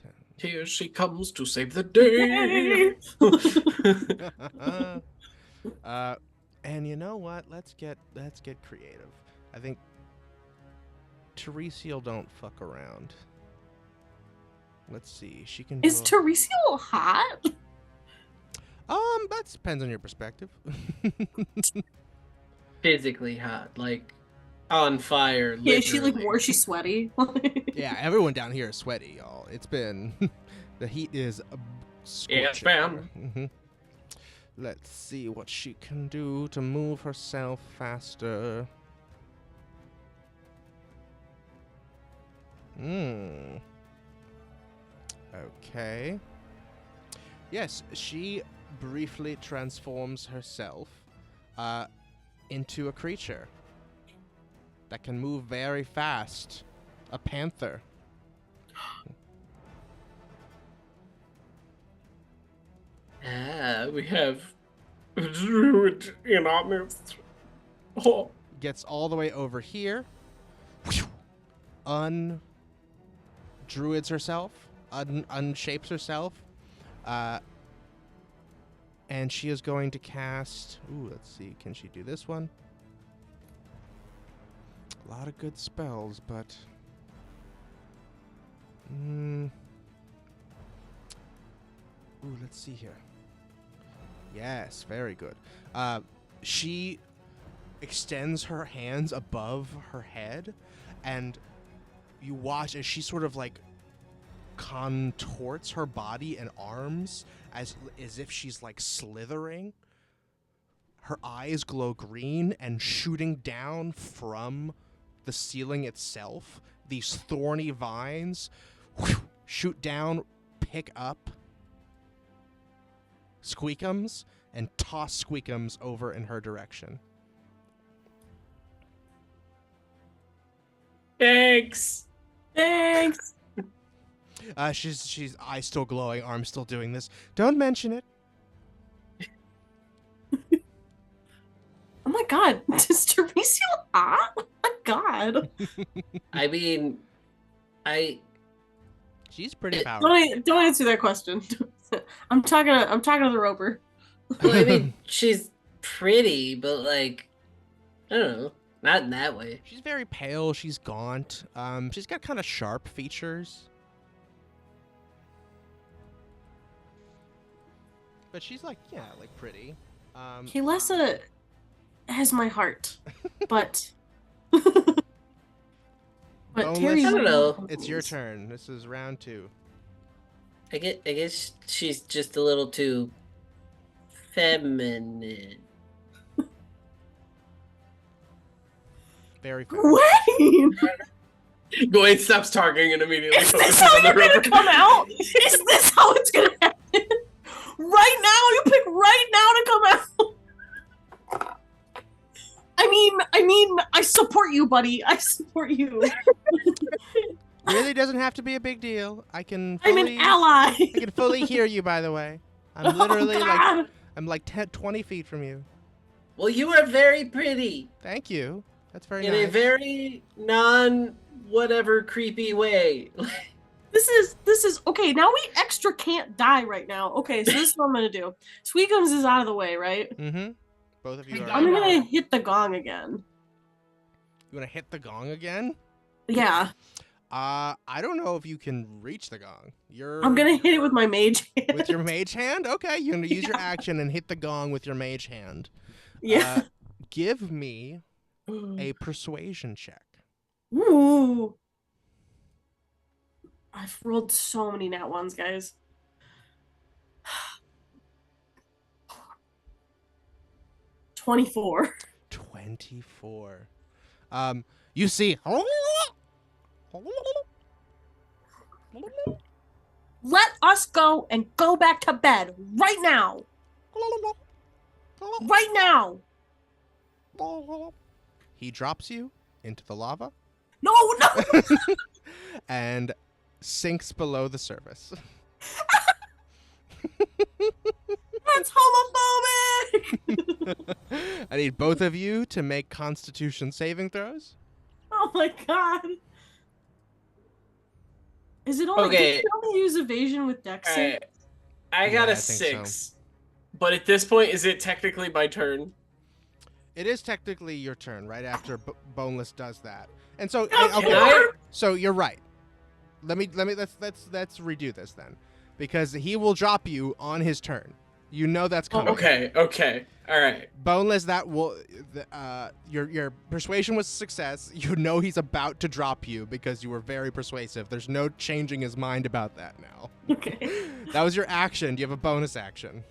10. Here she comes to save the day. And you know what? Let's get creative. I think Teresiel don't fuck around. Let's see. She can. Is Teresiel hot? That depends on your perspective. Physically hot, like on fire. Yeah, is she like literally. more? Is she sweaty? Yeah, everyone down here is sweaty, y'all. It's been the heat is Yes, scorching. ma'am. Mhm. Let's see what she can do to move herself faster. Okay. Yes, she briefly transforms herself into a creature that can move very fast. A panther. We have a druid in our midst. Oh. gets all the way over here. Undruids herself. Unshapes herself. And she is going to cast... Ooh, let's see. Can she do this one? A lot of good spells, but... Ooh, let's see here. Yes, very good. She extends her hands above her head, and you watch as she sort of like contorts her body and arms as if she's like slithering. Her eyes glow green, and shooting down from the ceiling itself, these thorny vines shoot down, pick up Squeakems, and toss Squeakems over in her direction. Thanks. She's eyes still glowing, arms still doing this. Don't mention it. Oh my god, does Teresiel hot? Oh my god. I mean, She's pretty powerful. Don't answer that question. I'm talking to the roper. well, I mean, she's pretty, but like, I don't know, not in that way. She's very pale. She's gaunt. She's got kind of sharp features. But she's like, yeah, like pretty. Kaylessa has my heart, but Boneless, Terry, I don't know. It's your turn. This is round 2. I guess she's just a little too feminine. Very fair. Gewayne! Gewayne stops talking and immediately Is focuses this how on the you're gonna roper. come out? Is this how it's gonna happen? Right now, you pick right now to come out. I mean, I support you, buddy. I support you. Really doesn't have to be a big deal. I'm an ally. I can fully hear you, by the way. I'm literally God. I'm like 20 feet from you. Well, you are very pretty Thank you. That's very in nice. a very non-whatever creepy way. This is okay. Now we extra can't die right now. Okay, so this is what I'm gonna do. Squeakems is out of the way, right? Mm-hmm. Both of you are. I'm gonna hit the gong again. You want to hit the gong again? Yeah. I don't know if you can reach the gong. I'm gonna hit it with my mage hand. With your mage hand? Okay, you're gonna use your action and hit the gong with your mage hand. Yeah. Give me a persuasion check. Ooh. I've rolled so many nat ones, guys. 24. 24. You see. Let us go and go back to bed right now. Right now. He drops you into the lava No. and sinks below the surface. That's homophobic. I need both of you to make Constitution saving throws. Oh my god. Is it only, Okay. can you only use evasion with dex? Alright. I got Yeah, a I think 6. But at this point, is it technically my turn? It is technically your turn right after Boneless does that. And so Okay. so you're right. Let's redo this then. Because he will drop you on his turn. You know that's coming. Okay. All right. Boneless, that will your persuasion was a success. You know he's about to drop you because you were very persuasive. There's no changing his mind about that now. Okay. That was your action. Do you have a bonus action?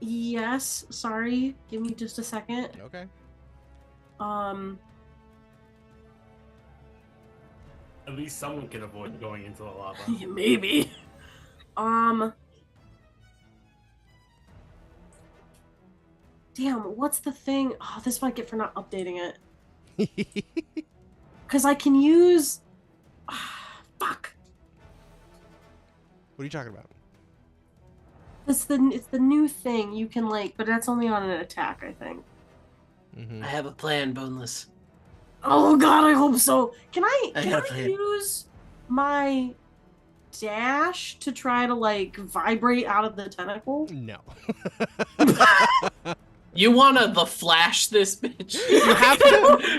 Yes, sorry. Give me just a second. Okay. At least someone can avoid going into the lava. Maybe. Damn, what's the thing? Oh, this might get for not updating it. Because I can use... Fuck. What are you talking about? It's the new thing. You can but that's only on an attack, I think. I have a plan, Boneless. Oh God, I hope so. Can I plan. use my dash to try to vibrate out of the tentacle? No. You wanna the flash this bitch?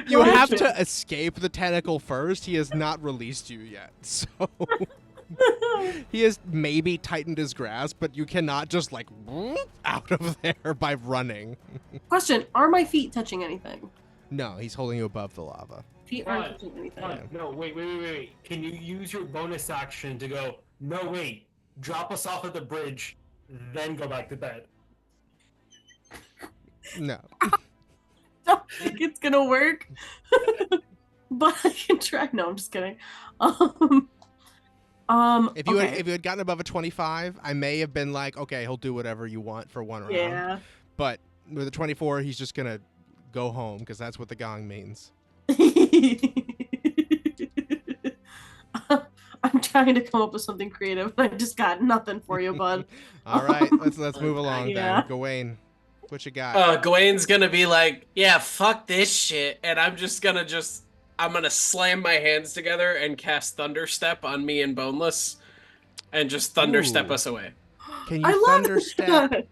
You have to escape the tentacle first. He has not released you yet, so he has maybe tightened his grasp, but you cannot just out of there by running. Question: are my feet touching anything? No, he's holding you above the lava. Feet aren't touching anything. No, wait. Can you use your bonus action to go, no, wait, drop us off at the bridge, then go back to bed? No. Don't think it's gonna work. But I can try. No, I'm just kidding. If you had gotten above a 25, I may have been like, okay, he'll do whatever you want for one round. Yeah. But with a 24, he's just gonna go home because that's what the gong means. I'm trying to come up with something creative, but I just got nothing for you, bud. All right, let's move along then. Gewayne, what you got? Gewayne's gonna be like, yeah, fuck this shit, and I'm gonna slam my hands together and cast Thunderstep on me and Boneless, and just Thunderstep us away. Can you Thunderstep?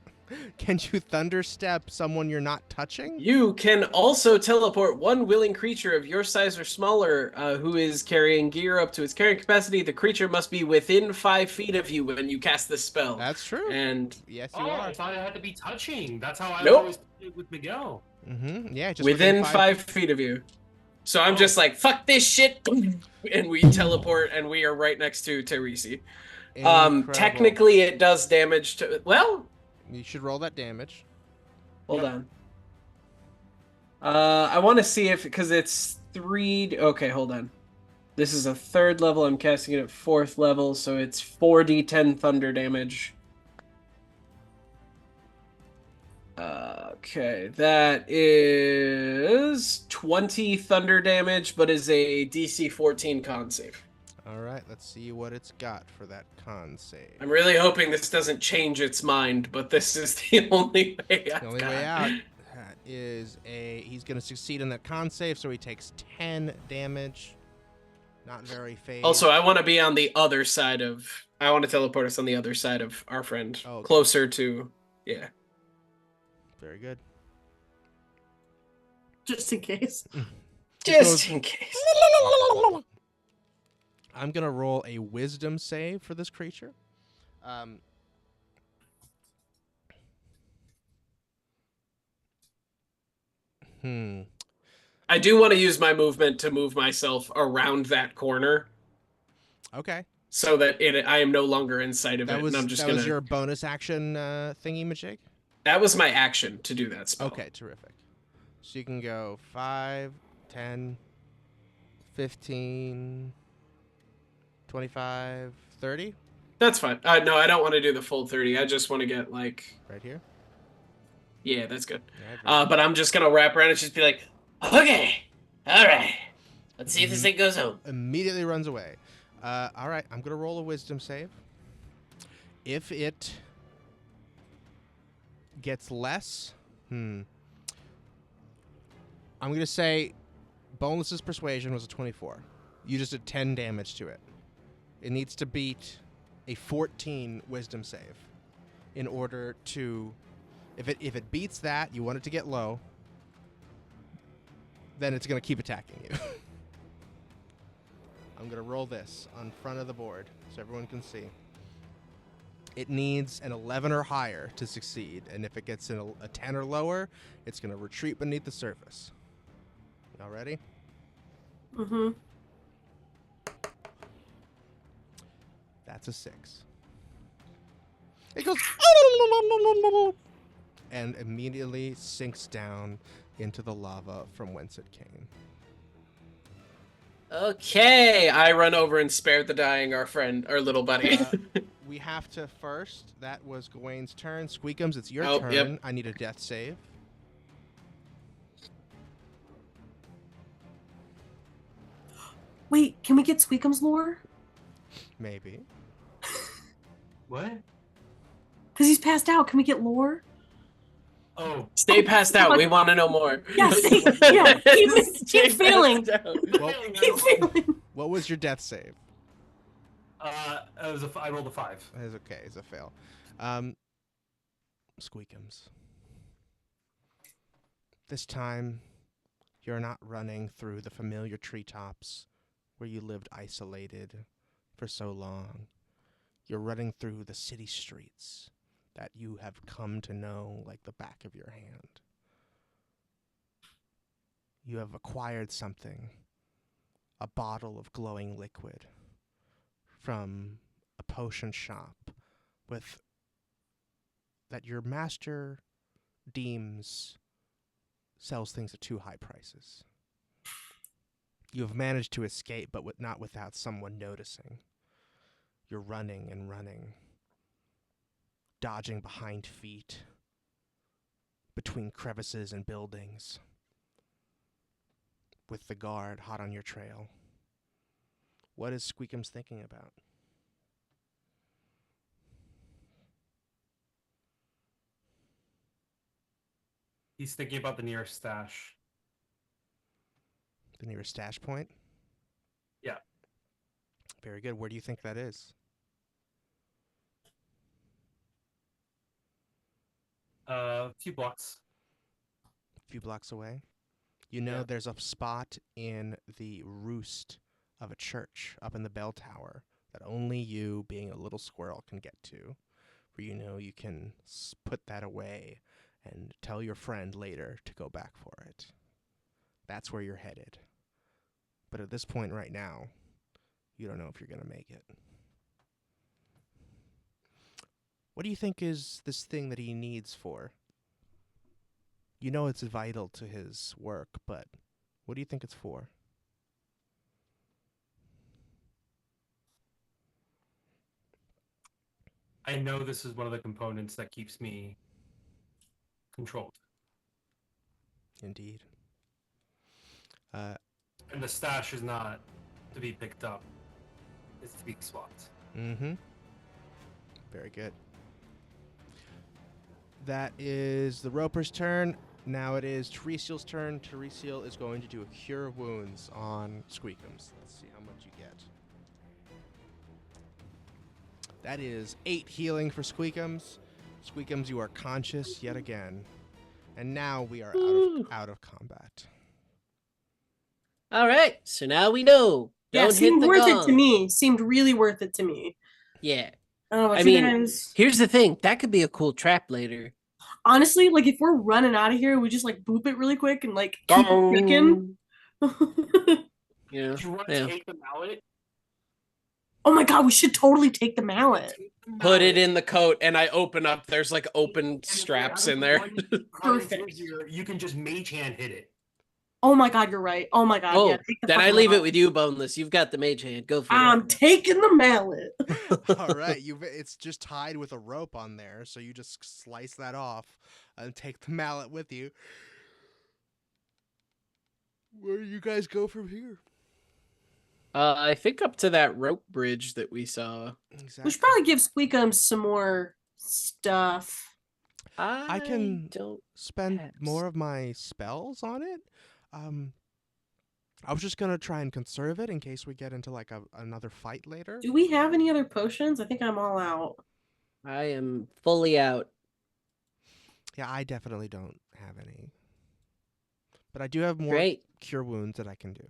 Can you Thunderstep someone you're not touching? You can also teleport one willing creature of your size or smaller who is carrying gear up to its carrying capacity. The creature must be within 5 feet of you when you cast this spell. That's true. And yes, you are. I thought it had to be touching. That's how I Nope. always played with Miguel. Mm-hmm. Yeah, just within 5 feet of you. So I'm just like, fuck this shit, and we teleport, and we are right next to Teresiel. Technically, it does damage to. Well, you should roll that damage. Hold on. I want to see if because it's 3. Okay, hold on. This is a 3rd level. I'm casting it at 4th level, so it's 4d10 thunder damage. Okay, that is 20 thunder damage, but is a DC 14 con save. All right, let's see what it's got for that con save. I'm really hoping this doesn't change its mind, but this is the only way The only way out is he's going to succeed in that con save, so he takes 10 damage. Not very phased. Also, I want to be on the other side of... I want to teleport us on the other side of our friend. Okay. Closer to... Yeah. Very good. Just in case. Just in case. I'm going to roll a wisdom save for this creature. I do want to use my movement to move myself around that corner. Okay. So that I am no longer in sight of it, and I'm just That was your bonus action thingy-majig? That was my action to do that spell. Okay, terrific. So you can go 5, 10, 15, 25, 30? That's fine. No, I don't want to do the full 30. I just want to get, like... Right here? Yeah, that's good. Yeah, but I'm just going to wrap around and just be like, okay, all right. Let's see if this thing goes home. Immediately runs away. All right, I'm going to roll a wisdom save. If it gets less, I'm going to say Boneless's persuasion was a 24. You just did 10 damage to it. It needs to beat a 14 wisdom save in order to... If it beats that, you want it to get low, then it's going to keep attacking you. I'm going to roll this on front of the board so everyone can see. It needs an 11 or higher to succeed, and if it gets a 10 or lower, it's going to retreat beneath the surface. Y'all ready? Mm-hmm. That's a 6. It goes... and immediately sinks down into the lava from whence it came. Okay, I run over and spare the dying, our little buddy. We have to first. That was Gewayne's turn. Squeakems, it's your turn. Yep. I need a death save. Wait, can we get Squeakems lore? Maybe. What? Because he's passed out. Can we get lore? Oh, Stay passed out. We want to know more. Yeah, keep failing. Well, Keep failing. what was your death save? it was I rolled a 5. It's okay. It's a fail. Squeakems. This time, you're not running through the familiar treetops where you lived isolated for so long. You're running through the city streets that you have come to know like the back of your hand. You have acquired something, a bottle of glowing liquid from a potion shop that your master deems sells things at too high prices. You have managed to escape, but not without someone noticing. You're running and running, dodging behind feet, between crevices and buildings, with the guard hot on your trail. What is Squeakems thinking about? He's thinking about the nearest stash. The nearest stash point? Yeah. Very good. Where do you think that is? A few blocks. A few blocks away. You know, Yeah. There's a spot in the roost of a church up in the bell tower that only you, being a little squirrel, can get to, where you know you can put that away and tell your friend later to go back for it. That's where you're headed. But at this point right now, you don't know if you're going to make it. What do you think is this thing that he needs for? You know it's vital to his work, but what do you think it's for? I know this is one of the components that keeps me controlled. Indeed. And the stash is not to be picked up. It's to be swapped. Mm-hmm. Very good. That is the Roper's turn. Now it is Teresiel's turn. Teresiel is going to do a Cure Wounds on Squeakems. Let's see how much you get. That is 8 healing for Squeakems. Squeakems, you are conscious yet again. And now we are out of combat. All right, so now we know. Yeah, Don't hit seemed the worth gong. it to me. Seemed really worth it to me. Yeah. I don't know about I you mean, guys. here's the thing. That could be a cool trap later. Honestly, like if we're running out of here, we just like boop it really quick and like keep clicking. Yeah. Do you want to take the mallet? Oh my god, we should totally take the mallet. Put it in the coat, and I open up. There's like open straps in there. Perfect. You can just mage hand hit it. Oh my god, you're right. Oh my god, Oh, yeah. Take the then I fucking leave it mallet. with you, Boneless. You've got the mage hand. Go for it. I'm taking the mallet. All right, it's just tied with a rope on there, so you just slice that off and take the mallet with you. Where do you guys go from here? I think up to that rope bridge that we saw. Exactly. We should probably give Squeakems some more stuff. I can don't spend perhaps. more of my spells on it. I was just gonna try and conserve it in case we get into like another fight later. Do we have any other potions? I think I'm all out. I am fully out. Yeah, I definitely don't have any. But I do have more Great. Cure Wounds that I can do.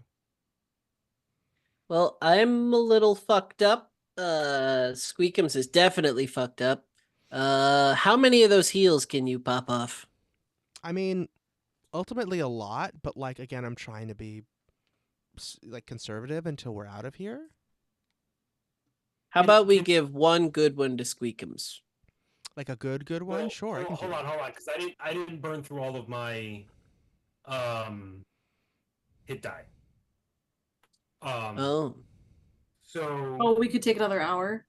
Well, I'm a little fucked up. Squeakems is definitely fucked up. How many of those heals can you pop off? I mean, ultimately a lot, but like again, I'm trying to be like conservative until we're out of here. How about we give one good one to Squeakems? Like a good one? Well, Sure, I can hold do on, because I didn't burn through all of my hit die. Oh. So we could take another hour.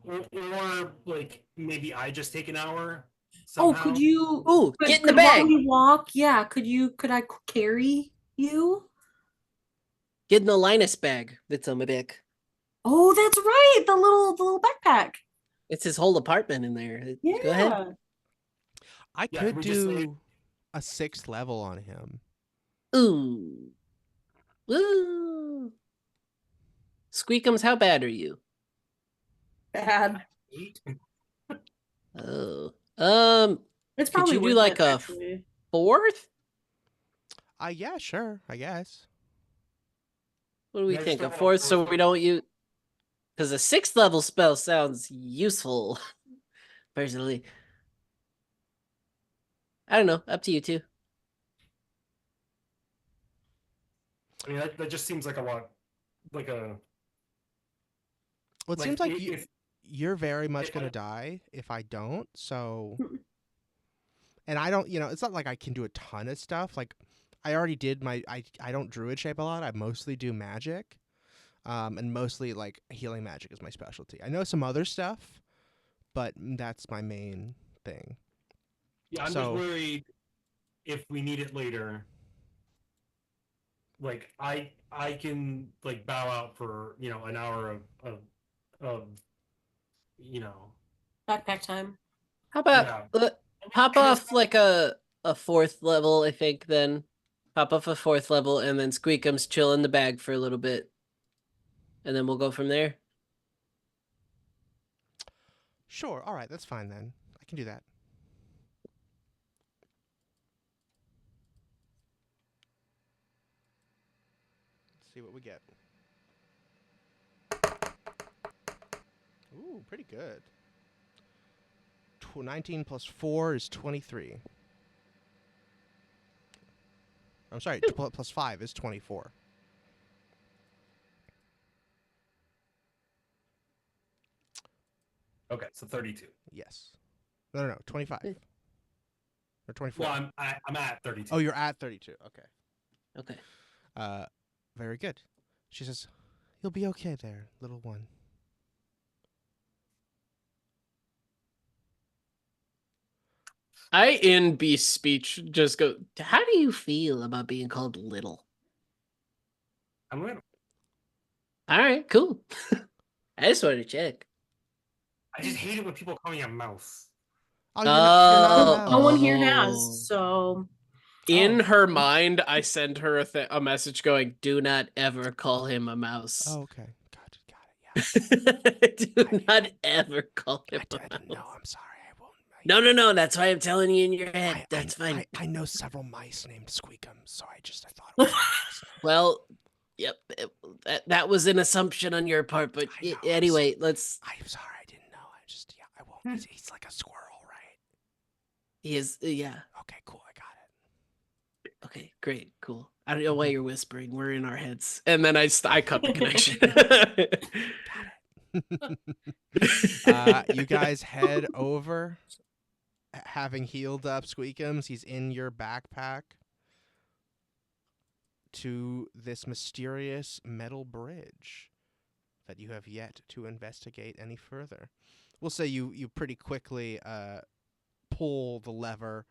or like maybe I just take an hour. Oh, Somehow. could you? Ooh, get in the bag. While we walk, yeah. Could I carry you? Get in the Linus bag that's on my back. Oh, that's right. The little backpack. It's his whole apartment in there. Yeah. Go ahead. I could do a 6th level on him. Ooh. Woo. Squeakems, how bad are you? Bad. 8. Oh. It's could probably you do worth like it, a actually. 4th? Yeah, sure, I guess. What do we Yeah, think? just A don't want 4th so we don't use... Because a 6th level spell sounds useful, personally. I don't know. Up to you two. I mean, that just seems like a lot, like a. Well, it Like, seems like if you're very much if going I- to die if I don't, so... And I don't, it's not like I can do a ton of stuff. Like, I already did I don't druid shape a lot. I mostly do magic. And mostly, like, healing magic is my specialty. I know some other stuff, but that's my main thing. Yeah, I'm just worried if we need it later. Like, I can, like, bow out for, an hour of Backpack time. How about yeah. pop off like a 4th level, I think, then. Pop off a 4th level, and then Squeakems chill in the bag for a little bit. And then we'll go from there. Sure, all right, that's fine then. I can do that. Let's see what we get. Ooh, pretty good. 19 plus 4 is 23. I'm sorry, plus 5 is 24. Okay, so 32. Yes. No, 25. Or 24. Well, I'm at 32. Oh, you're at 32. Okay. Okay. Very good. She says, "You'll be okay there, little one." I, in Beast's speech, just go, How do you feel about being called little? I'm little. All right, cool. I just wanted to check. I just hate it when people call me a mouse. Oh, you're not a mouse. No one here has, so... In her mind, I send her a message going, "Do not ever call him a mouse." Oh, okay. Got it. Yeah. Do not ever call him I a didn't know. mouse. I'm sorry. I won't. No. That's why I'm telling you in your head. That's fine. I know several mice named Squeakems, so I thought it was nice. Well, yep. That was an assumption on your part, but I know, anyway, let's. I'm sorry. I didn't know. I won't. He's like a squirrel, right? He is. Yeah. Okay, cool. I got it. Okay, great, cool. I don't know why you're whispering. We're in our heads. And then I cut the connection. You guys head over, having healed up Squeakems. He's in your backpack, to this mysterious metal bridge that you have yet to investigate any further. We'll say you pretty quickly pull the lever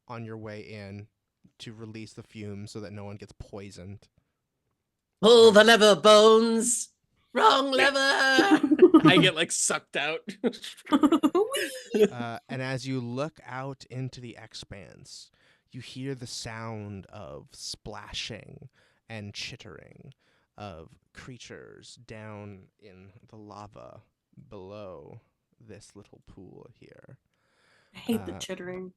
on your way in to release the fumes so that no one gets poisoned. Pull the lever, Bones. Wrong lever. I get like sucked out. And as you look out into the expanse, you hear the sound of splashing and chittering of creatures down in the lava below this little pool here. I hate the chittering.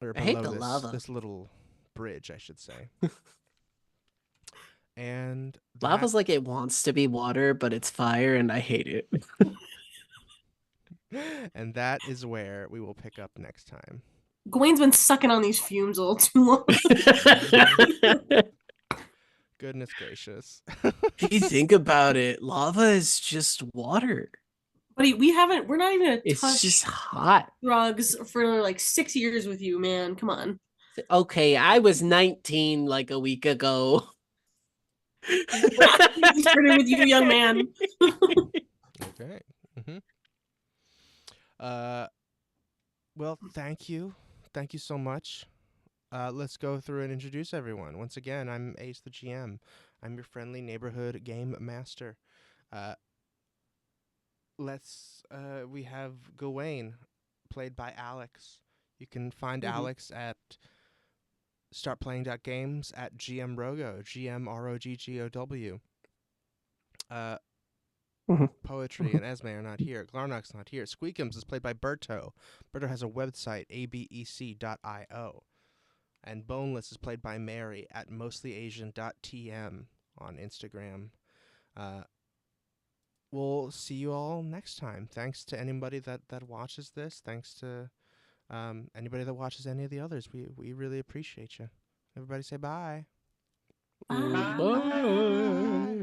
Or I hate below the lava. this little bridge, I should say. And Lava's like it wants to be water, but it's fire, and I hate it. and that is where we will pick up next time. Gewayne's been sucking on these fumes a little too long. Goodness gracious. If you think about it, lava is just water. Buddy, we're not even gonna It's touch just hot. drugs for like 6 years with you, man. Come on. Okay, I was 19 like a week ago. Started with you, young man. Okay. Well, thank you. Thank you so much. Let's go through and introduce everyone. Once again, I'm Ace the GM. I'm your friendly neighborhood game master. we have Gewayne, played by Alex. You can find Alex at startplaying.games, at GMRogo, GMROGGOW. Poetry and Esme are not here. Glarnok's not here. Squeakems is played by Berto. Berto has a website, abec.io. And Boneless is played by Mary at mostlyasian.tm on Instagram. We'll see you all next time. Thanks to anybody that watches this. Thanks to anybody that watches any of the others. We really appreciate you. Everybody say bye. Bye. Bye.